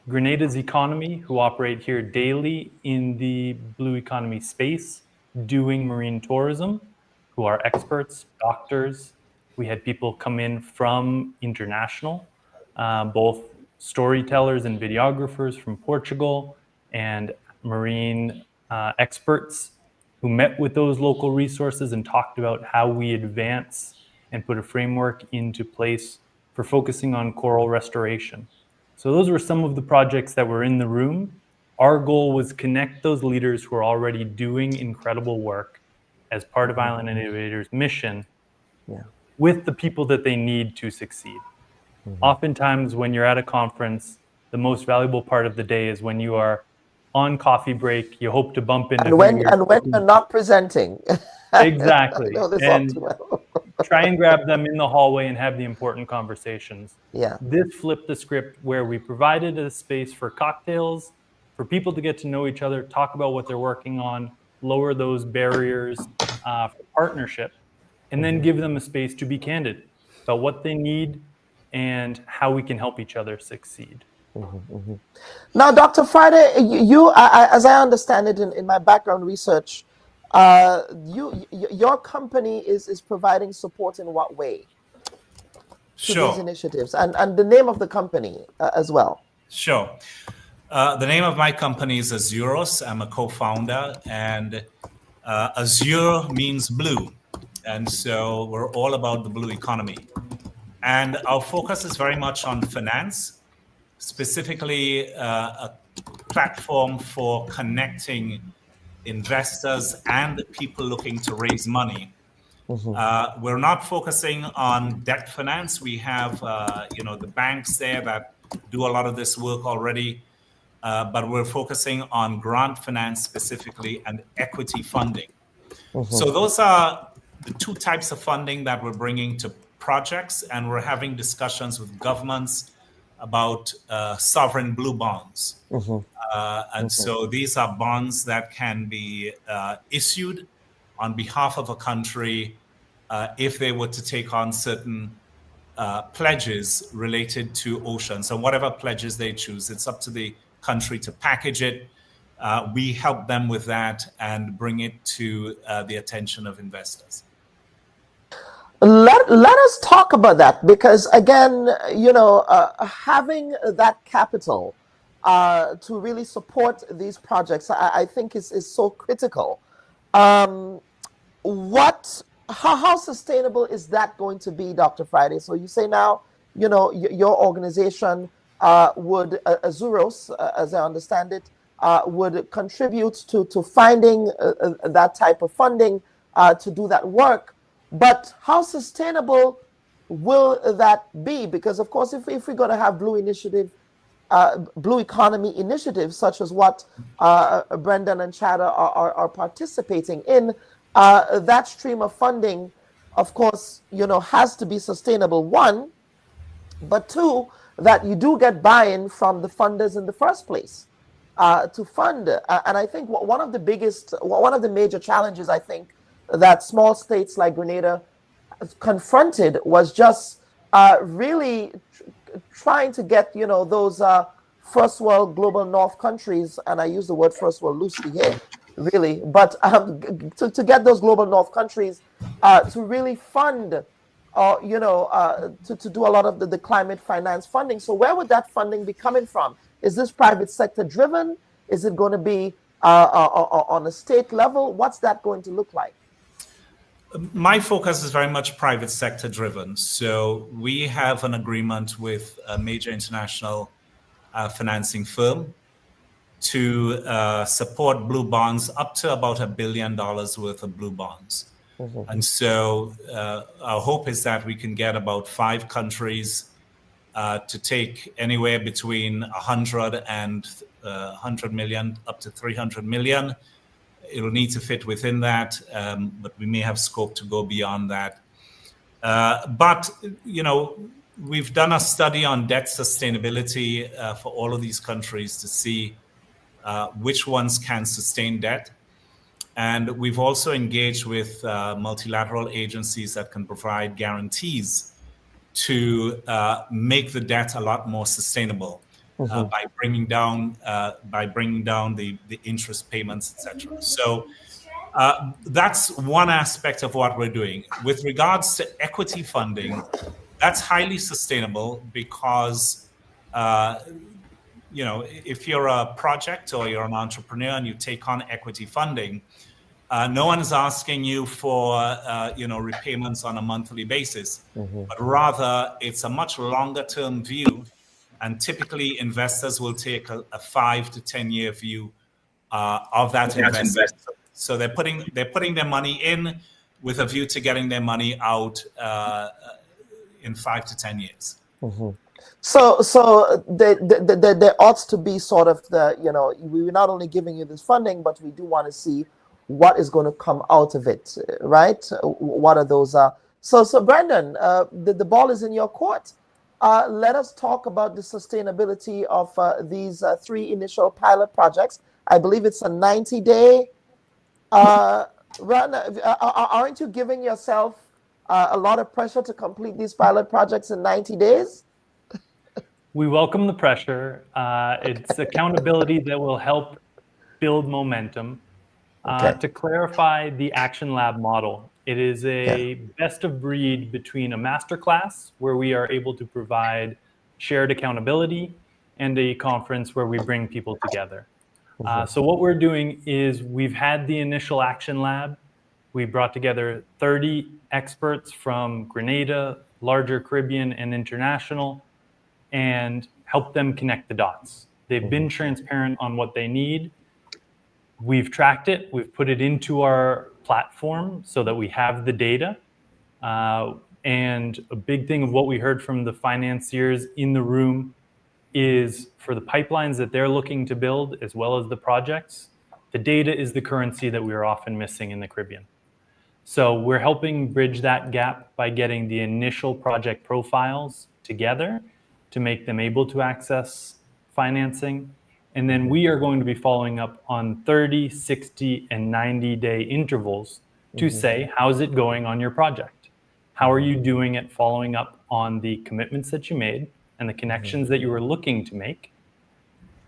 Grenada's economy who operate here daily in the blue economy space doing marine tourism, who are experts, doctors. We had people come in from international, both storytellers and videographers from Portugal and marine experts who met with those local resources and talked about how we advance and put a framework into place for focusing on coral restoration. So those were some of the projects that were in the room. Our goal was connect those leaders who are already doing incredible work as part of Island Innovators' mission with the people that they need to succeed. Oftentimes when you're at a conference, the most valuable part of the day is when you are on coffee break, you hope to bump into when you're not presenting. Exactly. I know this and all too well. try and grab them in the hallway and have the important conversations. Yeah. This flipped the script where we provided a space for cocktails, for people to get to know each other, talk about what they're working on, lower those barriers for partnership, and then give them a space to be candid about what they need and how we can help each other succeed. Now, Dr. Friday, you as I understand it in my background research, your company is providing support in what way to these initiatives, and the name of the company as well? Sure. The name of my company is Azuros. I'm a co-founder, and Azure means blue, and so we're all about the blue economy. And our focus is very much on finance, specifically a platform for connecting investors and people looking to raise money. We're not focusing on debt finance. We have the banks there that do a lot of this work already, but we're focusing on grant finance specifically and equity funding. So those are the two types of funding that we're bringing to projects, and we're having discussions with governments about sovereign blue bonds. And so these are bonds that can be issued on behalf of a country if they were to take on certain pledges related to oceans. So whatever pledges they choose, it's up to the country to package it we help them with that and bring it to the attention of investors. Let us talk about that, because again, having that capital to really support these projects, I think is so critical. How sustainable is that going to be, Dr. Friday? So you say now, your organization would, Azuros, as I understand it, would contribute to finding that type of funding to do that work. But how sustainable will that be? Because of course, if we're going to have blue economy initiatives such as what Brendan and Chada are participating in, that stream of funding, of course, has to be sustainable, one, but two, that you do get buy-in from the funders in the first place to fund. And I think one of the major challenges, I think, that small states like Grenada confronted was just really trying to get, those first world global north countries, and I use the word first world loosely here, really, but to get those global north countries to really fund, to do a lot of the climate finance funding. So where would that funding be coming from? Is this private sector driven? Is it going to be on a state level? What's that going to look like? My focus is very much private sector driven. So we have an agreement with a major international financing firm to support blue bonds up to about $1 billion worth of blue bonds. Mm-hmm. And so our hope is that we can get about 5 countries to take anywhere between 100 and 100 million up to 300 million. It'll need to fit within that, but we may have scope to go beyond that. But we've done a study on debt sustainability for all of these countries to see which ones can sustain debt. And we've also engaged with multilateral agencies that can provide guarantees to make the debt a lot more sustainable. Mm-hmm. by bringing down the interest payments, etc. So that's one aspect of what we're doing. With regards to equity funding, that's highly sustainable because if you're a project or you're an entrepreneur and you take on equity funding, no one is asking you for repayments on a monthly basis, mm-hmm. but rather it's a much longer term view. And typically, investors will take a 5 to 10 year view of that investment. So they're putting their money in with a view to getting their money out in 5 to 10 years. Mm-hmm. So there ought to be sort of we're not only giving you this funding, but we do want to see what is going to come out of it, right? What are those? So Brendan, the ball is in your court. Let us talk about the sustainability of these 3 initial pilot projects. I believe it's a 90-day run. Aren't you giving yourself a lot of pressure to complete these pilot projects in 90 days? We welcome the pressure. It's accountability that will help build momentum. To clarify the Action Lab model, it is a best of breed between a masterclass where we are able to provide shared accountability and a conference where we bring people together. So what we're doing is we've had the initial Action Lab. We brought together 30 experts from Grenada, larger Caribbean and international, and helped them connect the dots. They've been transparent on what they need. We've tracked it. We've put it into our platform so that we have the data. And a big thing of what we heard from the financiers in the room is for the pipelines that they're looking to build, as well as the projects, the data is the currency that we are often missing in the Caribbean. So we're helping bridge that gap by getting the initial project profiles together to make them able to access financing. And then we are going to be following up on 30, 60, and 90-day intervals to say, how's it going on your project? How are you doing at following up on the commitments that you made and the connections that you were looking to make,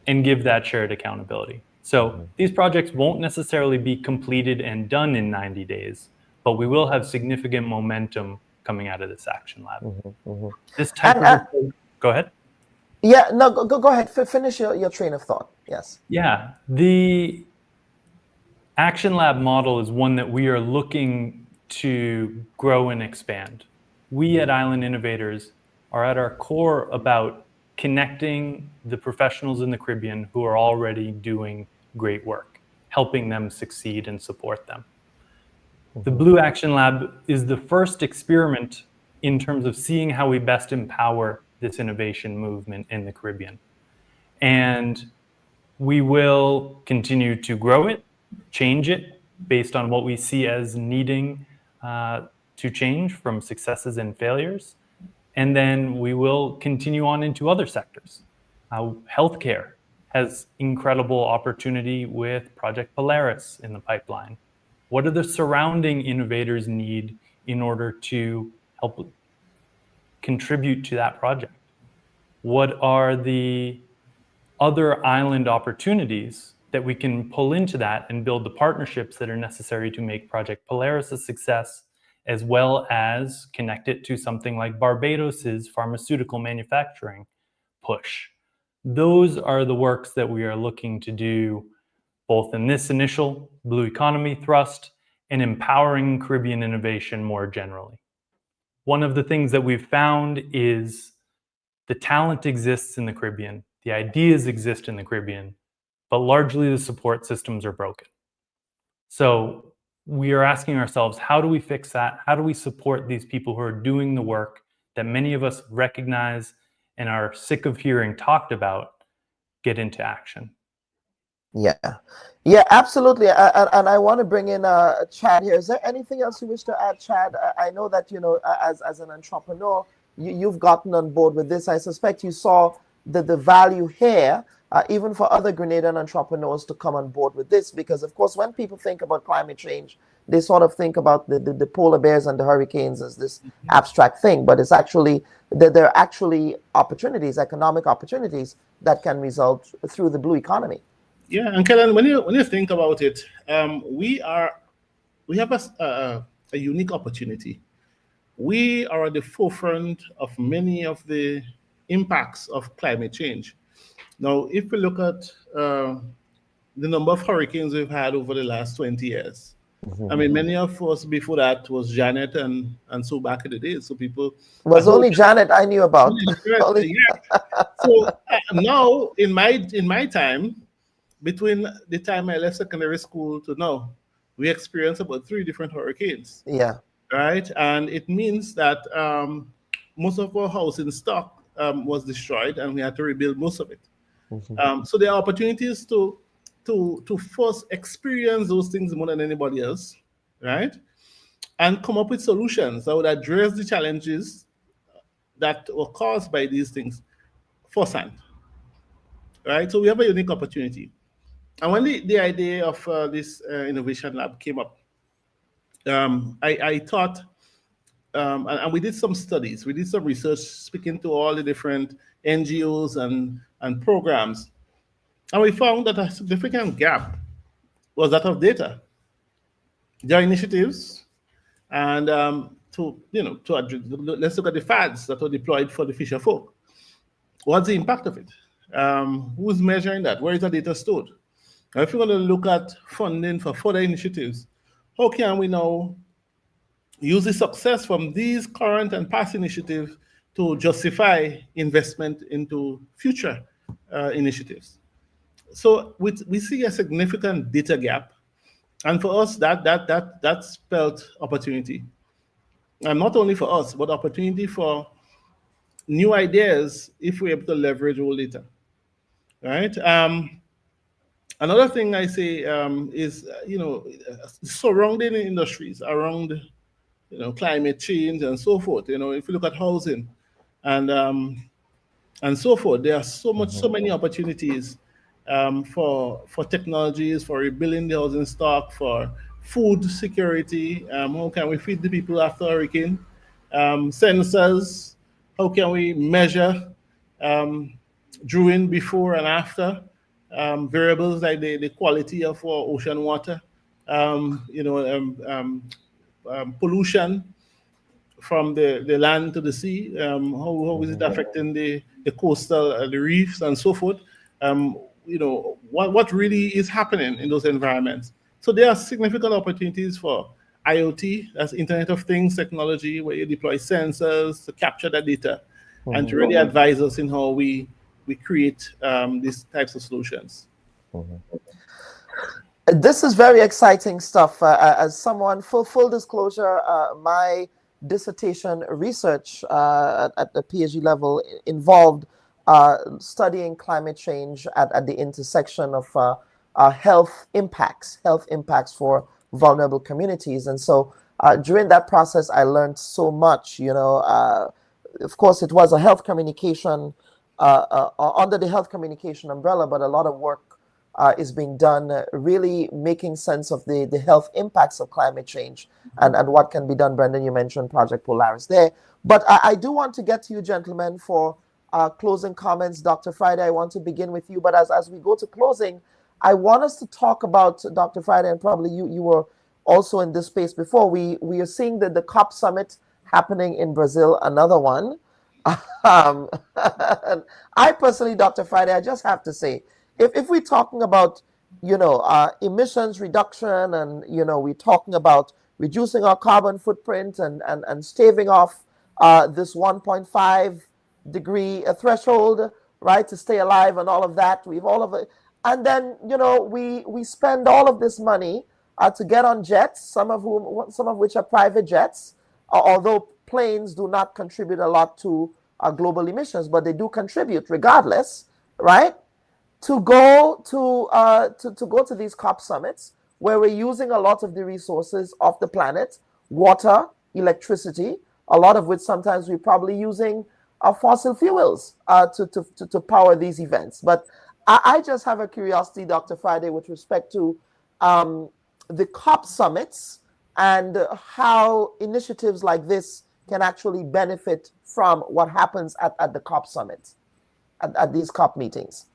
and give that shared accountability. So these projects won't necessarily be completed and done in 90 days, but we will have significant momentum coming out of this action lab. This type of approach, go ahead. Yeah, no, go ahead. Finish your train of thought. Yes. Yeah, the Action Lab model is one that we are looking to grow and expand. We at Island Innovators are at our core about connecting the professionals in the Caribbean who are already doing great work, helping them succeed and support them. The Blue Action Lab is the first experiment in terms of seeing how we best empower this innovation movement in the Caribbean. And we will continue to grow it, change it based on what we see as needing to change from successes and failures. And then we will continue on into other sectors. Healthcare has incredible opportunity with Project Polaris in the pipeline. What do the surrounding innovators need in order to help contribute to that project? What are the other island opportunities that we can pull into that and build the partnerships that are necessary to make Project Polaris a success, as well as connect it to something like Barbados's pharmaceutical manufacturing push? Those are the works that we are looking to do both in this initial Blue Economy thrust and empowering Caribbean innovation more generally. One of the things that we've found is the talent exists in the Caribbean, the ideas exist in the Caribbean, but largely the support systems are broken. So we are asking ourselves, how do we fix that? How do we support these people who are doing the work that many of us recognize and are sick of hearing talked about get into action? Yeah, absolutely. And I want to bring in Chad here. Is there anything else you wish to add, Chad? I know that, as an entrepreneur, you've gotten on board with this. I suspect you saw the value here, even for other Grenadian entrepreneurs to come on board with this, because of course, when people think about climate change, they sort of think about the polar bears and the hurricanes as this abstract thing, but it's actually, there are actually opportunities, economic opportunities that can result through the blue economy. Yeah, and Kellon, when you think about it, we have a unique opportunity. We are at the forefront of many of the impacts of climate change. Now, if we look at the number of hurricanes we've had over the last 20 years, I mean, many of us before that was Janet and so back in the day. So people was only Janet I knew about. So now, in my time, between the time I left secondary school to now, we experienced about 3 different hurricanes. Yeah. Right, and it means that most of our housing stock was destroyed, and we had to rebuild most of it. So there are opportunities to first experience those things more than anybody else, right? And come up with solutions that would address the challenges that were caused by these things firsthand, right? So we have a unique opportunity. And when the idea of this innovation lab came up, I thought, and we did some studies, we did some research speaking to all the different NGOs and programs, and we found that a significant gap was that of data. There are initiatives, and let's look at the fads that are deployed for the fisher folk. What's the impact of it? Who's measuring that? Where is the data stored? Now, if you're going to look at funding for further initiatives, how can we now use the success from these current and past initiatives to justify investment into future initiatives? So we see a significant data gap, and for us that spelled opportunity, and not only for us, but opportunity for new ideas if we're able to leverage all data, right? Another thing I say is, surrounding industries around, climate change and so forth. If you look at housing and so forth, there are so many opportunities for technologies, for rebuilding the housing stock, for food security. How can we feed the people after hurricane? Sensors. How can we measure during, before, and after? variables like the quality of our ocean water, pollution from the land to the sea, how is it affecting the coastal, the reefs and so forth. What really is happening in those environments. So there are significant opportunities for IoT, that's Internet of Things technology, where you deploy sensors to capture that data and to really advise us in how we create these types of solutions. This is very exciting stuff. As someone, full disclosure, my dissertation research at the PhD level involved studying climate change at the intersection of health impacts for vulnerable communities. And so during that process, I learned so much. Of course, it was a health communication under the health communication umbrella, but a lot of work is being done really making sense of the health impacts of climate change and what can be done. Brendan, you mentioned Project Polaris there. But I do want to get to you, gentlemen, for closing comments. Dr. Friday, I want to begin with you. But as we go to closing, I want us to talk about, Dr. Friday, and probably you were also in this space before. We are seeing the COP summit happening in Brazil, another one. I personally, Dr. Friday, I just have to say, if we're talking about, emissions reduction and, we're talking about reducing our carbon footprint and staving off this 1.5 degree threshold, right, to stay alive and all of that, and then, we spend all of this money to get on jets, some of which are private jets, although planes do not contribute a lot to global emissions, but they do contribute regardless, right? To go to these COP summits where we're using a lot of the resources of the planet, water, electricity, a lot of which sometimes we're probably using fossil fuels to power these events. But I just have a curiosity, Dr. Friday, with respect to the COP summits and how initiatives like this can actually benefit from what happens at the COP summit, at these COP meetings.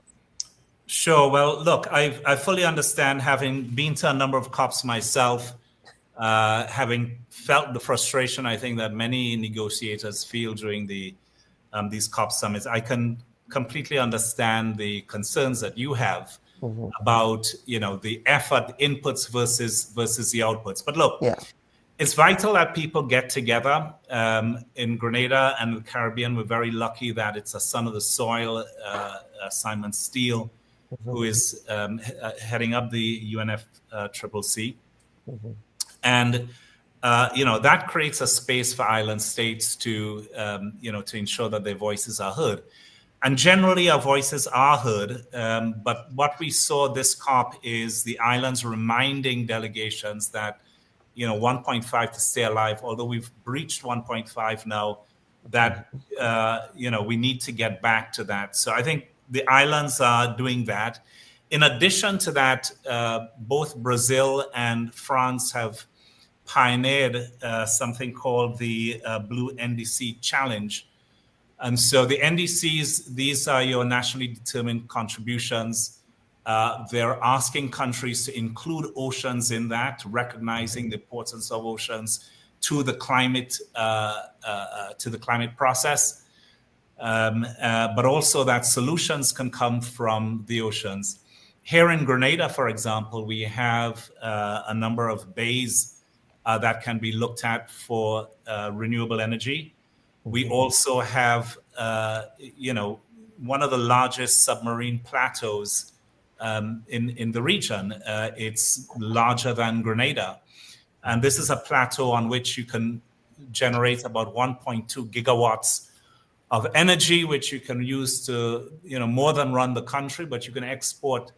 Sure. Well, look, I fully understand, having been to a number of COPs myself, having felt the frustration I think that many negotiators feel during these COP summits. I can completely understand the concerns that you have about the effort inputs versus the outputs. But look, it's vital that people get together. In Grenada and the Caribbean, we're very lucky that it's a son of the soil, Simon Steele, who is heading up the UNFCCC. And that creates a space for island states to ensure that their voices are heard. And generally our voices are heard, but what we saw this COP is the islands reminding delegations that 1.5 to stay alive, although we've breached 1.5 now, that we need to get back to that. So I think the islands are doing that. In addition to that, both Brazil and France have pioneered something called the Blue NDC Challenge. And so the NDCs, these are your nationally determined contributions. They're asking countries to include oceans in that, recognizing the importance of oceans to the climate process, but also that solutions can come from the oceans. Here in Grenada, for example, we have a number of bays that can be looked at for renewable energy. We also have, one of the largest submarine plateaus in the region. It's larger than Grenada. And this is a plateau on which you can generate about 1.2 gigawatts of energy, which you can use to, more than run the country, but you can export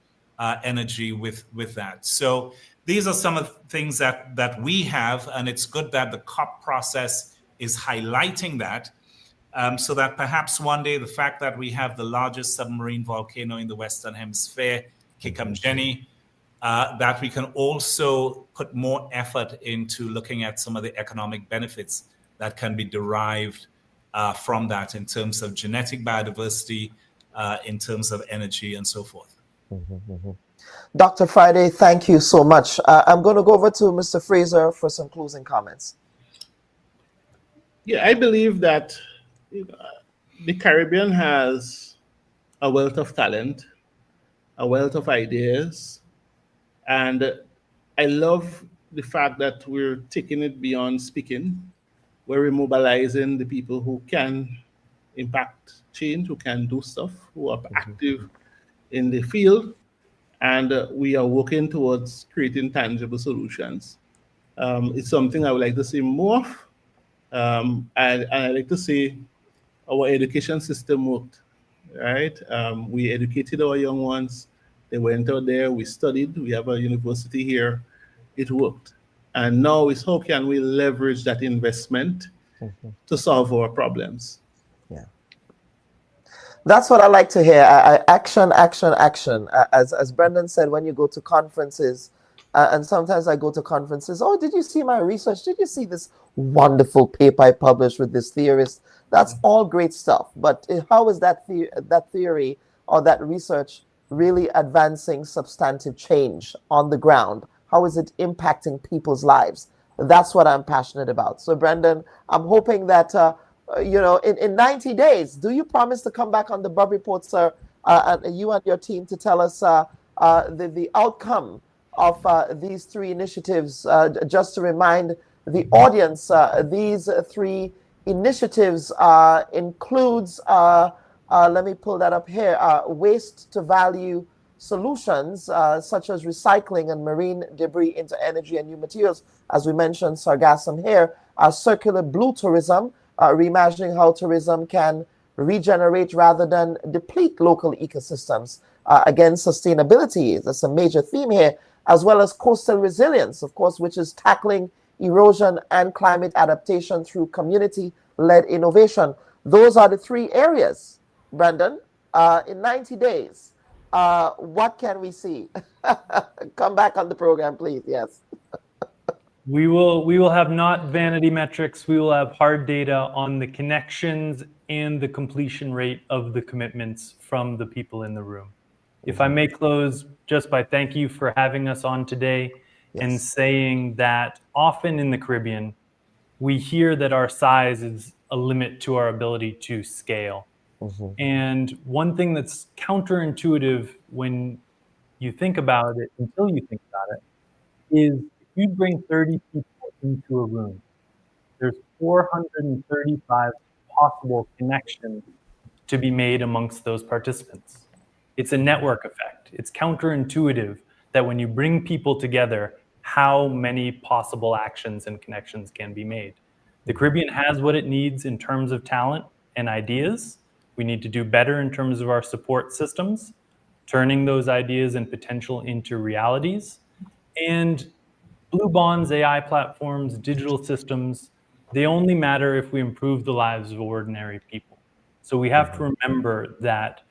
energy with that. So these are some of the things that we have, and it's good that the COP process is highlighting that, so that perhaps one day the fact that we have the largest submarine volcano in the Western Hemisphere, Kikamjeni, that we can also put more effort into looking at some of the economic benefits that can be derived from that in terms of genetic biodiversity, in terms of energy and so forth. Dr. Friday, thank you so much. I'm going to go over to Mr. Fraser for some closing comments. Yeah, I believe that the Caribbean has a wealth of talent, a wealth of ideas, and I love the fact that we're taking it beyond speaking. We're mobilizing the people who can impact change, who can do stuff, who are active in the field, and we are working towards creating tangible solutions. It's something I would like to see more of, and I like to see our education system worked, right? We educated our young ones. They went out there, we studied, we have a university here, it worked. And now it's how can we leverage that investment to solve our problems? Yeah. That's what I like to hear. Action, action, action. As Brendan said, when you go to conferences, and sometimes I go to conferences, oh, did you see my research? Did you see this wonderful paper I published with this theorist? That's all great stuff. But how is that theory or that research really advancing substantive change on the ground? How is it impacting people's lives? That's what I'm passionate about. So, Brendan, I'm hoping that, in 90 days, do you promise to come back on the Bubb Report, sir, and you and your team to tell us the outcome of these three initiatives? Just to remind the audience, these three initiatives includes, let me pull that up here, waste to value solutions such as recycling and marine debris into energy and new materials, as we mentioned, sargassum here, circular blue tourism, reimagining how tourism can regenerate rather than deplete local ecosystems. Again, sustainability, that's a major theme here, as well as coastal resilience, of course, which is tackling erosion and climate adaptation through community-led innovation. Those are the three areas, Brendan. In 90 days, what can we see? Come back on the program, please. Yes. We will have not vanity metrics. We will have hard data on the connections and the completion rate of the commitments from the people in the room. If I may close just by thank you for having us on today and saying that often in the Caribbean, we hear that our size is a limit to our ability to scale. And one thing that's counterintuitive when you think about it, until you think about it, is if you bring 30 people into a room, there's 435 possible connections to be made amongst those participants. It's a network effect. It's counterintuitive that when you bring people together, how many possible actions and connections can be made. The Caribbean has what it needs in terms of talent and ideas. We need to do better in terms of our support systems, turning those ideas and potential into realities. And blue bonds, AI platforms, digital systems, they only matter if we improve the lives of ordinary people. So we have to remember that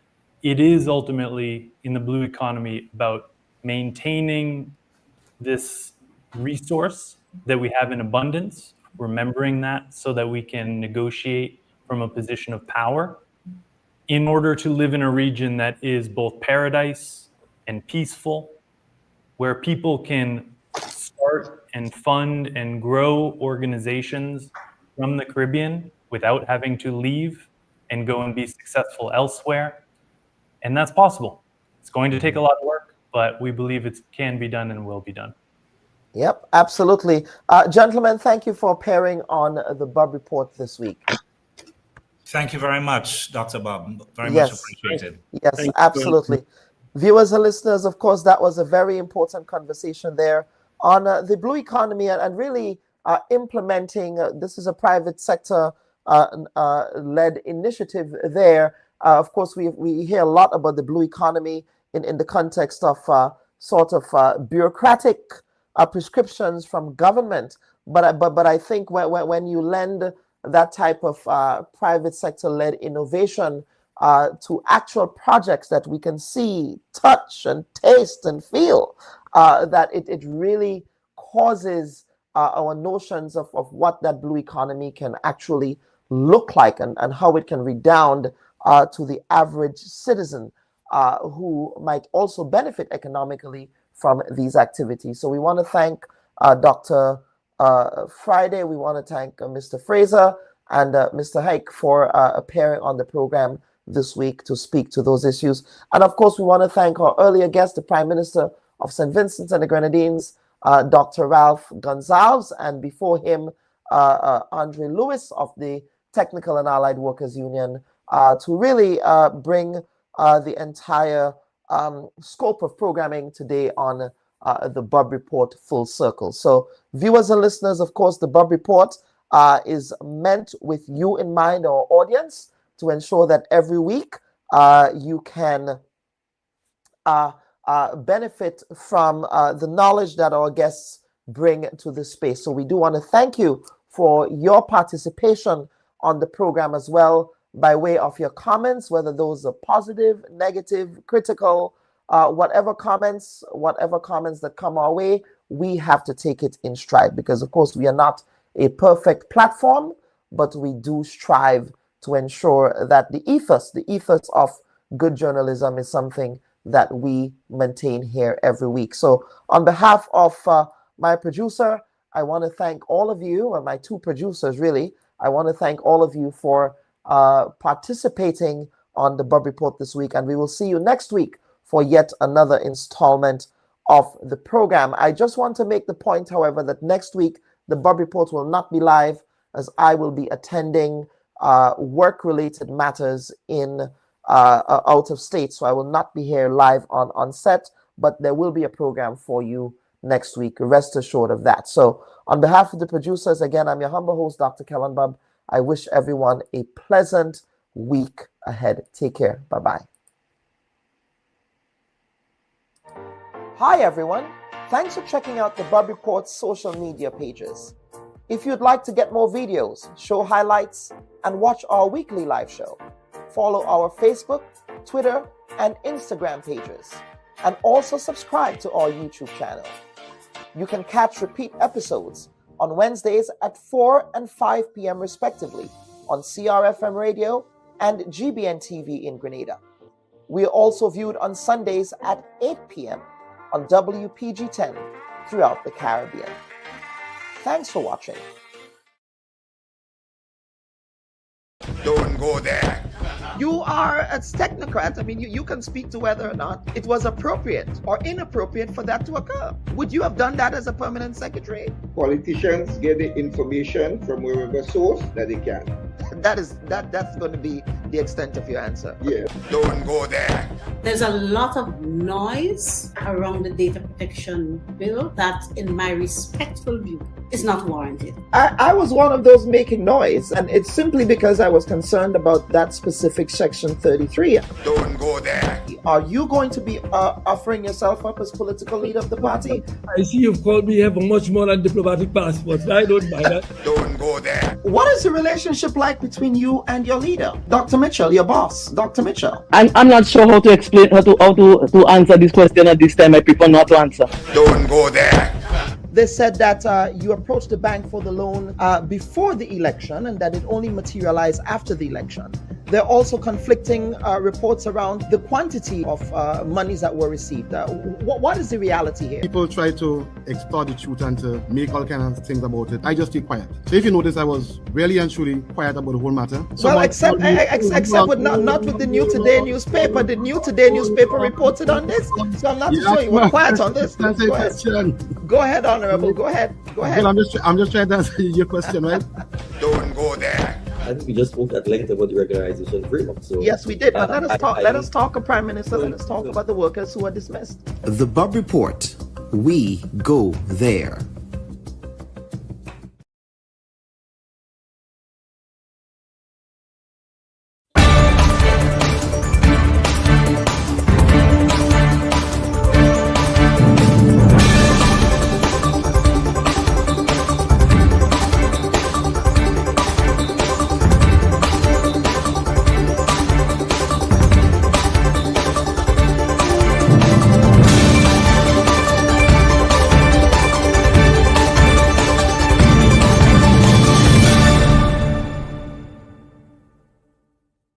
it is ultimately in the blue economy about maintaining this resource that we have in abundance, remembering that so that we can negotiate from a position of power in order to live in a region that is both paradise and peaceful, where people can start and fund and grow organizations from the Caribbean without having to leave and go and be successful elsewhere. And that's possible. It's going to take a lot of work, but we believe it can be done and will be done. Yep, absolutely. Gentlemen, thank you for appearing on the Bubb Report this week. Thank you very much, Dr. Bubb. Very much appreciated. Yes, absolutely. Viewers and listeners, of course, that was a very important conversation there on the blue economy and really implementing, this is a private sector led initiative there. Of course, we hear a lot about the blue economy in the context of sort of bureaucratic prescriptions from government. But I think when you lend that type of private sector led innovation to actual projects that we can see, touch, and taste and feel, that it really causes our notions of what that blue economy can actually look like and how it can redound to the average citizen who might also benefit economically from these activities. So we want to thank Dr. Friday, we want to thank Mr. Fraser and Mr. Hike for appearing on the program this week to speak to those issues. And of course, we want to thank our earlier guest, the Prime Minister of St. Vincent and the Grenadines, Dr. Ralph Gonsalves, and before him, Andre Lewis of the Technical and Allied Workers Union, to really bring the entire scope of programming today on the Bubb Report full circle. So viewers and listeners, of course, the Bubb Report is meant with you in mind, our audience, to ensure that every week you can benefit from the knowledge that our guests bring to the space. So we do want to thank you for your participation on the program as well, by way of your comments, whether those are positive, negative, critical, whatever comments that come our way, we have to take it in stride, because of course we are not a perfect platform, but we do strive to ensure that the ethos of good journalism is something that we maintain here every week. So on behalf of my producer, I want to thank all of you, and my two producers really, I want to thank all of you for participating on the Bubb Report this week, and we will see you next week for yet another installment of the program. I just want to make the point, however, that next week the Bubb Report will not be live, as I will be attending work-related matters in out of state, so I will not be here live on set, but there will be a program for you next week. Rest assured of that. So on behalf of the producers, again, I'm your humble host, Dr. Kellon Bubb. I wish everyone a pleasant week ahead. Take care. Bye-bye. Hi, everyone. Thanks for checking out the Bubb Report's social media pages. If you'd like to get more videos, show highlights, and watch our weekly live show, follow our Facebook, Twitter, and Instagram pages, and also subscribe to our YouTube channel. You can catch repeat episodes on Wednesdays at 4 and 5 p.m. respectively on CRFM Radio and GBN TV in Grenada. We are also viewed on Sundays at 8 p.m. on WPG10 throughout the Caribbean. Thanks for watching. Don't go there. You are a technocrat. I mean, you can speak to whether or not it was appropriate or inappropriate for that to occur. Would you have done that as a permanent secretary? Politicians get the information from wherever source that they can. That's going to be the extent of your answer. Yeah. Don't go there. There's a lot of noise around the data protection bill that, in my respectful view, is not warranted. I was one of those making noise, and it's simply because I was concerned about that specific Section 33. Don't go there. Are you going to be offering yourself up as political leader of the party? I see you've called me have a much more than diplomatic passport. I don't mind that. Don't go there. What is the relationship like between you and your leader, Dr. Mitchell, your boss, Dr. Mitchell? I'm not sure how to explain how to answer this question at this time. I prefer not to answer. Don't go there. They said that you approached the bank for the loan before the election and that it only materialized after the election. There are also conflicting reports around the quantity of monies that were received. What is the reality here? People try to extort the truth and to make all kinds of things about it. I just stay quiet. So if you notice, I was really and truly quiet about the whole matter. Well, except with not with the New Today newspaper. The New Today newspaper reported on this, so I'm not sure you were quiet on this. Go ahead, Honorable. Go ahead. Well, I'm just trying to answer your question, right? Don't go there. I think we just spoke at length about the regularization framework. So yes, we did. But let us talk, Prime Minister. Let us talk about the workers who are dismissed. The Bubb Report. We go there.